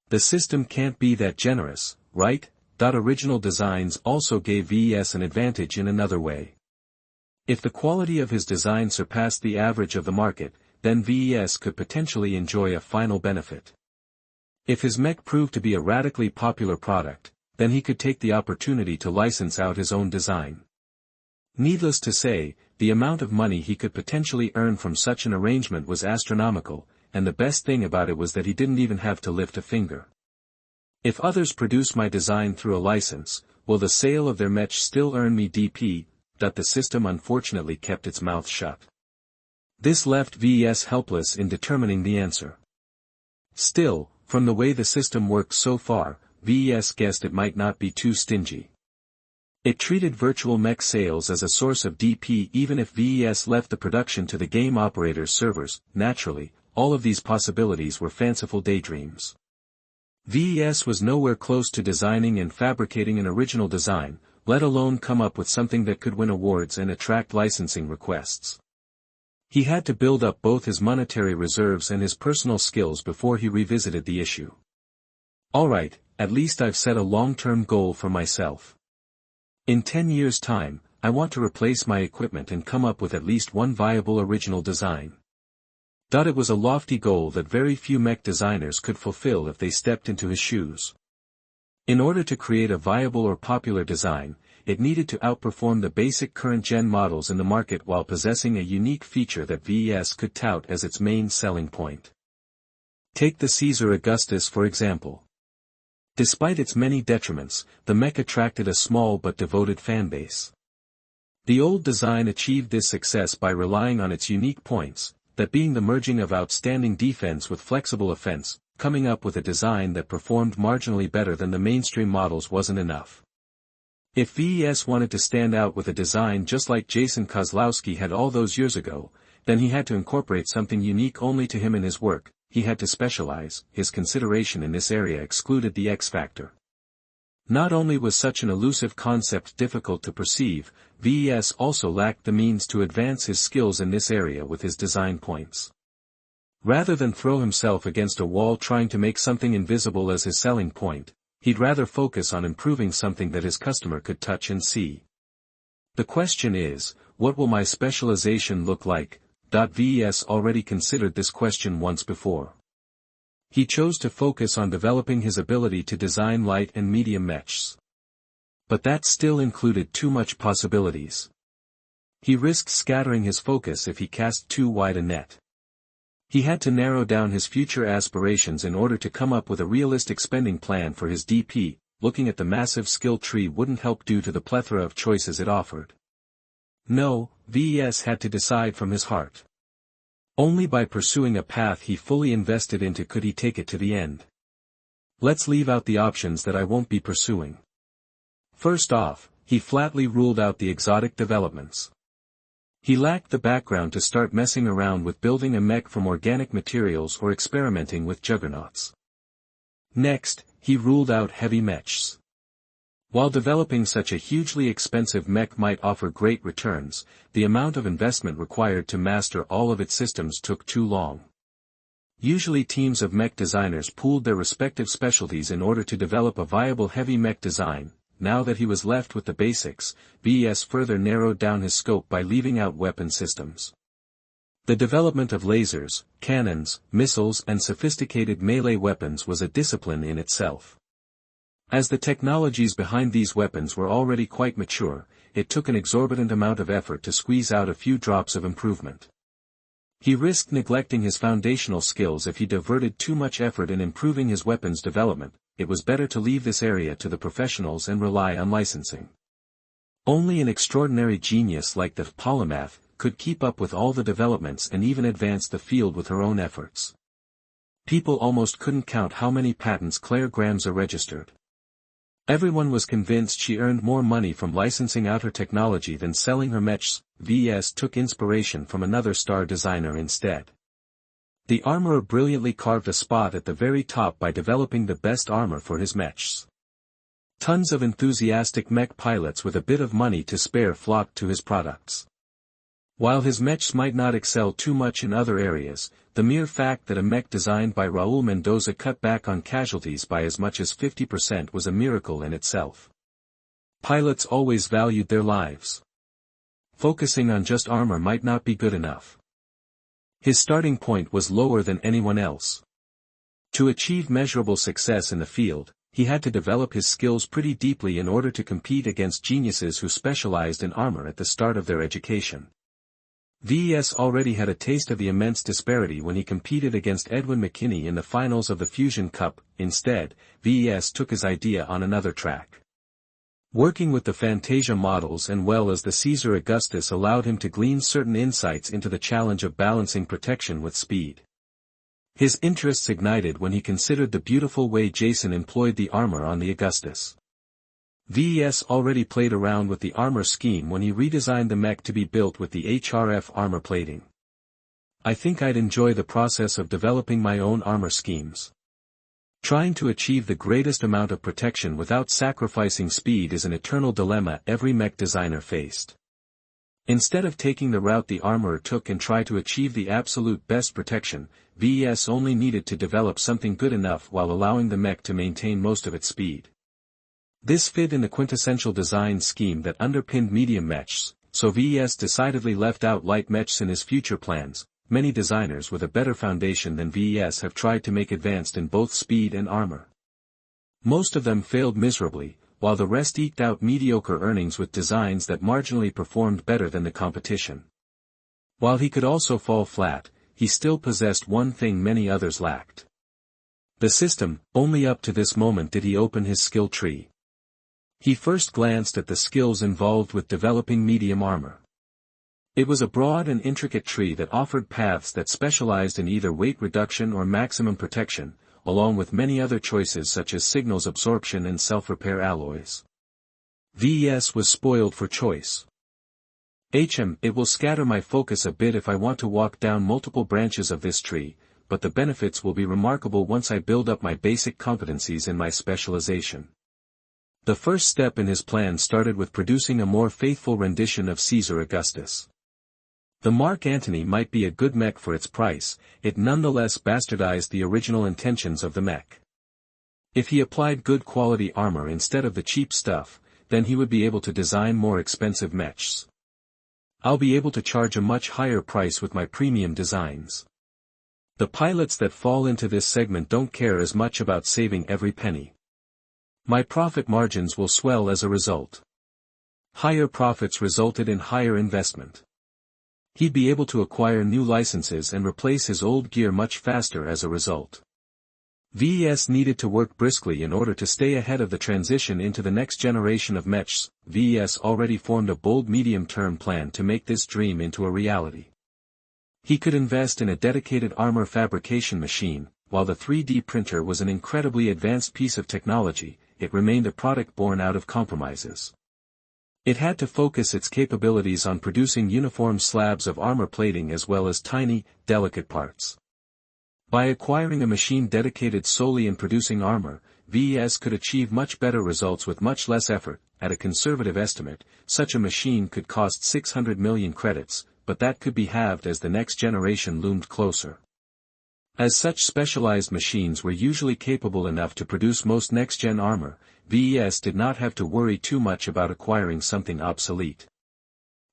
The system can't be that generous, right? Original designs also gave VES an advantage in another way. If the quality of his design surpassed the average of the market, then VES could potentially enjoy a final benefit. If his mech proved to be a radically popular product, then he could take the opportunity to license out his own design. Needless to say, the amount of money he could potentially earn from such an arrangement was astronomical, and the best thing about it was that he didn't even have to lift a finger. If others produce my design through a license, will the sale of their mech still earn me DP? The system unfortunately kept its mouth shut. This left VES helpless in determining the answer. Still, From the way the system worked so far, VES guessed it might not be too stingy. It treated virtual mech sales as a source of DP even if VES left the production to the game operator's servers. Naturally, all of these possibilities were fanciful daydreams. VES was nowhere close to designing and fabricating an original design, let alone come up with something that could win awards and attract licensing requests. He had to build up both his monetary reserves and his personal skills before he revisited the issue. Alright, at least I've set a long-term goal for myself. In 10 years' time, I want to replace my equipment and come up with at least one viable original design. It was a lofty goal that very few mech designers could fulfill if they stepped into his shoes. In order to create a viable or popular design, it needed to outperform the basic current-gen models in the market while possessing a unique feature that VES could tout as its main selling point. Take the Caesar Augustus for example. Despite its many detriments, the mech attracted a small but devoted fanbase. The old design achieved this success by relying on its unique points, that being the merging of outstanding defense with flexible offense. Coming up with a design that performed marginally better than the mainstream models wasn't enough. If VES wanted to stand out with a design just like Jason Kozlowski had all those years ago, then he had to incorporate something unique only to him in his work. He had to specialize. His consideration in this area excluded the X factor. Not only was such an elusive concept difficult to perceive, VES also lacked the means to advance his skills in this area with his design points. Rather than throw himself against a wall trying to make something invisible as his selling point, he'd rather focus on improving something that his customer could touch and see. The question is, what will my specialization look like? VES already considered this question once before. He chose to focus on developing his ability to design light and medium mechs. But that still included too much possibilities. He risked scattering his focus if he cast too wide a net. He had to narrow down his future aspirations in order to come up with a realistic spending plan for his DP. Looking at the massive skill tree wouldn't help due to the plethora of choices it offered. No, VES had to decide from his heart. Only by pursuing a path he fully invested into could he take it to the end. Let's leave out the options that I won't be pursuing. First off, he flatly ruled out the exotic developments. He lacked the background to start messing around with building a mech from organic materials or experimenting with juggernauts. Next, he ruled out heavy mechs. While developing such a hugely expensive mech might offer great returns, the amount of investment required to master all of its systems took too long. Usually teams of mech designers pooled their respective specialties in order to develop a viable heavy mech design. Now that he was left with the basics, VES further narrowed down his scope by leaving out weapon systems. The development of lasers, cannons, missiles and sophisticated melee weapons was a discipline in itself. As the technologies behind these weapons were already quite mature, it took an exorbitant amount of effort to squeeze out a few drops of improvement. He risked neglecting his foundational skills if he diverted too much effort in improving his weapons development. It was better to leave this area to the professionals and rely on licensing. Only an extraordinary genius like the polymath could keep up with all the developments and even advance the field with her own efforts. People almost couldn't count how many patents Claire Gramza registered. Everyone was convinced she earned more money from licensing out her technology than selling her mechs. VES took inspiration from another star designer instead. The armorer brilliantly carved a spot at the very top by developing the best armor for his mechs. Tons of enthusiastic mech pilots with a bit of money to spare flocked to his products. While his mechs might not excel too much in other areas, the mere fact that a mech designed by Raul Mendoza cut back on casualties by as much as 50% was a miracle in itself. Pilots always valued their lives. Focusing on just armor might not be good enough. His starting point was lower than anyone else. To achieve measurable success in the field, he had to develop his skills pretty deeply in order to compete against geniuses who specialized in armor at the start of their education. VES already had a taste of the immense disparity when he competed against Edwin McKinney in the finals of the Fusion Cup. Instead, VES took his idea on another track. Working with the Fantasia models and well as the Caesar Augustus allowed him to glean certain insights into the challenge of balancing protection with speed. His interests ignited when he considered the beautiful way Jason employed the armor on the Augustus. Ves already played around with the armor scheme when he redesigned the mech to be built with the HRF armor plating. I think I'd enjoy the process of developing my own armor schemes. Trying to achieve the greatest amount of protection without sacrificing speed is an eternal dilemma every mech designer faced. Instead of taking the route the armorer took and try to achieve the absolute best protection, Ves only needed to develop something good enough while allowing the mech to maintain most of its speed. This fit in the quintessential design scheme that underpinned medium mechs, so Ves decidedly left out light mechs in his future plans. Many designers with a better foundation than Ves have tried to make advanced in both speed and armor. Most of them failed miserably, while the rest eked out mediocre earnings with designs that marginally performed better than the competition. While he could also fall flat, he still possessed one thing many others lacked. The system. Only up to this moment did he open his skill tree. He first glanced at the skills involved with developing medium armor. It was a broad and intricate tree that offered paths that specialized in either weight reduction or maximum protection, along with many other choices such as signals absorption and self-repair alloys. Ves was spoiled for choice. It will scatter my focus a bit if I want to walk down multiple branches of this tree, but the benefits will be remarkable once I build up my basic competencies in my specialization. The first step in his plan started with producing a more faithful rendition of Caesar Augustus. The Mark Antony might be a good mech for its price, it nonetheless bastardized the original intentions of the mech. If he applied good quality armor instead of the cheap stuff, then he would be able to design more expensive mechs. I'll be able to charge a much higher price with my premium designs. The pilots that fall into this segment don't care as much about saving every penny. My profit margins will swell as a result. Higher profits resulted in higher investment. He'd be able to acquire new licenses and replace his old gear much faster as a result. Ves needed to work briskly in order to stay ahead of the transition into the next generation of mechs. Ves already formed a bold medium-term plan to make this dream into a reality. He could invest in a dedicated armor fabrication machine. While the 3D printer was an incredibly advanced piece of technology, it remained a product born out of compromises. It had to focus its capabilities on producing uniform slabs of armor plating as well as tiny, delicate parts. By acquiring a machine dedicated solely in producing armor, Ves could achieve much better results with much less effort. At a conservative estimate, such a machine could cost 600 million credits, but that could be halved as the next generation loomed closer. As such specialized machines were usually capable enough to produce most next-gen armor, Ves did not have to worry too much about acquiring something obsolete.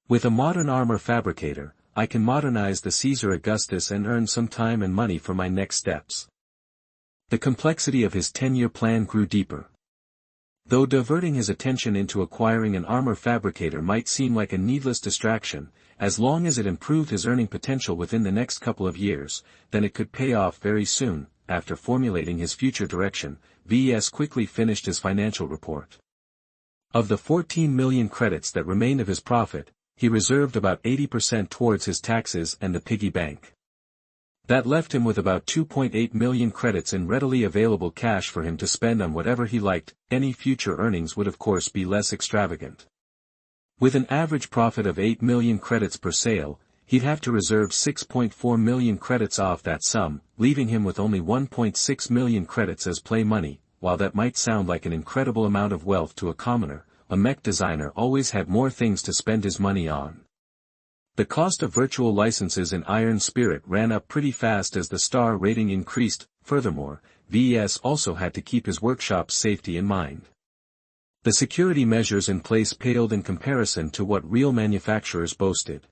With a modern armor fabricator, I can modernize the Caesar Augustus and earn some time and money for my next steps. The complexity of his 10-year plan grew deeper. Though diverting his attention into acquiring an armor fabricator might seem like a needless distraction, as long as it improved his earning potential within the next couple of years, then it could pay off very soon. After formulating his future direction, Ves quickly finished his financial report. Of the 14 million credits that remained of his profit, he reserved about 80% towards his taxes and the piggy bank. That left him with about 2.8 million credits in readily available cash for him to spend on whatever he liked. Any future earnings would of course be less extravagant. With an average profit of 8 million credits per sale, he'd have to reserve 6.4 million credits off that sum, leaving him with only 1.6 million credits as play money. While that might sound like an incredible amount of wealth to a commoner, a mech designer always had more things to spend his money on. The cost of virtual licenses in Iron Spirit ran up pretty fast as the star rating increased. Furthermore, Ves also had to keep his workshop's safety in mind. The security measures in place paled in comparison to what real manufacturers boasted.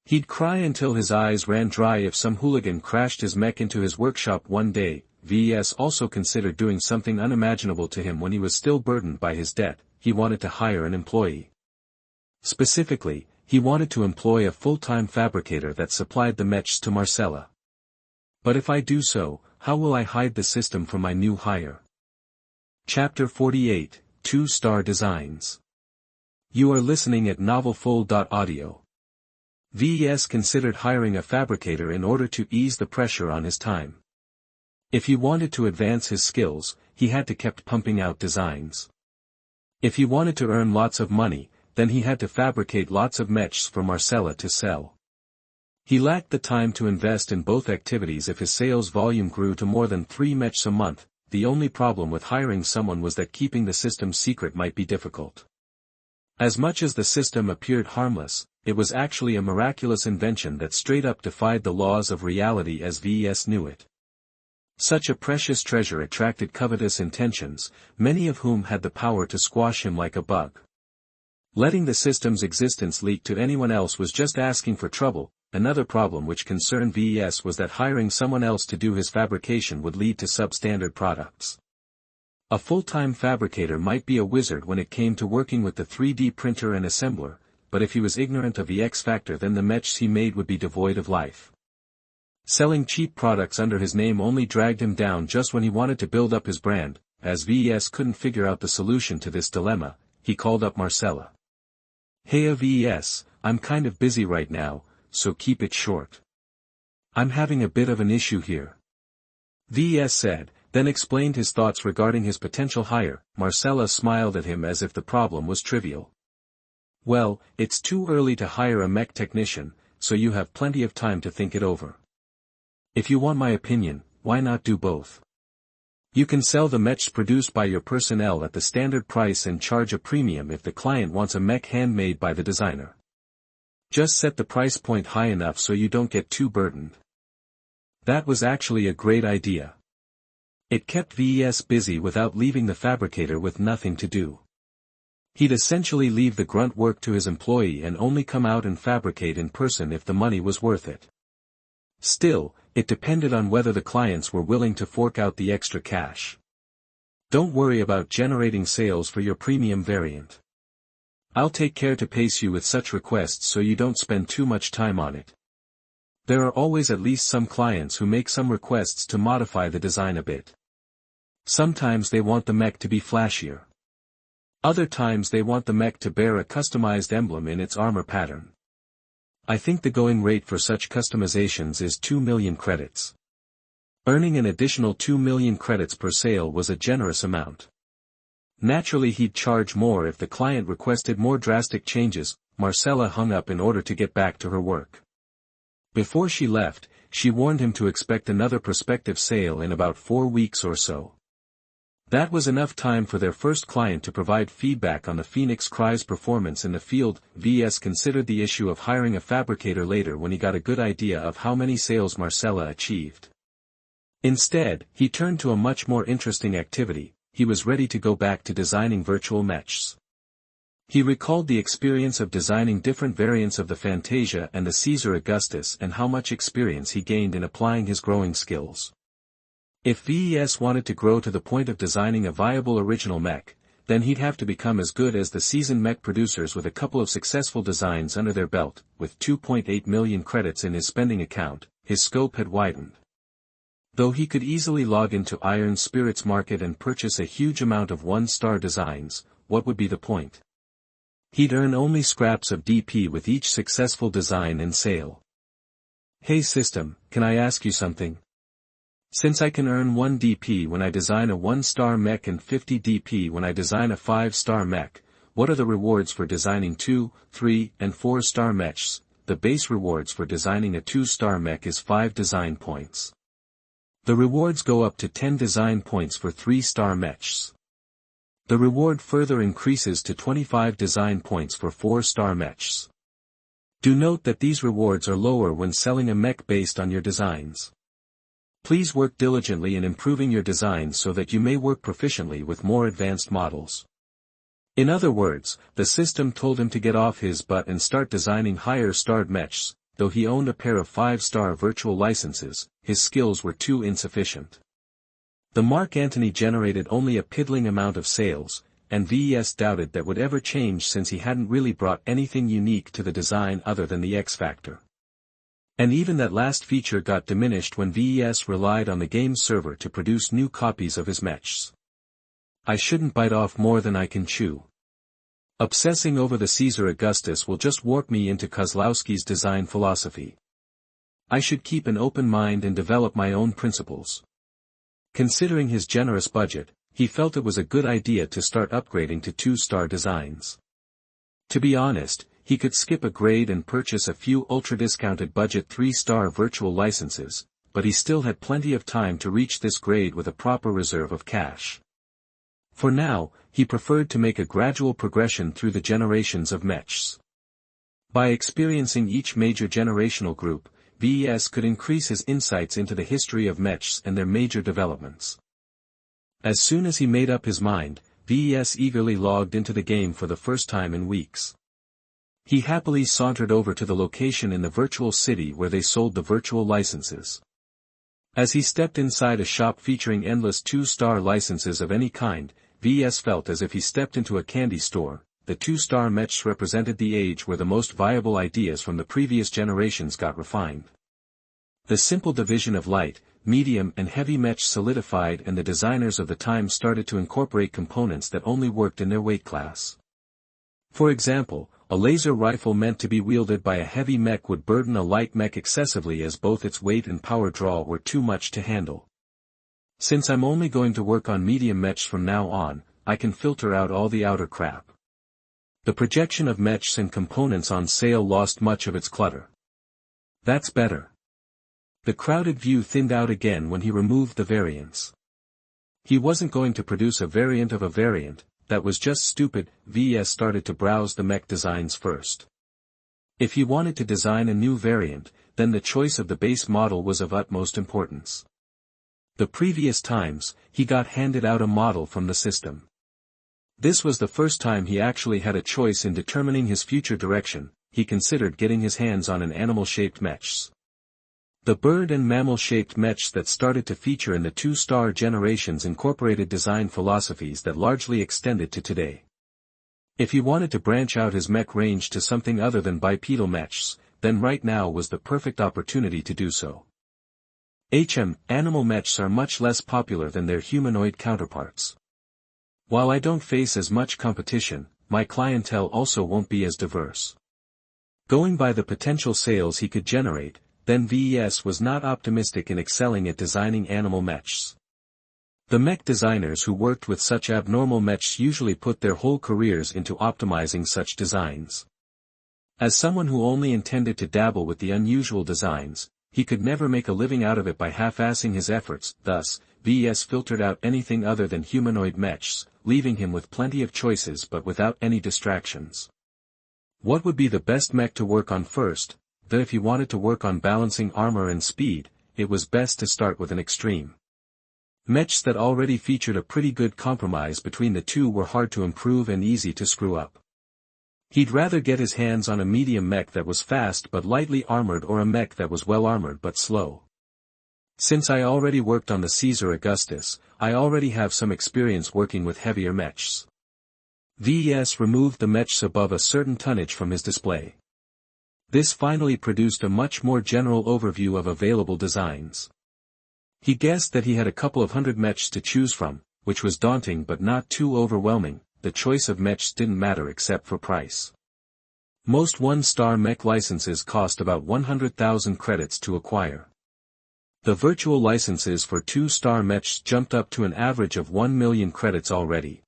He'd cry until his eyes ran dry if some hooligan crashed his mech into his workshop one day. Ves also considered doing something unimaginable to him when he was still burdened by his debt. He wanted to hire an employee. Specifically, he wanted to employ a full-time fabricator that supplied the mechs to Marcella. But if I do so, how will I hide the system from my new hire? Chapter 48, 2-Star Designs. You are listening at novelfull.audio. Ves considered hiring a fabricator in order to ease the pressure on his time. If he wanted to advance his skills, he had to keep pumping out designs. If he wanted to earn lots of money, then he had to fabricate lots of mechs for Marcella to sell. He lacked the time to invest in both activities if his sales volume grew to more than 3 mechs a month. The only problem with hiring someone was that keeping the system secret might be difficult. As much as the system appeared harmless, it was actually a miraculous invention that straight up defied the laws of reality as Ves knew it. Such a precious treasure attracted covetous intentions, many of whom had the power to squash him like a bug. Letting the system's existence leak to anyone else was just asking for trouble. Another problem which concerned Ves was that hiring someone else to do his fabrication would lead to substandard products. A full-time fabricator might be a wizard when it came to working with the 3D printer and assembler, but if he was ignorant of the X factor, then the mechs he made would be devoid of life. Selling cheap products under his name only dragged him down just when he wanted to build up his brand. As Ves couldn't figure out the solution to this dilemma, he called up Marcella. "Hey Ves, I'm kind of busy right now, so keep it short. I'm having a bit of an issue here," Ves said, then explained his thoughts regarding his potential hire. Marcella smiled at him as if the problem was trivial. "Well, it's too early to hire a mech technician, so you have plenty of time to think it over. If you want my opinion, why not do both? You can sell the mechs produced by your personnel at the standard price and charge a premium if the client wants a mech handmade by the designer. Just set the price point high enough so you don't get too burdened." That was actually a great idea. It kept Ves busy without leaving the fabricator with nothing to do. He'd essentially leave the grunt work to his employee and only come out and fabricate in person if the money was worth it. Still, it depended on whether the clients were willing to fork out the extra cash. Don't worry about generating sales for your premium variant. I'll take care to pace you with such requests so you don't spend too much time on it. There are always at least some clients who make some requests to modify the design a bit. Sometimes they want the mech to be flashier. Other times they want the mech to bear a customized emblem in its armor pattern. I think the going rate for such customizations is 2 million credits. Earning an additional 2 million credits per sale was a generous amount. Naturally he'd charge more if the client requested more drastic changes. Marcella hung up in order to get back to her work. Before she left, she warned him to expect another prospective sale in about 4 weeks or so. That was enough time for their first client to provide feedback on the Phoenix Cry's performance in the field. Ves considered the issue of hiring a fabricator later when he got a good idea of how many sales Marcella achieved. Instead, he turned to a much more interesting activity. He was ready to go back to designing virtual mechs. He recalled the experience of designing different variants of the Fantasia and the Caesar Augustus and how much experience he gained in applying his growing skills. If Ves wanted to grow to the point of designing a viable original mech, then he'd have to become as good as the seasoned mech producers with a couple of successful designs under their belt. With 2.8 million credits in his spending account, his scope had widened. Though he could easily log into Iron Spirit's market and purchase a huge amount of one-star designs, what would be the point? He'd earn only scraps of DP with each successful design and sale. "Hey system, can I ask you something? Since I can earn 1 DP when I design a 1-star mech and 50 DP when I design a 5-star mech, what are the rewards for designing 2, 3, and 4-star mechs?" The base rewards for designing a 2-star mech is 5 design points. The rewards go up to 10 design points for 3-star mechs. The reward further increases to 25 design points for 4-star mechs. Do note that these rewards are lower when selling a mech based on your designs. Please work diligently in improving your designs so that you may work proficiently with more advanced models. In other words, the system told him to get off his butt and start designing higher-starred mechs. Though he owned a pair of 5-star virtual licenses, his skills were too insufficient. The Mark Antony generated only a piddling amount of sales, and Ves doubted that would ever change since he hadn't really brought anything unique to the design other than the X factor. And even that last feature got diminished when Ves relied on the game's server to produce new copies of his mechs. I shouldn't bite off more than I can chew. Obsessing over the Caesar Augustus will just warp me into Kozlowski's design philosophy. I should keep an open mind and develop my own principles. Considering his generous budget, he felt it was a good idea to start upgrading to 2-star designs. To be honest, he could skip a grade and purchase a few ultra-discounted budget 3-star virtual licenses, but he still had plenty of time to reach this grade with a proper reserve of cash. For now, he preferred to make a gradual progression through the generations of mechs. By experiencing each major generational group, Ves could increase his insights into the history of mechs and their major developments. As soon as he made up his mind, Ves eagerly logged into the game for the first time in weeks. He happily sauntered over to the location in the virtual city where they sold the virtual licenses. As he stepped inside a shop featuring endless 2-star licenses of any kind, Ves felt as if he stepped into a candy store. The 2-star mechs represented the age where the most viable ideas from the previous generations got refined. The simple division of light, medium and heavy mechs solidified, and the designers of the time started to incorporate components that only worked in their weight class. For example, a laser rifle meant to be wielded by a heavy mech would burden a light mech excessively as both its weight and power draw were too much to handle. Since I'm only going to work on medium mechs from now on, I can filter out all the outer crap. The projection of mechs and components on sale lost much of its clutter. That's better. The crowded view thinned out again when he removed the variants. He wasn't going to produce a variant of a variant, that was just stupid. Ves started to browse the mech designs first. If he wanted to design a new variant, then the choice of the base model was of utmost importance. The previous times, he got handed out a model from the system. This was the first time he actually had a choice in determining his future direction. He considered getting his hands on an animal-shaped mechs. The bird and mammal-shaped mechs that started to feature in the 2-star generations incorporated design philosophies that largely extended to today. If he wanted to branch out his mech range to something other than bipedal mechs, then right now was the perfect opportunity to do so. Animal mechs are much less popular than their humanoid counterparts. While I don't face as much competition, my clientele also won't be as diverse. Going by the potential sales he could generate, then Ves was not optimistic in excelling at designing animal mechs. The mech designers who worked with such abnormal mechs usually put their whole careers into optimizing such designs. As someone who only intended to dabble with the unusual designs, he could never make a living out of it by half-assing his efforts. Thus, Ves filtered out anything other than humanoid mechs, leaving him with plenty of choices but without any distractions. What would be the best mech to work on first? That if he wanted to work on balancing armor and speed, it was best to start with an extreme. Mechs that already featured a pretty good compromise between the two were hard to improve and easy to screw up. He'd rather get his hands on a medium mech that was fast but lightly armored or a mech that was well armored but slow. Since I already worked on the Caesar Augustus, I already have some experience working with heavier mechs. Ves removed the mechs above a certain tonnage from his display. This finally produced a much more general overview of available designs. He guessed that he had a couple of hundred mechs to choose from, which was daunting but not too overwhelming. The choice of mechs didn't matter except for price. Most 1-star mech licenses cost about 100,000 credits to acquire. The virtual licenses for 2-star mechs jumped up to an average of 1 million credits already.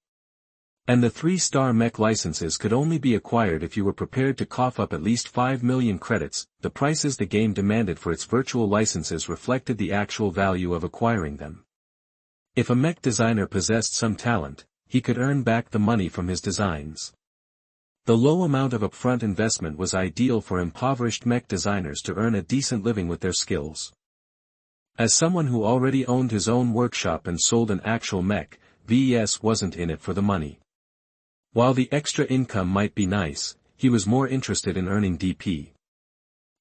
And the 3-star mech licenses could only be acquired if you were prepared to cough up at least 5 million credits. The prices the game demanded for its virtual licenses reflected the actual value of acquiring them. If a mech designer possessed some talent, he could earn back the money from his designs. The low amount of upfront investment was ideal for impoverished mech designers to earn a decent living with their skills. As someone who already owned his own workshop and sold an actual mech, Ves wasn't in it for the money. While the extra income might be nice, he was more interested in earning DP.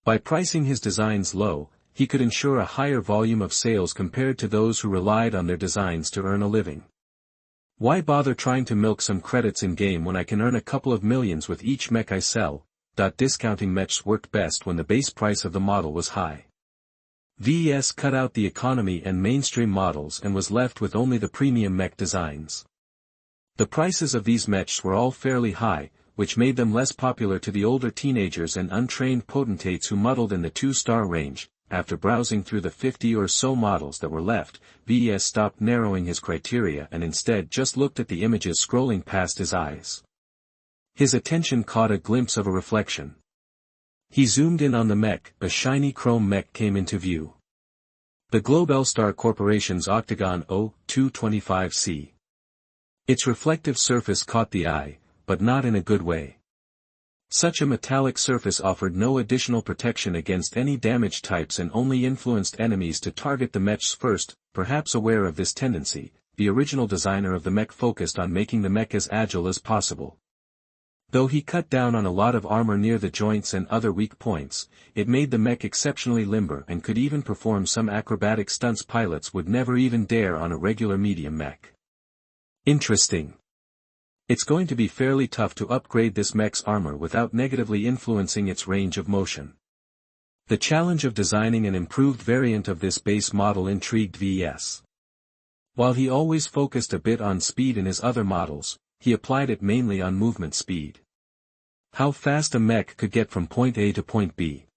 By pricing his designs low, he could ensure a higher volume of sales compared to those who relied on their designs to earn a living. Why bother trying to milk some credits in-game when I can earn a couple of millions with each mech I sell? Discounting mechs worked best when the base price of the model was high. Ves cut out the economy and mainstream models and was left with only the premium mech designs. The prices of these mechs were all fairly high, which made them less popular to the older teenagers and untrained potentates who muddled in the 2-star range. After browsing through the 50 or so models that were left, Ves stopped narrowing his criteria and instead just looked at the images scrolling past his eyes. His attention caught a glimpse of a reflection. He zoomed in on the mech. A shiny chrome mech came into view. The Globelstar Corporation's Octagon O225C. Its reflective surface caught the eye, but not in a good way. Such a metallic surface offered no additional protection against any damage types and only influenced enemies to target the mechs first. Perhaps aware of this tendency, the original designer of the mech focused on making the mech as agile as possible. Though he cut down on a lot of armor near the joints and other weak points, it made the mech exceptionally limber and could even perform some acrobatic stunts pilots would never even dare on a regular medium mech. Interesting. It's going to be fairly tough to upgrade this mech's armor without negatively influencing its range of motion. The challenge of designing an improved variant of this base model intrigued Ves. While he always focused a bit on speed in his other models, he applied it mainly on movement speed. How fast a mech could get from point A to point B.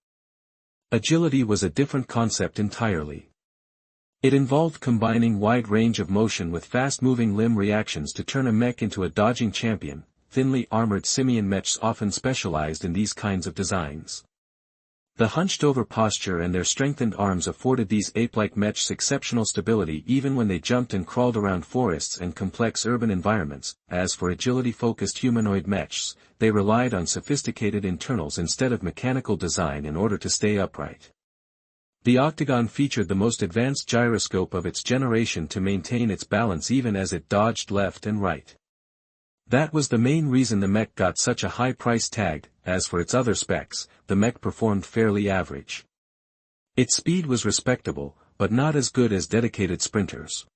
Agility was a different concept entirely. It involved combining wide range of motion with fast-moving limb reactions to turn a mech into a dodging champion. Thinly armored simian mechs often specialized in these kinds of designs. The hunched-over posture and their strengthened arms afforded these ape-like mechs exceptional stability even when they jumped and crawled around forests and complex urban environments. As for agility-focused humanoid mechs, they relied on sophisticated internals instead of mechanical design in order to stay upright. The Octagon featured the most advanced gyroscope of its generation to maintain its balance even as it dodged left and right. That was the main reason the mech got such a high price tag. As for its other specs, the mech performed fairly average. Its speed was respectable, but not as good as dedicated sprinters.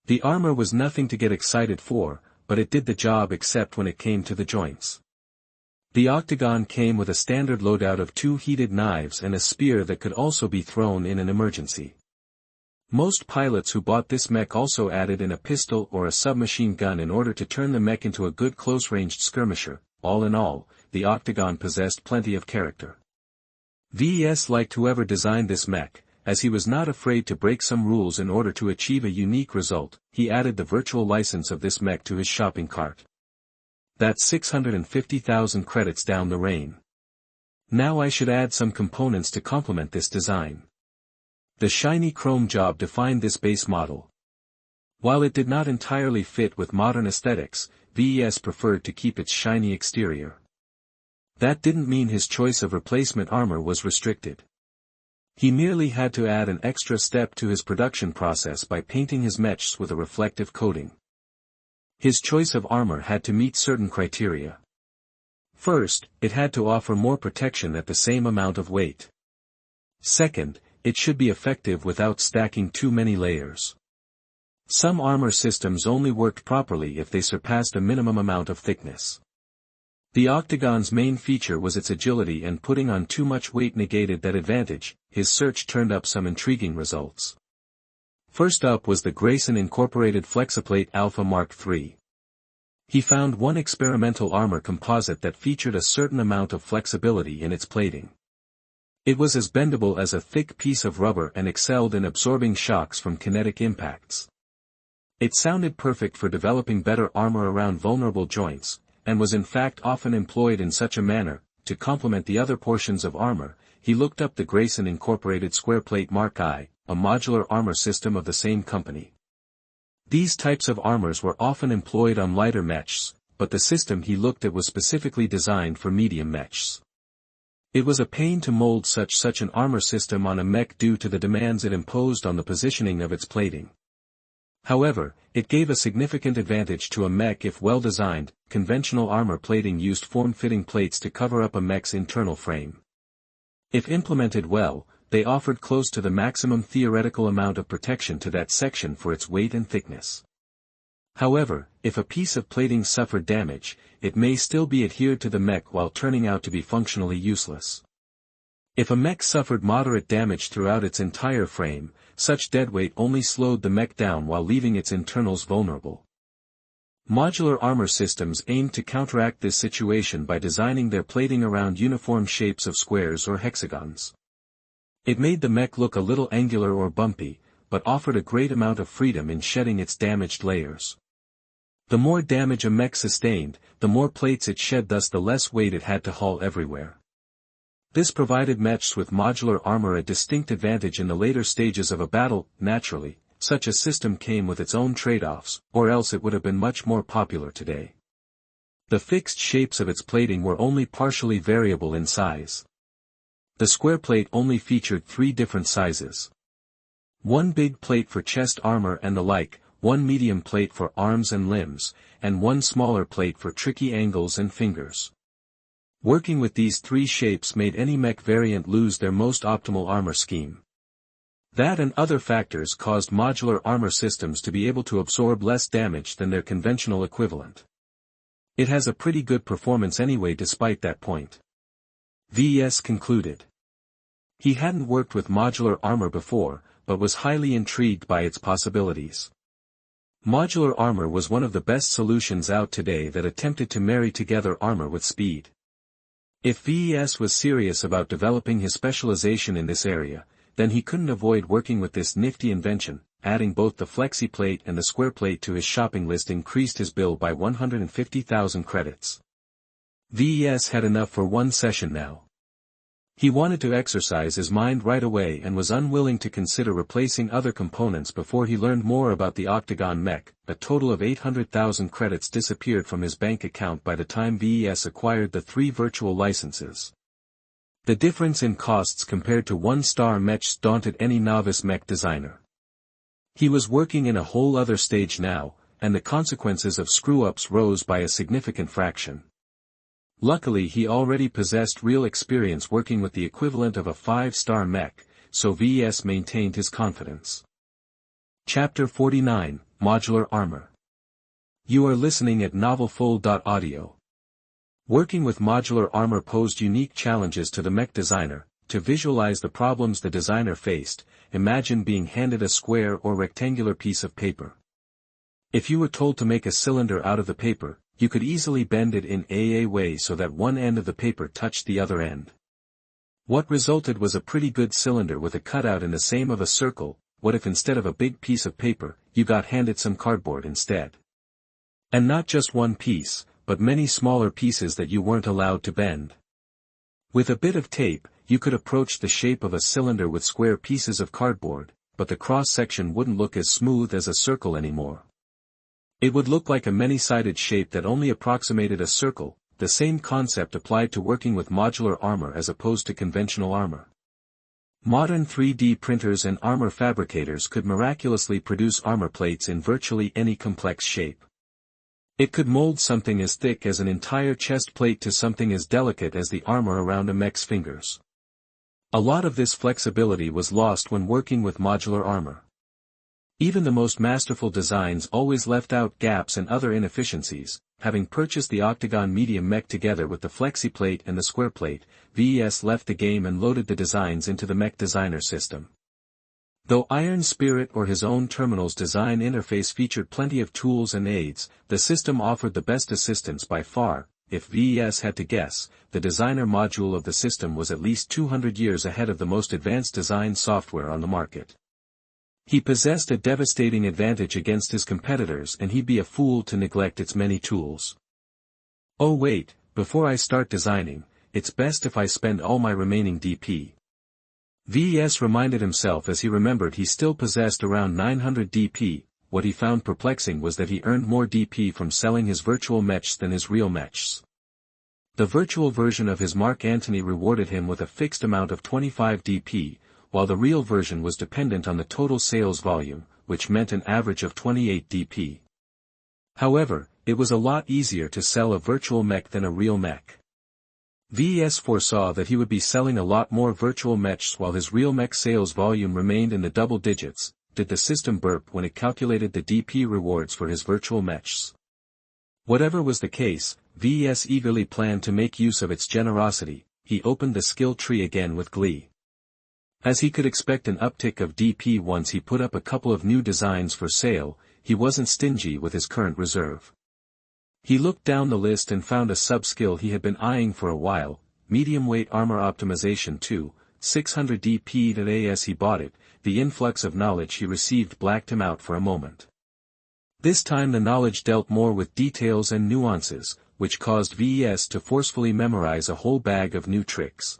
The armor was nothing to get excited for, but it did the job except when it came to the joints. The Octagon came with a standard loadout of 2 heated knives and a spear that could also be thrown in an emergency. Most pilots who bought this mech also added in a pistol or a submachine gun in order to turn the mech into a good close-ranged skirmisher. All in all, the Octagon possessed plenty of character. Ves liked whoever designed this mech, as he was not afraid to break some rules in order to achieve a unique result. He added the virtual license of this mech to his shopping cart. That's 650,000 credits down the rain. Now I should add some components to complement this design. The shiny chrome job defined this base model. While it did not entirely fit with modern aesthetics, Ves preferred to keep its shiny exterior. That didn't mean his choice of replacement armor was restricted. He merely had to add an extra step to his production process by painting his mechs with a reflective coating. His choice of armor had to meet certain criteria. First, it had to offer more protection at the same amount of weight. Second, it should be effective without stacking too many layers. Some armor systems only worked properly if they surpassed a minimum amount of thickness. The Octagon's main feature was its agility, and putting on too much weight negated that advantage. His search turned up some intriguing results. First up was the Grayson Incorporated Flexiplate Alpha Mark III. He found one experimental armor composite that featured a certain amount of flexibility in its plating. It was as bendable as a thick piece of rubber and excelled in absorbing shocks from kinetic impacts. It sounded perfect for developing better armor around vulnerable joints, and was in fact often employed in such a manner. To complement the other portions of armor, he looked up the Grayson Incorporated Squareplate Mark I, a modular armor system of the same company. These types of armors were often employed on lighter mechs, but the system he looked at was specifically designed for medium mechs. It was a pain to mold such an armor system on a mech due to the demands it imposed on the positioning of its plating. However, it gave a significant advantage to a mech if well designed. Conventional armor plating used form-fitting plates to cover up a mech's internal frame. If implemented well, they offered close to the maximum theoretical amount of protection to that section for its weight and thickness. However, if a piece of plating suffered damage, it may still be adhered to the mech while turning out to be functionally useless. If a mech suffered moderate damage throughout its entire frame, such deadweight only slowed the mech down while leaving its internals vulnerable. Modular armor systems aimed to counteract this situation by designing their plating around uniform shapes of squares or hexagons. It made the mech look a little angular or bumpy, but offered a great amount of freedom in shedding its damaged layers. The more damage a mech sustained, the more plates it shed, thus the less weight it had to haul everywhere. This provided mechs with modular armor a distinct advantage in the later stages of a battle. Naturally, such a system came with its own trade-offs, or else it would have been much more popular today. The fixed shapes of its plating were only partially variable in size. The square plate only featured 3 different sizes. One big plate for chest armor and the like, one medium plate for arms and limbs, and one smaller plate for tricky angles and fingers. Working with these 3 shapes made any mech variant lose their most optimal armor scheme. That and other factors caused modular armor systems to be able to absorb less damage than their conventional equivalent. It has a pretty good performance anyway despite that point. Ves concluded. He hadn't worked with modular armor before, but was highly intrigued by its possibilities. Modular armor was one of the best solutions out today that attempted to marry together armor with speed. If Ves was serious about developing his specialization in this area, then he couldn't avoid working with this nifty invention. Adding both the flexi plate and the square plate to his shopping list increased his bill by 150,000 credits. Ves had enough for one session now. He wanted to exercise his mind right away and was unwilling to consider replacing other components before he learned more about the Octagon mech. A total of 800,000 credits disappeared from his bank account by the time Ves acquired the 3 virtual licenses. The difference in costs compared to 1-star mechs daunted any novice mech designer. He was working in a whole other stage now, and the consequences of screw-ups rose by a significant fraction. Luckily he already possessed real experience working with the equivalent of a 5-star mech, so Ves maintained his confidence. Chapter 49, Modular Armor. You are listening at novelfull.audio. Working with modular armor posed unique challenges to the mech designer. To visualize the problems the designer faced, imagine being handed a square or rectangular piece of paper. If you were told to make a cylinder out of the paper, you could easily bend it in a way so that one end of the paper touched the other end. What resulted was a pretty good cylinder with a cutout in the same of a circle. What if instead of a big piece of paper, you got handed some cardboard instead? And not just one piece, but many smaller pieces that you weren't allowed to bend. With a bit of tape, you could approach the shape of a cylinder with square pieces of cardboard, but the cross-section wouldn't look as smooth as a circle anymore. It would look like a many-sided shape that only approximated a circle. The same concept applied to working with modular armor as opposed to conventional armor. Modern 3D printers and armor fabricators could miraculously produce armor plates in virtually any complex shape. It could mold something as thick as an entire chest plate to something as delicate as the armor around a mech's fingers. A lot of this flexibility was lost when working with modular armor. Even the most masterful designs always left out gaps and other inefficiencies. Having purchased the Octagon medium mech together with the flexi plate and the square plate, Ves left the game and loaded the designs into the Mech Designer System. Though Iron Spirit or his own terminal's design interface featured plenty of tools and aids, the system offered the best assistance by far. If Ves had to guess, the designer module of the system was at least 200 years ahead of the most advanced design software on the market. He possessed a devastating advantage against his competitors, and he'd be a fool to neglect its many tools. Oh wait, before I start designing, it's best if I spend all my remaining DP. Ves reminded himself as he remembered he still possessed around 900 DP. What he found perplexing was that he earned more DP from selling his virtual mechs than his real mechs. The virtual version of his Mark Antony rewarded him with a fixed amount of 25 DP, while the real version was dependent on the total sales volume, which meant an average of 28 DP. However, it was a lot easier to sell a virtual mech than a real mech. Ves foresaw that he would be selling a lot more virtual mechs while his real mech sales volume remained in the double digits. Did the system burp when it calculated the DP rewards for his virtual mechs? Whatever was the case, Ves eagerly planned to make use of its generosity. He opened the skill tree again with glee. As he could expect an uptick of DP once he put up a couple of new designs for sale, he wasn't stingy with his current reserve. He looked down the list and found a sub-skill he had been eyeing for a while, medium-weight armor optimization 2, 600 DP. As he bought it, the influx of knowledge he received blacked him out for a moment. This time the knowledge dealt more with details and nuances, which caused Ves to forcefully memorize a whole bag of new tricks.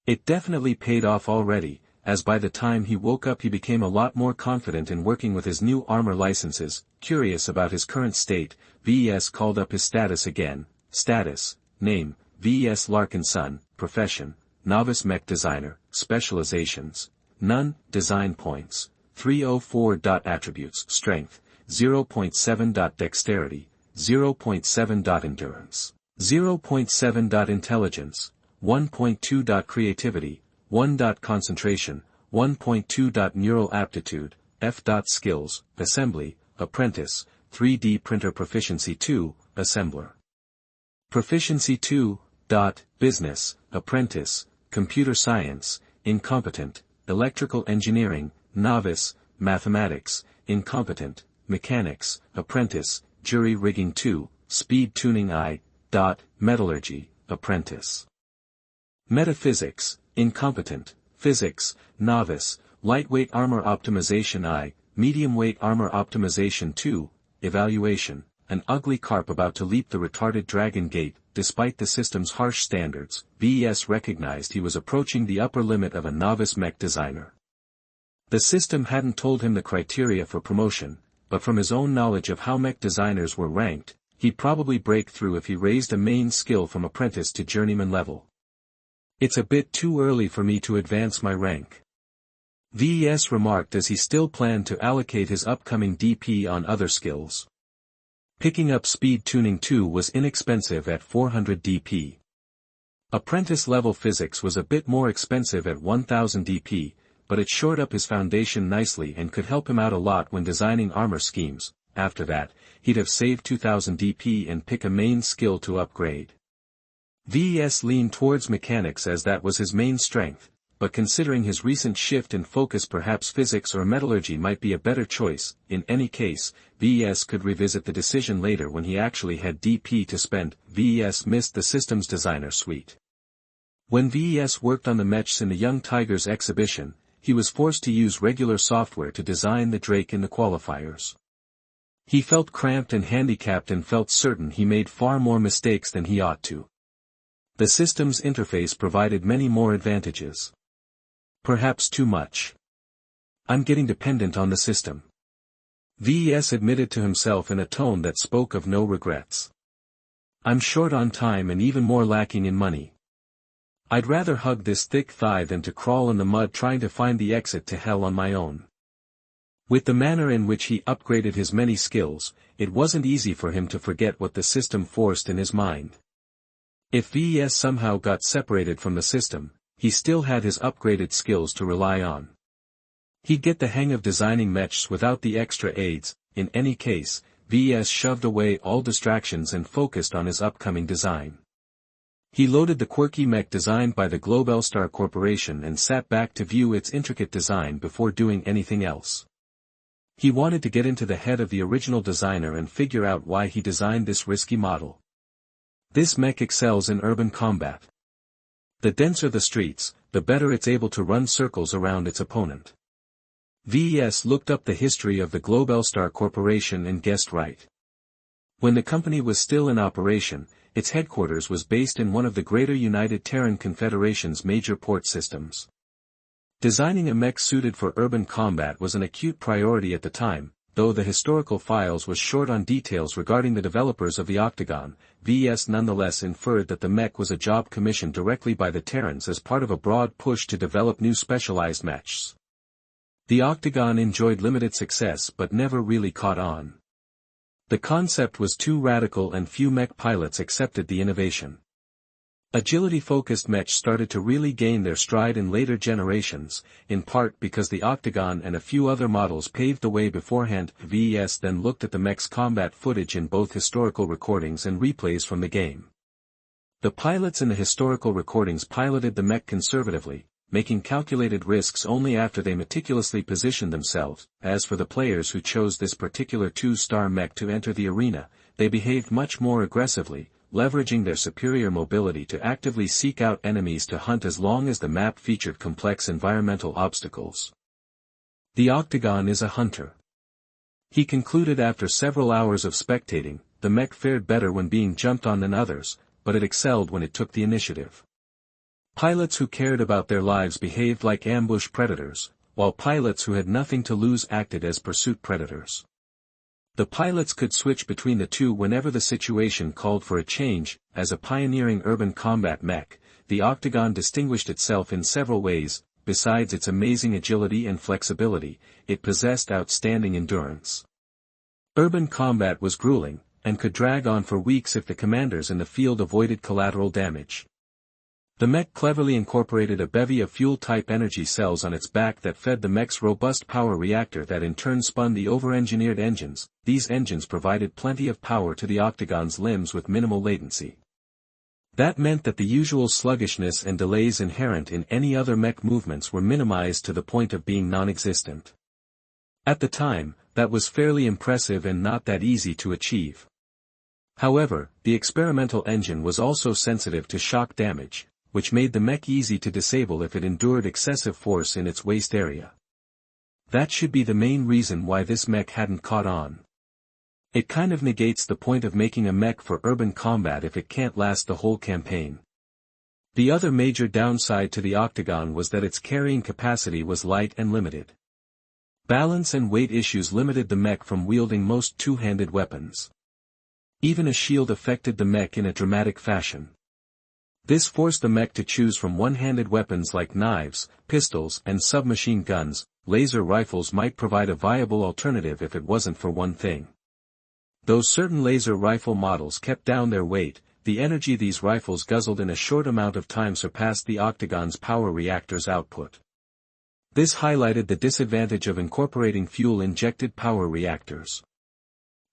It definitely paid off already, as by the time he woke up he became a lot more confident in working with his new armor licenses. Curious about his current state, Ves called up his status again. Status, name, Ves Larkinson, profession, novice mech designer, specializations, none, design points, 304. Attributes, strength, 0.7. Dexterity, 0.7. Endurance, 0.7. Intelligence, 1.2. Creativity, 1. Concentration, 1.2. Neural aptitude, F. Skills, assembly, apprentice, 3D printer proficiency 2, assembler. Proficiency 2. Business, apprentice, computer science, incompetent, electrical engineering, novice, mathematics, incompetent, mechanics, apprentice, jury rigging 2, speed tuning I. Metallurgy, apprentice. Metaphysics, incompetent, physics, novice, lightweight armor optimization I, medium-weight armor optimization 2, evaluation, an ugly carp about to leap the retarded dragon gate. Despite the system's harsh standards, Ves recognized he was approaching the upper limit of a novice mech designer. The system hadn't told him the criteria for promotion, but from his own knowledge of how mech designers were ranked, he'd probably break through if he raised a main skill from apprentice to journeyman level. It's a bit too early for me to advance my rank, Ves remarked as he still planned to allocate his upcoming DP on other skills. Picking up speed tuning 2 was inexpensive at 400 DP. Apprentice level physics was a bit more expensive at 1000 DP, but it shored up his foundation nicely and could help him out a lot when designing armor schemes. After that, he'd have saved 2000 DP and pick a main skill to upgrade. Ves leaned towards mechanics as that was his main strength, but considering his recent shift in focus perhaps physics or metallurgy might be a better choice. In any case, Ves could revisit the decision later when he actually had DP to spend. Ves missed the systems designer suite. When Ves worked on the mechs in the Young Tigers exhibition, he was forced to use regular software to design the Drake in the qualifiers. He felt cramped and handicapped and felt certain he made far more mistakes than he ought to. The system's interface provided many more advantages. Perhaps too much. I'm getting dependent on the system, Ves admitted to himself in a tone that spoke of no regrets. I'm short on time and even more lacking in money. I'd rather hug this thick thigh than to crawl in the mud trying to find the exit to hell on my own. With the manner in which he upgraded his many skills, it wasn't easy for him to forget what the system forced in his mind. If Ves somehow got separated from the system, he still had his upgraded skills to rely on. He'd get the hang of designing mechs without the extra aids. In any case, Ves shoved away all distractions and focused on his upcoming design. He loaded the quirky mech designed by the Globelstar Corporation and sat back to view its intricate design before doing anything else. He wanted to get into the head of the original designer and figure out why he designed this risky model. This mech excels in urban combat. The denser the streets, the better it's able to run circles around its opponent. Ves looked up the history of the Globelstar Corporation and guessed right. When the company was still in operation, its headquarters was based in one of the Greater United Terran Confederation's major port systems. Designing a mech suited for urban combat was an acute priority at the time, though the historical files was short on details regarding the developers of the Octagon. Ves nonetheless inferred that the mech was a job commissioned directly by the Terrans as part of a broad push to develop new specialized mechs. The Octagon enjoyed limited success but never really caught on. The concept was too radical and few mech pilots accepted the innovation. Agility-focused mechs started to really gain their stride in later generations, in part because the Octagon and a few other models paved the way beforehand. Ves then looked at the mech's combat footage in both historical recordings and replays from the game. The pilots in the historical recordings piloted the mech conservatively, making calculated risks only after they meticulously positioned themselves. As for the players who chose this particular 2-star mech to enter the arena, they behaved much more aggressively, leveraging their superior mobility to actively seek out enemies to hunt as long as the map featured complex environmental obstacles. The Octagon is a hunter. He concluded after several hours of spectating, the mech fared better when being jumped on than others, but it excelled when it took the initiative. Pilots who cared about their lives behaved like ambush predators, while pilots who had nothing to lose acted as pursuit predators. The pilots could switch between the two whenever the situation called for a change. As a pioneering urban combat mech, the Octagon distinguished itself in several ways. Besides its amazing agility and flexibility, it possessed outstanding endurance. Urban combat was grueling, and could drag on for weeks if the commanders in the field avoided collateral damage. The mech cleverly incorporated a bevy of fuel-type energy cells on its back that fed the mech's robust power reactor that in turn spun the over-engineered engines. These engines provided plenty of power to the Octagon's limbs with minimal latency. That meant that the usual sluggishness and delays inherent in any other mech movements were minimized to the point of being non-existent. At the time, that was fairly impressive and not that easy to achieve. However, the experimental engine was also sensitive to shock damage, which made the mech easy to disable if it endured excessive force in its waist area. That should be the main reason why this mech hadn't caught on. It kind of negates the point of making a mech for urban combat if it can't last the whole campaign. The other major downside to the Octagon was that its carrying capacity was light and limited. Balance and weight issues limited the mech from wielding most two-handed weapons. Even a shield affected the mech in a dramatic fashion. This forced the mech to choose from one-handed weapons like knives, pistols, and submachine guns. Laser rifles might provide a viable alternative if it wasn't for one thing. Though certain laser rifle models kept down their weight, the energy these rifles guzzled in a short amount of time surpassed the Octagon's power reactor's output. This highlighted the disadvantage of incorporating fuel-injected power reactors.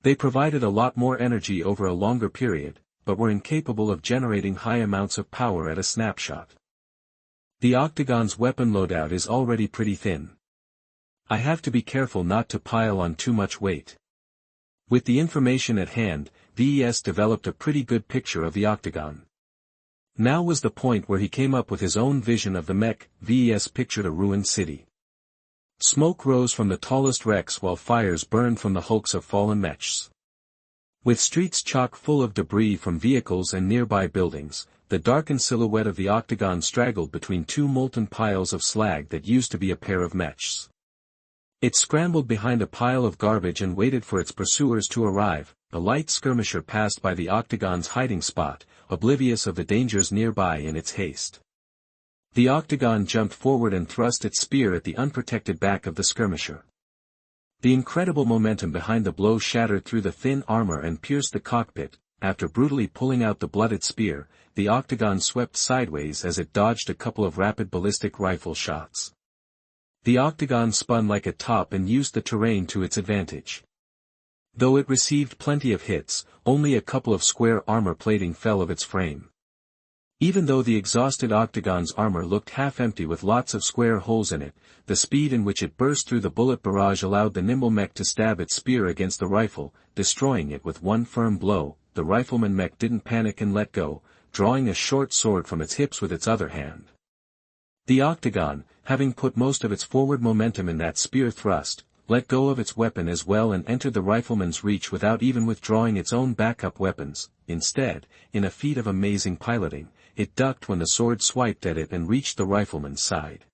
They provided a lot more energy over a longer period, but were incapable of generating high amounts of power at a snapshot. The Octagon's weapon loadout is already pretty thin. I have to be careful not to pile on too much weight. With the information at hand, Ves developed a pretty good picture of the Octagon. Now was the point where he came up with his own vision of the mech. Ves pictured a ruined city. Smoke rose from the tallest wrecks while fires burned from the hulks of fallen mechs. With streets chock full of debris from vehicles and nearby buildings, the darkened silhouette of the Octagon straggled between two molten piles of slag that used to be a pair of mechs. It scrambled behind a pile of garbage and waited for its pursuers to arrive. A light skirmisher passed by the Octagon's hiding spot, oblivious of the dangers nearby in its haste. The Octagon jumped forward and thrust its spear at the unprotected back of the skirmisher. The incredible momentum behind the blow shattered through the thin armor and pierced the cockpit. After brutally pulling out the blooded spear, the Octagon swept sideways as it dodged a couple of rapid ballistic rifle shots. The Octagon spun like a top and used the terrain to its advantage. Though it received plenty of hits, only a couple of square armor plating fell of its frame. Even though the exhausted Octagon's armor looked half-empty with lots of square holes in it, the speed in which it burst through the bullet barrage allowed the nimble mech to stab its spear against the rifle, destroying it with one firm blow. The rifleman mech didn't panic and let go, drawing a short sword from its hips with its other hand. The Octagon, having put most of its forward momentum in that spear thrust, let go of its weapon as well and entered the rifleman's reach without even withdrawing its own backup weapons. Instead, in a feat of amazing piloting, it ducked when the sword swiped at it and reached the rifleman's side.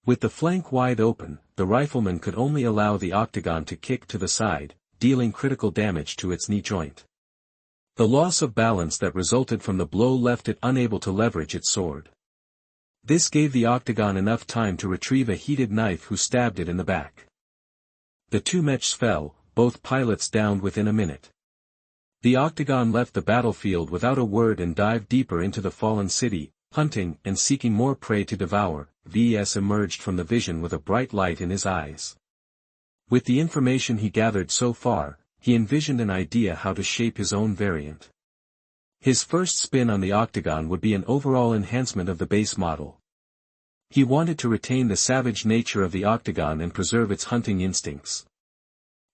With the flank wide open, the rifleman could only allow the Octagon to kick to the side, dealing critical damage to its knee joint. The loss of balance that resulted from the blow left it unable to leverage its sword. This gave the Octagon enough time to retrieve a heated knife who stabbed it in the back. The two mechs fell, both pilots downed within a minute. The Octagon left the battlefield without a word and dived deeper into the fallen city, hunting and seeking more prey to devour. Ves emerged from the vision with a bright light in his eyes. With the information he gathered so far, he envisioned an idea how to shape his own variant. His first spin on the Octagon would be an overall enhancement of the base model. He wanted to retain the savage nature of the Octagon and preserve its hunting instincts.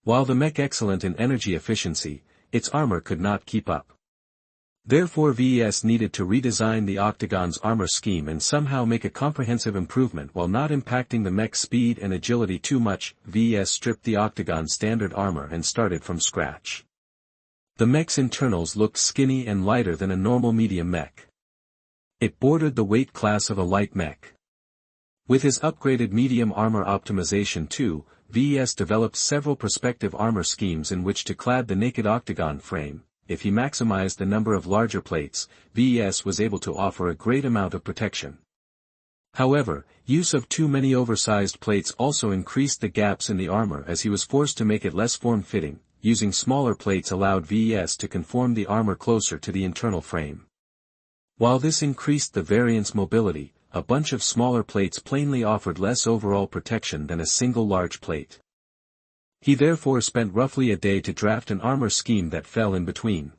While the mech excellent in energy efficiency, its armor could not keep up. Therefore VES needed to redesign the Octagon's armor scheme and somehow make a comprehensive improvement while not impacting the mech's speed and agility too much. VES stripped the Octagon's standard armor and started from scratch. The mech's internals looked skinny and lighter than a normal medium mech. It bordered the weight class of a light mech. With his upgraded medium armor optimization too, VES developed several prospective armor schemes in which to clad the naked Octagon frame. If he maximized the number of larger plates, VES was able to offer a great amount of protection. However, use of too many oversized plates also increased the gaps in the armor as he was forced to make it less form-fitting. Using smaller plates allowed VES to conform the armor closer to the internal frame. While this increased the variant's mobility, a bunch of smaller plates plainly offered less overall protection than a single large plate. He therefore spent roughly a day to draft an armor scheme that fell in between.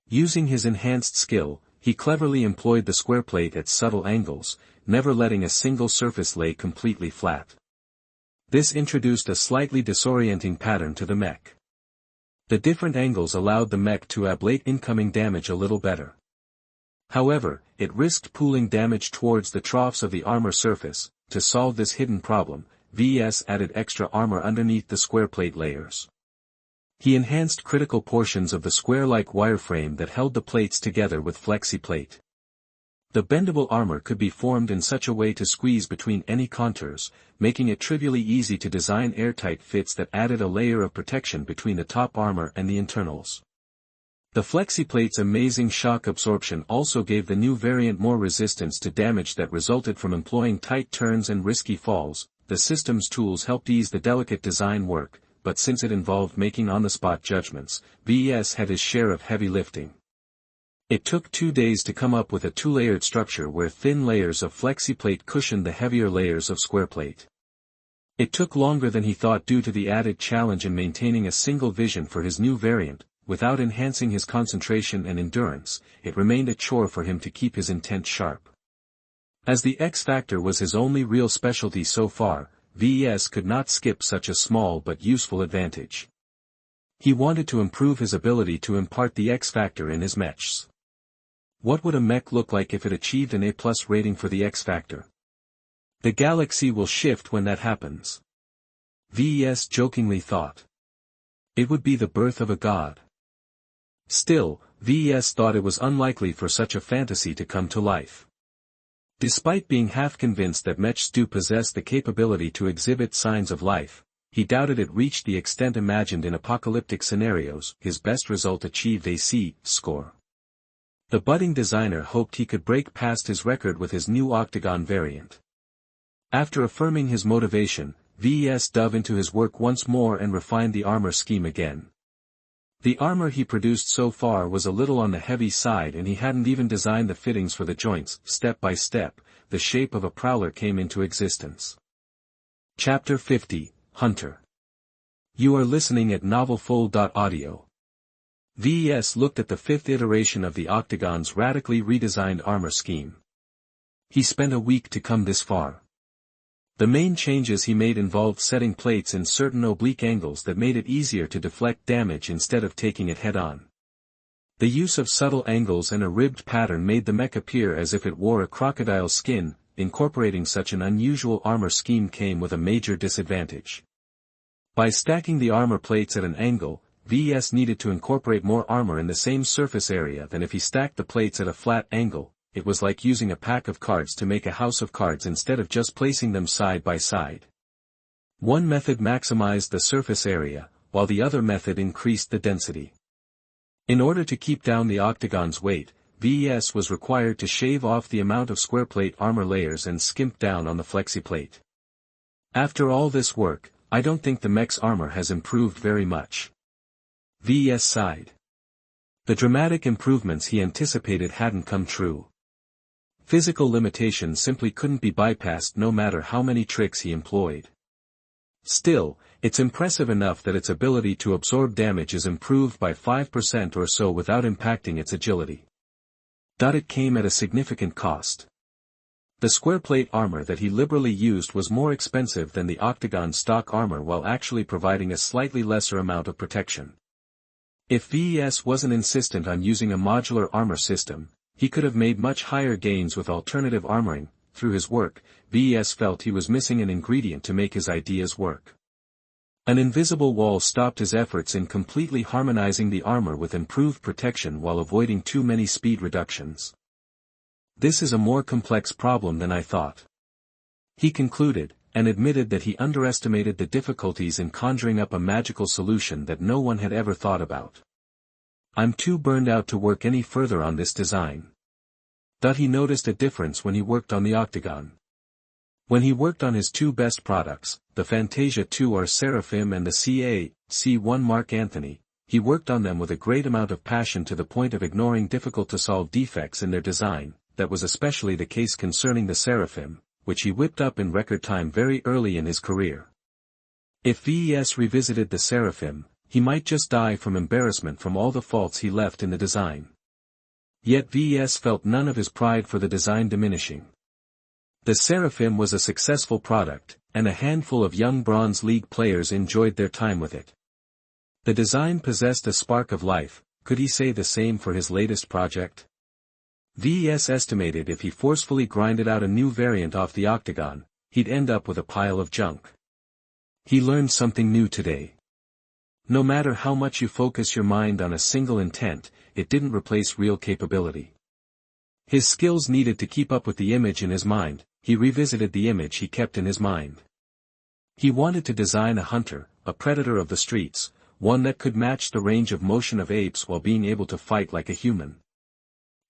Using his enhanced skill, he cleverly employed the square plate at subtle angles, never letting a single surface lay completely flat. This introduced a slightly disorienting pattern to the mech. The different angles allowed the mech to ablate incoming damage a little better. However, it risked pooling damage towards the troughs of the armor surface. To solve this hidden problem, VES added extra armor underneath the square plate layers. He enhanced critical portions of the square-like wireframe that held the plates together with flexi-plate. The bendable armor could be formed in such a way to squeeze between any contours, making it trivially easy to design airtight fits that added a layer of protection between the top armor and the internals. The flexi-plate's amazing shock absorption also gave the new variant more resistance to damage that resulted from employing tight turns and risky falls. The system's tools helped ease the delicate design work, but since it involved making on-the-spot judgments, VES had his share of heavy lifting. It took 2 days to come up with a 2-layered structure where thin layers of flexi-plate cushioned the heavier layers of square plate. It took longer than he thought due to the added challenge in maintaining a single vision for his new variant. Without enhancing his concentration and endurance, it remained a chore for him to keep his intent sharp. As the X-Factor was his only real specialty so far, VES could not skip such a small but useful advantage. He wanted to improve his ability to impart the X-Factor in his mechs. What would a mech look like if it achieved an A+ rating for the X-Factor? The galaxy will shift when that happens. VES jokingly thought. It would be the birth of a god. Still, VES thought it was unlikely for such a fantasy to come to life. Despite being half convinced that mechs do possess the capability to exhibit signs of life, he doubted it reached the extent imagined in apocalyptic scenarios. His best result achieved a C score. The budding designer hoped he could break past his record with his new Octagon variant. After affirming his motivation, VES dove into his work once more and refined the armor scheme again. The armor he produced so far was a little on the heavy side and he hadn't even designed the fittings for the joints. Step by step, the shape of a prowler came into existence. Chapter 50, Hunter. You are listening at novelfull.audio. VES looked at the 5th iteration of the Octagon's radically redesigned armor scheme. He spent a week to come this far. The main changes he made involved setting plates in certain oblique angles that made it easier to deflect damage instead of taking it head-on. The use of subtle angles and a ribbed pattern made the mech appear as if it wore a crocodile's skin. Incorporating such an unusual armor scheme came with a major disadvantage. By stacking the armor plates at an angle, VES needed to incorporate more armor in the same surface area than if he stacked the plates at a flat angle. It was like using a pack of cards to make a house of cards instead of just placing them side by side. One method maximized the surface area, while the other method increased the density. In order to keep down the Octagon's weight, VES was required to shave off the amount of square plate armor layers and skimp down on the flexi plate. After all this work, I don't think the mech's armor has improved very much. VES sighed. The dramatic improvements he anticipated hadn't come true. Physical limitations simply couldn't be bypassed no matter how many tricks he employed. Still, it's impressive enough that its ability to absorb damage is improved by 5% or so without impacting its agility. It came at a significant cost. The square plate armor that he liberally used was more expensive than the Octagon stock armor while actually providing a slightly lesser amount of protection. If VES wasn't insistent on using a modular armor system, he could have made much higher gains with alternative armoring. Through his work, VES felt he was missing an ingredient to make his ideas work. An invisible wall stopped his efforts in completely harmonizing the armor with improved protection while avoiding too many speed reductions. This is a more complex problem than I thought. He concluded, and admitted that he underestimated the difficulties in conjuring up a magical solution that no one had ever thought about. I'm too burned out to work any further on this design. Thought he noticed a difference when he worked on the Octagon. When he worked on his two best products, the Fantasia II Seraphim and the C1 Mark Anthony, he worked on them with a great amount of passion to the point of ignoring difficult-to-solve defects in their design. That was especially the case concerning the Seraphim, which he whipped up in record time very early in his career. If VES revisited the Seraphim, he might just die from embarrassment from all the faults he left in the design. Yet VES felt none of his pride for the design diminishing. The Seraphim was a successful product, and a handful of young Bronze League players enjoyed their time with it. The design possessed a spark of life. Could he say the same for his latest project? VES estimated if he forcefully grinded out a new variant off the Octagon, he'd end up with a pile of junk. He learned something new today. No matter how much you focus your mind on a single intent, it didn't replace real capability. His skills needed to keep up with the image in his mind. He revisited the image he kept in his mind. He wanted to design a hunter, a predator of the streets, one that could match the range of motion of apes while being able to fight like a human.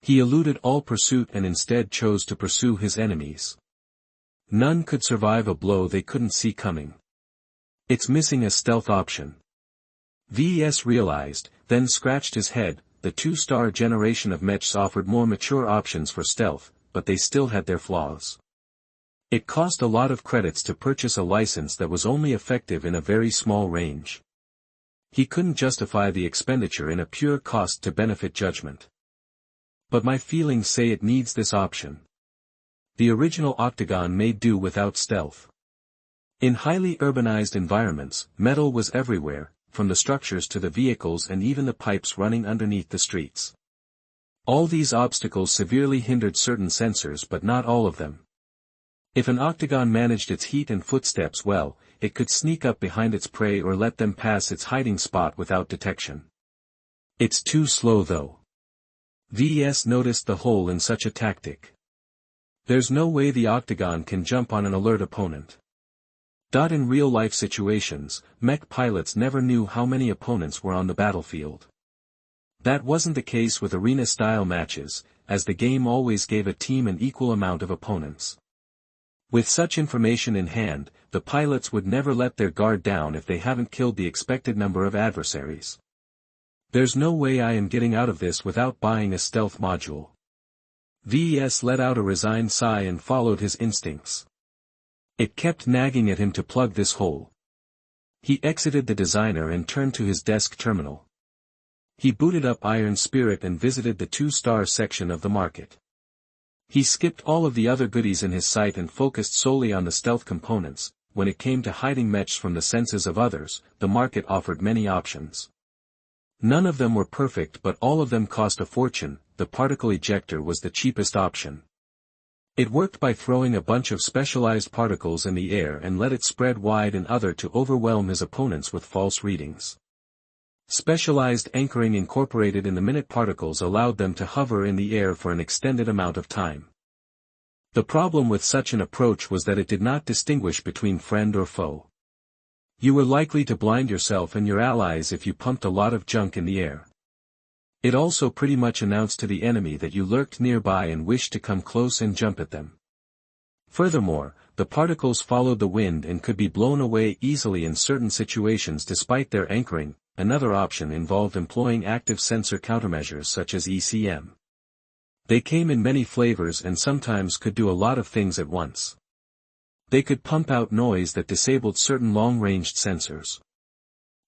He eluded all pursuit and instead chose to pursue his enemies. None could survive a blow they couldn't see coming. It's missing a stealth option. VES realized, then scratched his head. The two-star generation of mechs offered more mature options for stealth, but they still had their flaws. It cost a lot of credits to purchase a license that was only effective in a very small range. He couldn't justify the expenditure in a pure cost-to-benefit judgment. But my feelings say it needs this option. The original Octagon made do without stealth. In highly urbanized environments, metal was everywhere, from the structures to the vehicles and even the pipes running underneath the streets. All these obstacles severely hindered certain sensors but not all of them. If an Octagon managed its heat and footsteps well, it could sneak up behind its prey or let them pass its hiding spot without detection. It's too slow though. VES noticed the hole in such a tactic. There's no way the Octagon can jump on an alert opponent. In real-life situations, mech pilots never knew how many opponents were on the battlefield. That wasn't the case with arena-style matches, as the game always gave a team an equal amount of opponents. With such information in hand, the pilots would never let their guard down if they haven't killed the expected number of adversaries. There's no way I am getting out of this without buying a stealth module. VES let out a resigned sigh and followed his instincts. It kept nagging at him to plug this hole. He exited the designer and turned to his desk terminal. He booted up Iron Spirit and visited the two-star section of the market. He skipped all of the other goodies in his sight and focused solely on the stealth components. When it came to hiding mechs from the senses of others, the market offered many options. None of them were perfect but all of them cost a fortune. The particle ejector was the cheapest option. It worked by throwing a bunch of specialized particles in the air and let it spread wide and other to overwhelm his opponents with false readings. Specialized anchoring incorporated in the minute particles allowed them to hover in the air for an extended amount of time. The problem with such an approach was that it did not distinguish between friend or foe. You were likely to blind yourself and your allies if you pumped a lot of junk in the air. It also pretty much announced to the enemy that you lurked nearby and wished to come close and jump at them. Furthermore, the particles followed the wind and could be blown away easily in certain situations despite their anchoring. Another option involved employing active sensor countermeasures such as ECM. They came in many flavors and sometimes could do a lot of things at once. They could pump out noise that disabled certain long-ranged sensors.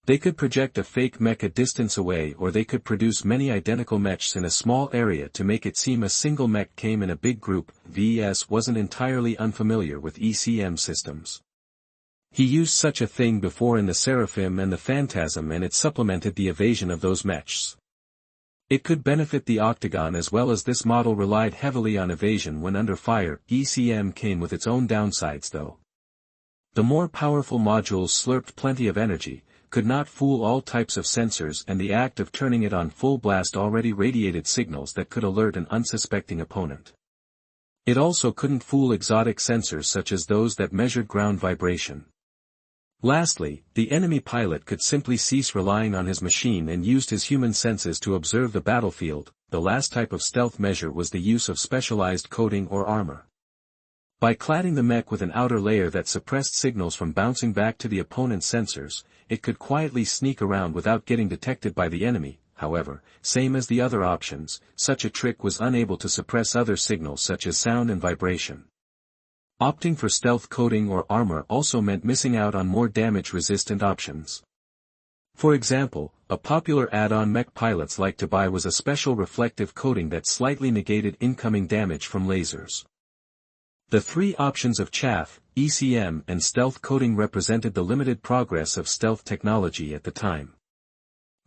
They could project a fake mech a distance away, or they could produce many identical mechs in a small area to make it seem a single mech came in a big group. VES wasn't entirely unfamiliar with ECM systems. He used such a thing before in the Seraphim and the Phantasm, and it supplemented the evasion of those mechs. It could benefit the Octagon as well, as this model relied heavily on evasion when under fire. ECM came with its own downsides though. The more powerful modules slurped plenty of energy, could not fool all types of sensors, and the act of turning it on full blast already radiated signals that could alert an unsuspecting opponent. It also couldn't fool exotic sensors such as those that measured ground vibration. Lastly, the enemy pilot could simply cease relying on his machine and used his human senses to observe the battlefield. The last type of stealth measure was the use of specialized coating or armor. By cladding the mech with an outer layer that suppressed signals from bouncing back to the opponent's sensors, it could quietly sneak around without getting detected by the enemy. However, same as the other options, such a trick was unable to suppress other signals such as sound and vibration. Opting for stealth coating or armor also meant missing out on more damage-resistant options. For example, a popular add-on mech pilots like to buy was a special reflective coating that slightly negated incoming damage from lasers. The three options of chaff, ECM, and stealth coating represented the limited progress of stealth technology at the time.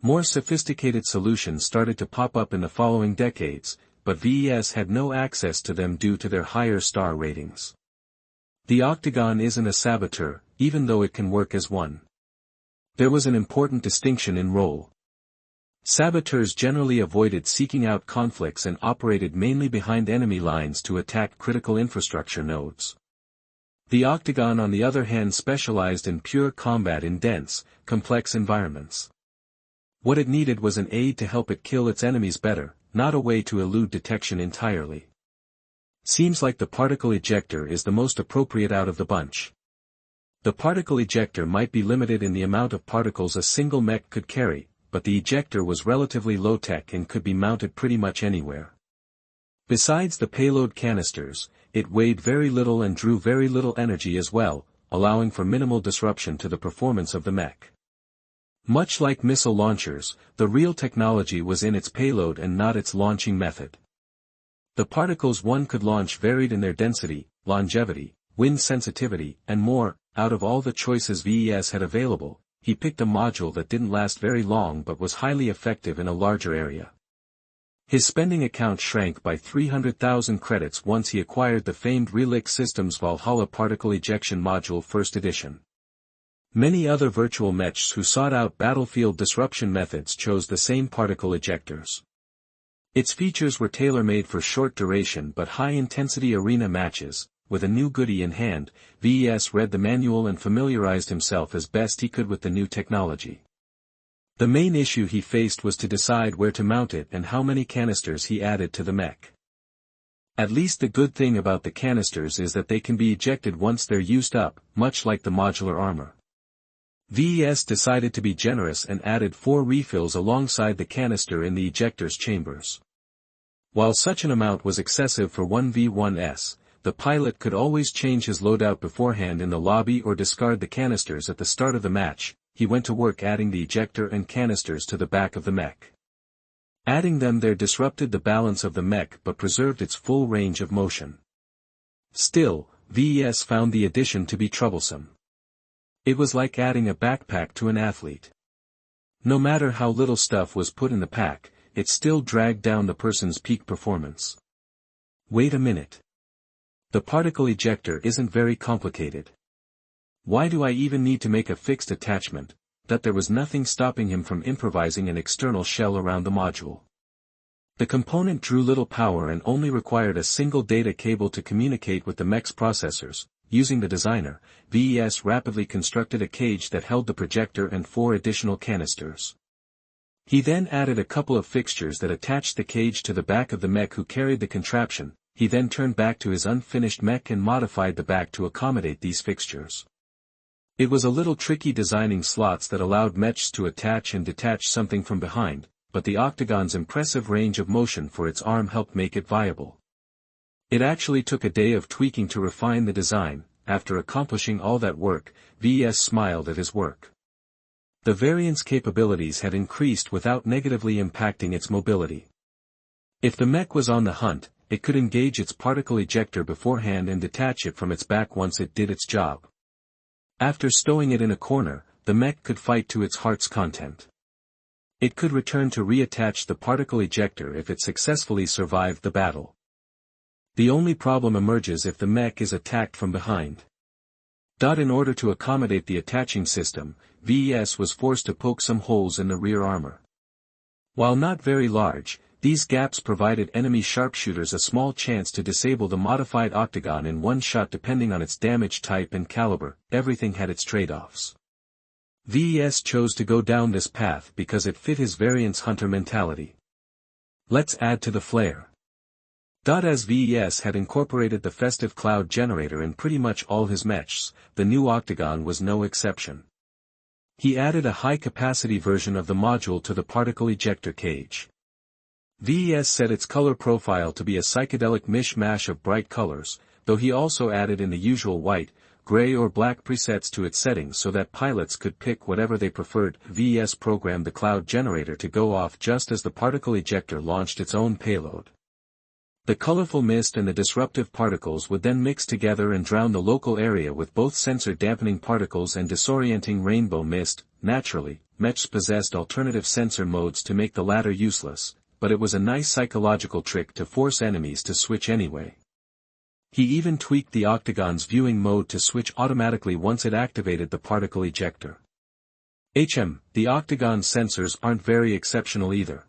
More sophisticated solutions started to pop up in the following decades, but VES had no access to them due to their higher star ratings. The Octagon isn't a saboteur, even though it can work as one. There was an important distinction in role. Saboteurs generally avoided seeking out conflicts and operated mainly behind enemy lines to attack critical infrastructure nodes. The Octagon on the other hand specialized in pure combat in dense, complex environments. What it needed was an aid to help it kill its enemies better, not a way to elude detection entirely. Seems like the particle ejector is the most appropriate out of the bunch. The particle ejector might be limited in the amount of particles a single mech could carry, but the ejector was relatively low-tech and could be mounted pretty much anywhere. Besides the payload canisters, it weighed very little and drew very little energy as well, allowing for minimal disruption to the performance of the mech. Much like missile launchers, the real technology was in its payload and not its launching method. The particles one could launch varied in their density, longevity, wind sensitivity, and more. Out of all the choices VES had available, he picked a module that didn't last very long but was highly effective in a larger area. His spending account shrank by 300,000 credits once he acquired the famed Relic Systems Valhalla Particle Ejection Module First Edition. Many other virtual mechs who sought out battlefield disruption methods chose the same particle ejectors. Its features were tailor-made for short-duration but high-intensity arena matches. With a new goodie in hand, VES read the manual and familiarized himself as best he could with the new technology. The main issue he faced was to decide where to mount it and how many canisters he added to the mech. At least the good thing about the canisters is that they can be ejected once they're used up, much like the modular armor. VES decided to be generous and added 4 refills alongside the canister in the ejector's chambers. While such an amount was excessive for 1v1s, the pilot could always change his loadout beforehand in the lobby or discard the canisters at the start of the match. He went to work adding the ejector and canisters to the back of the mech. Adding them there disrupted the balance of the mech but preserved its full range of motion. Still, VES found the addition to be troublesome. It was like adding a backpack to an athlete. No matter how little stuff was put in the pack, it still dragged down the person's peak performance. Wait a minute. The particle ejector isn't very complicated. Why do I even need to make a fixed attachment? That there was nothing stopping him from improvising an external shell around the module. The component drew little power and only required a single data cable to communicate with the mech's processors. Using the designer, VES rapidly constructed a cage that held the projector and 4 additional canisters. He then added a couple of fixtures that attached the cage to the back of the mech who carried the contraption. He then turned back to his unfinished mech and modified the back to accommodate these fixtures. It was a little tricky designing slots that allowed mechs to attach and detach something from behind, but the Octagon's impressive range of motion for its arm helped make it viable. It actually took a day of tweaking to refine the design. After accomplishing all that work, VES smiled at his work. The variant's capabilities had increased without negatively impacting its mobility. If the mech was on the hunt, it could engage its particle ejector beforehand and detach it from its back once it did its job. After stowing it in a corner, the mech could fight to its heart's content. It could return to reattach the particle ejector if it successfully survived the battle. The only problem emerges if the mech is attacked from behind. In order to accommodate the attaching system, VES was forced to poke some holes in the rear armor. While not very large, these gaps provided enemy sharpshooters a small chance to disable the modified octagon in one shot depending on its damage type and caliber. Everything had its trade-offs. VES chose to go down this path because it fit his variance hunter mentality. Let's add to the flair. As VES had incorporated the festive cloud generator in pretty much all his mechs, the new octagon was no exception. He added a high-capacity version of the module to the particle ejector cage. VES set its color profile to be a psychedelic mishmash of bright colors, though he also added in the usual white, gray or black presets to its settings so that pilots could pick whatever they preferred. VES programmed the cloud generator to go off just as the particle ejector launched its own payload. The colorful mist and the disruptive particles would then mix together and drown the local area with both sensor-dampening particles and disorienting rainbow mist. Naturally, mechs possessed alternative sensor modes to make the latter useless, but it was a nice psychological trick to force enemies to switch anyway. He even tweaked the octagon's viewing mode to switch automatically once it activated the particle ejector. The octagon's sensors aren't very exceptional either.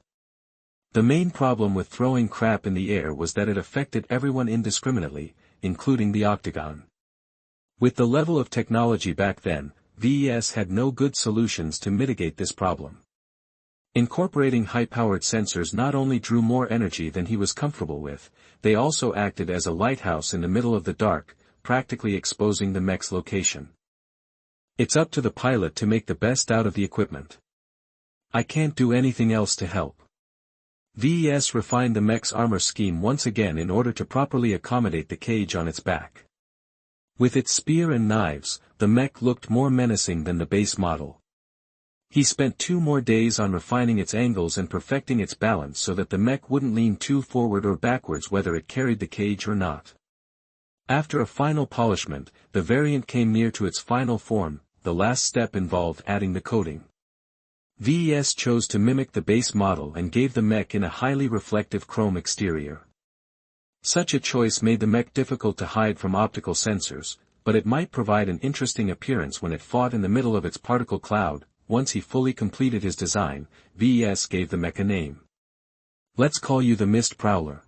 The main problem with throwing crap in the air was that it affected everyone indiscriminately, including the octagon. With the level of technology back then, VES had no good solutions to mitigate this problem. Incorporating high-powered sensors not only drew more energy than he was comfortable with, they also acted as a lighthouse in the middle of the dark, practically exposing the mech's location. It's up to the pilot to make the best out of the equipment. I can't do anything else to help. VES refined the mech's armor scheme once again in order to properly accommodate the cage on its back. With its spear and knives, the mech looked more menacing than the base model. He spent 2 more days on refining its angles and perfecting its balance so that the mech wouldn't lean too forward or backwards whether it carried the cage or not. After a final polishment, the variant came near to its final form. The last step involved adding the coating. VES chose to mimic the base model and gave the mech in a highly reflective chrome exterior. Such a choice made the mech difficult to hide from optical sensors, but it might provide an interesting appearance when it fought in the middle of its particle cloud. Once he fully completed his design, VES gave the mech a name. Let's call you the Mist Prowler.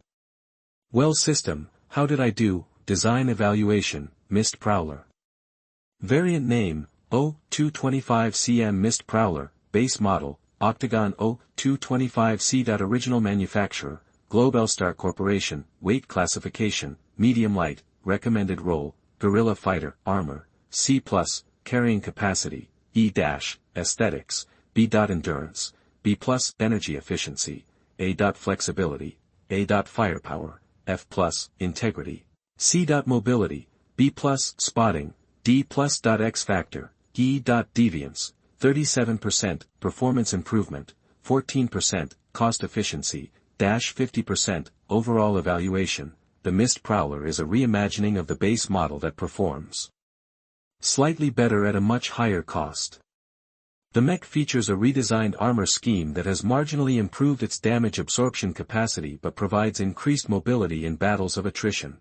Well system, how did I do? Design evaluation, Mist Prowler. Variant name, 225cm Mist Prowler. Base model, Octagon 225C. Original manufacturer, Globelstar Corporation. Weight classification, medium light. Recommended role, guerrilla fighter. Armor, C+. Carrying capacity, E-. Aesthetics, B. Endurance, B+. Energy efficiency, A. Flexibility, A. Firepower, F+. Integrity, C. Mobility, B+. Spotting, D+. X factor, E. Deviance, 37%, performance improvement, 14%, cost efficiency, -50%, overall evaluation. The Mist Prowler is a reimagining of the base model that performs slightly better at a much higher cost. The mech features a redesigned armor scheme that has marginally improved its damage absorption capacity but provides increased mobility in battles of attrition.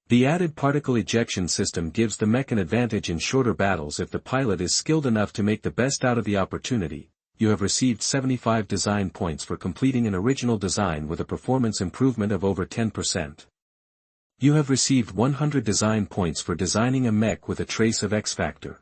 The added particle ejection system gives the mech an advantage in shorter battles if the pilot is skilled enough to make the best out of the opportunity. You have received 75 design points for completing an original design with a performance improvement of over 10%. You have received 100 design points for designing a mech with a trace of X factor.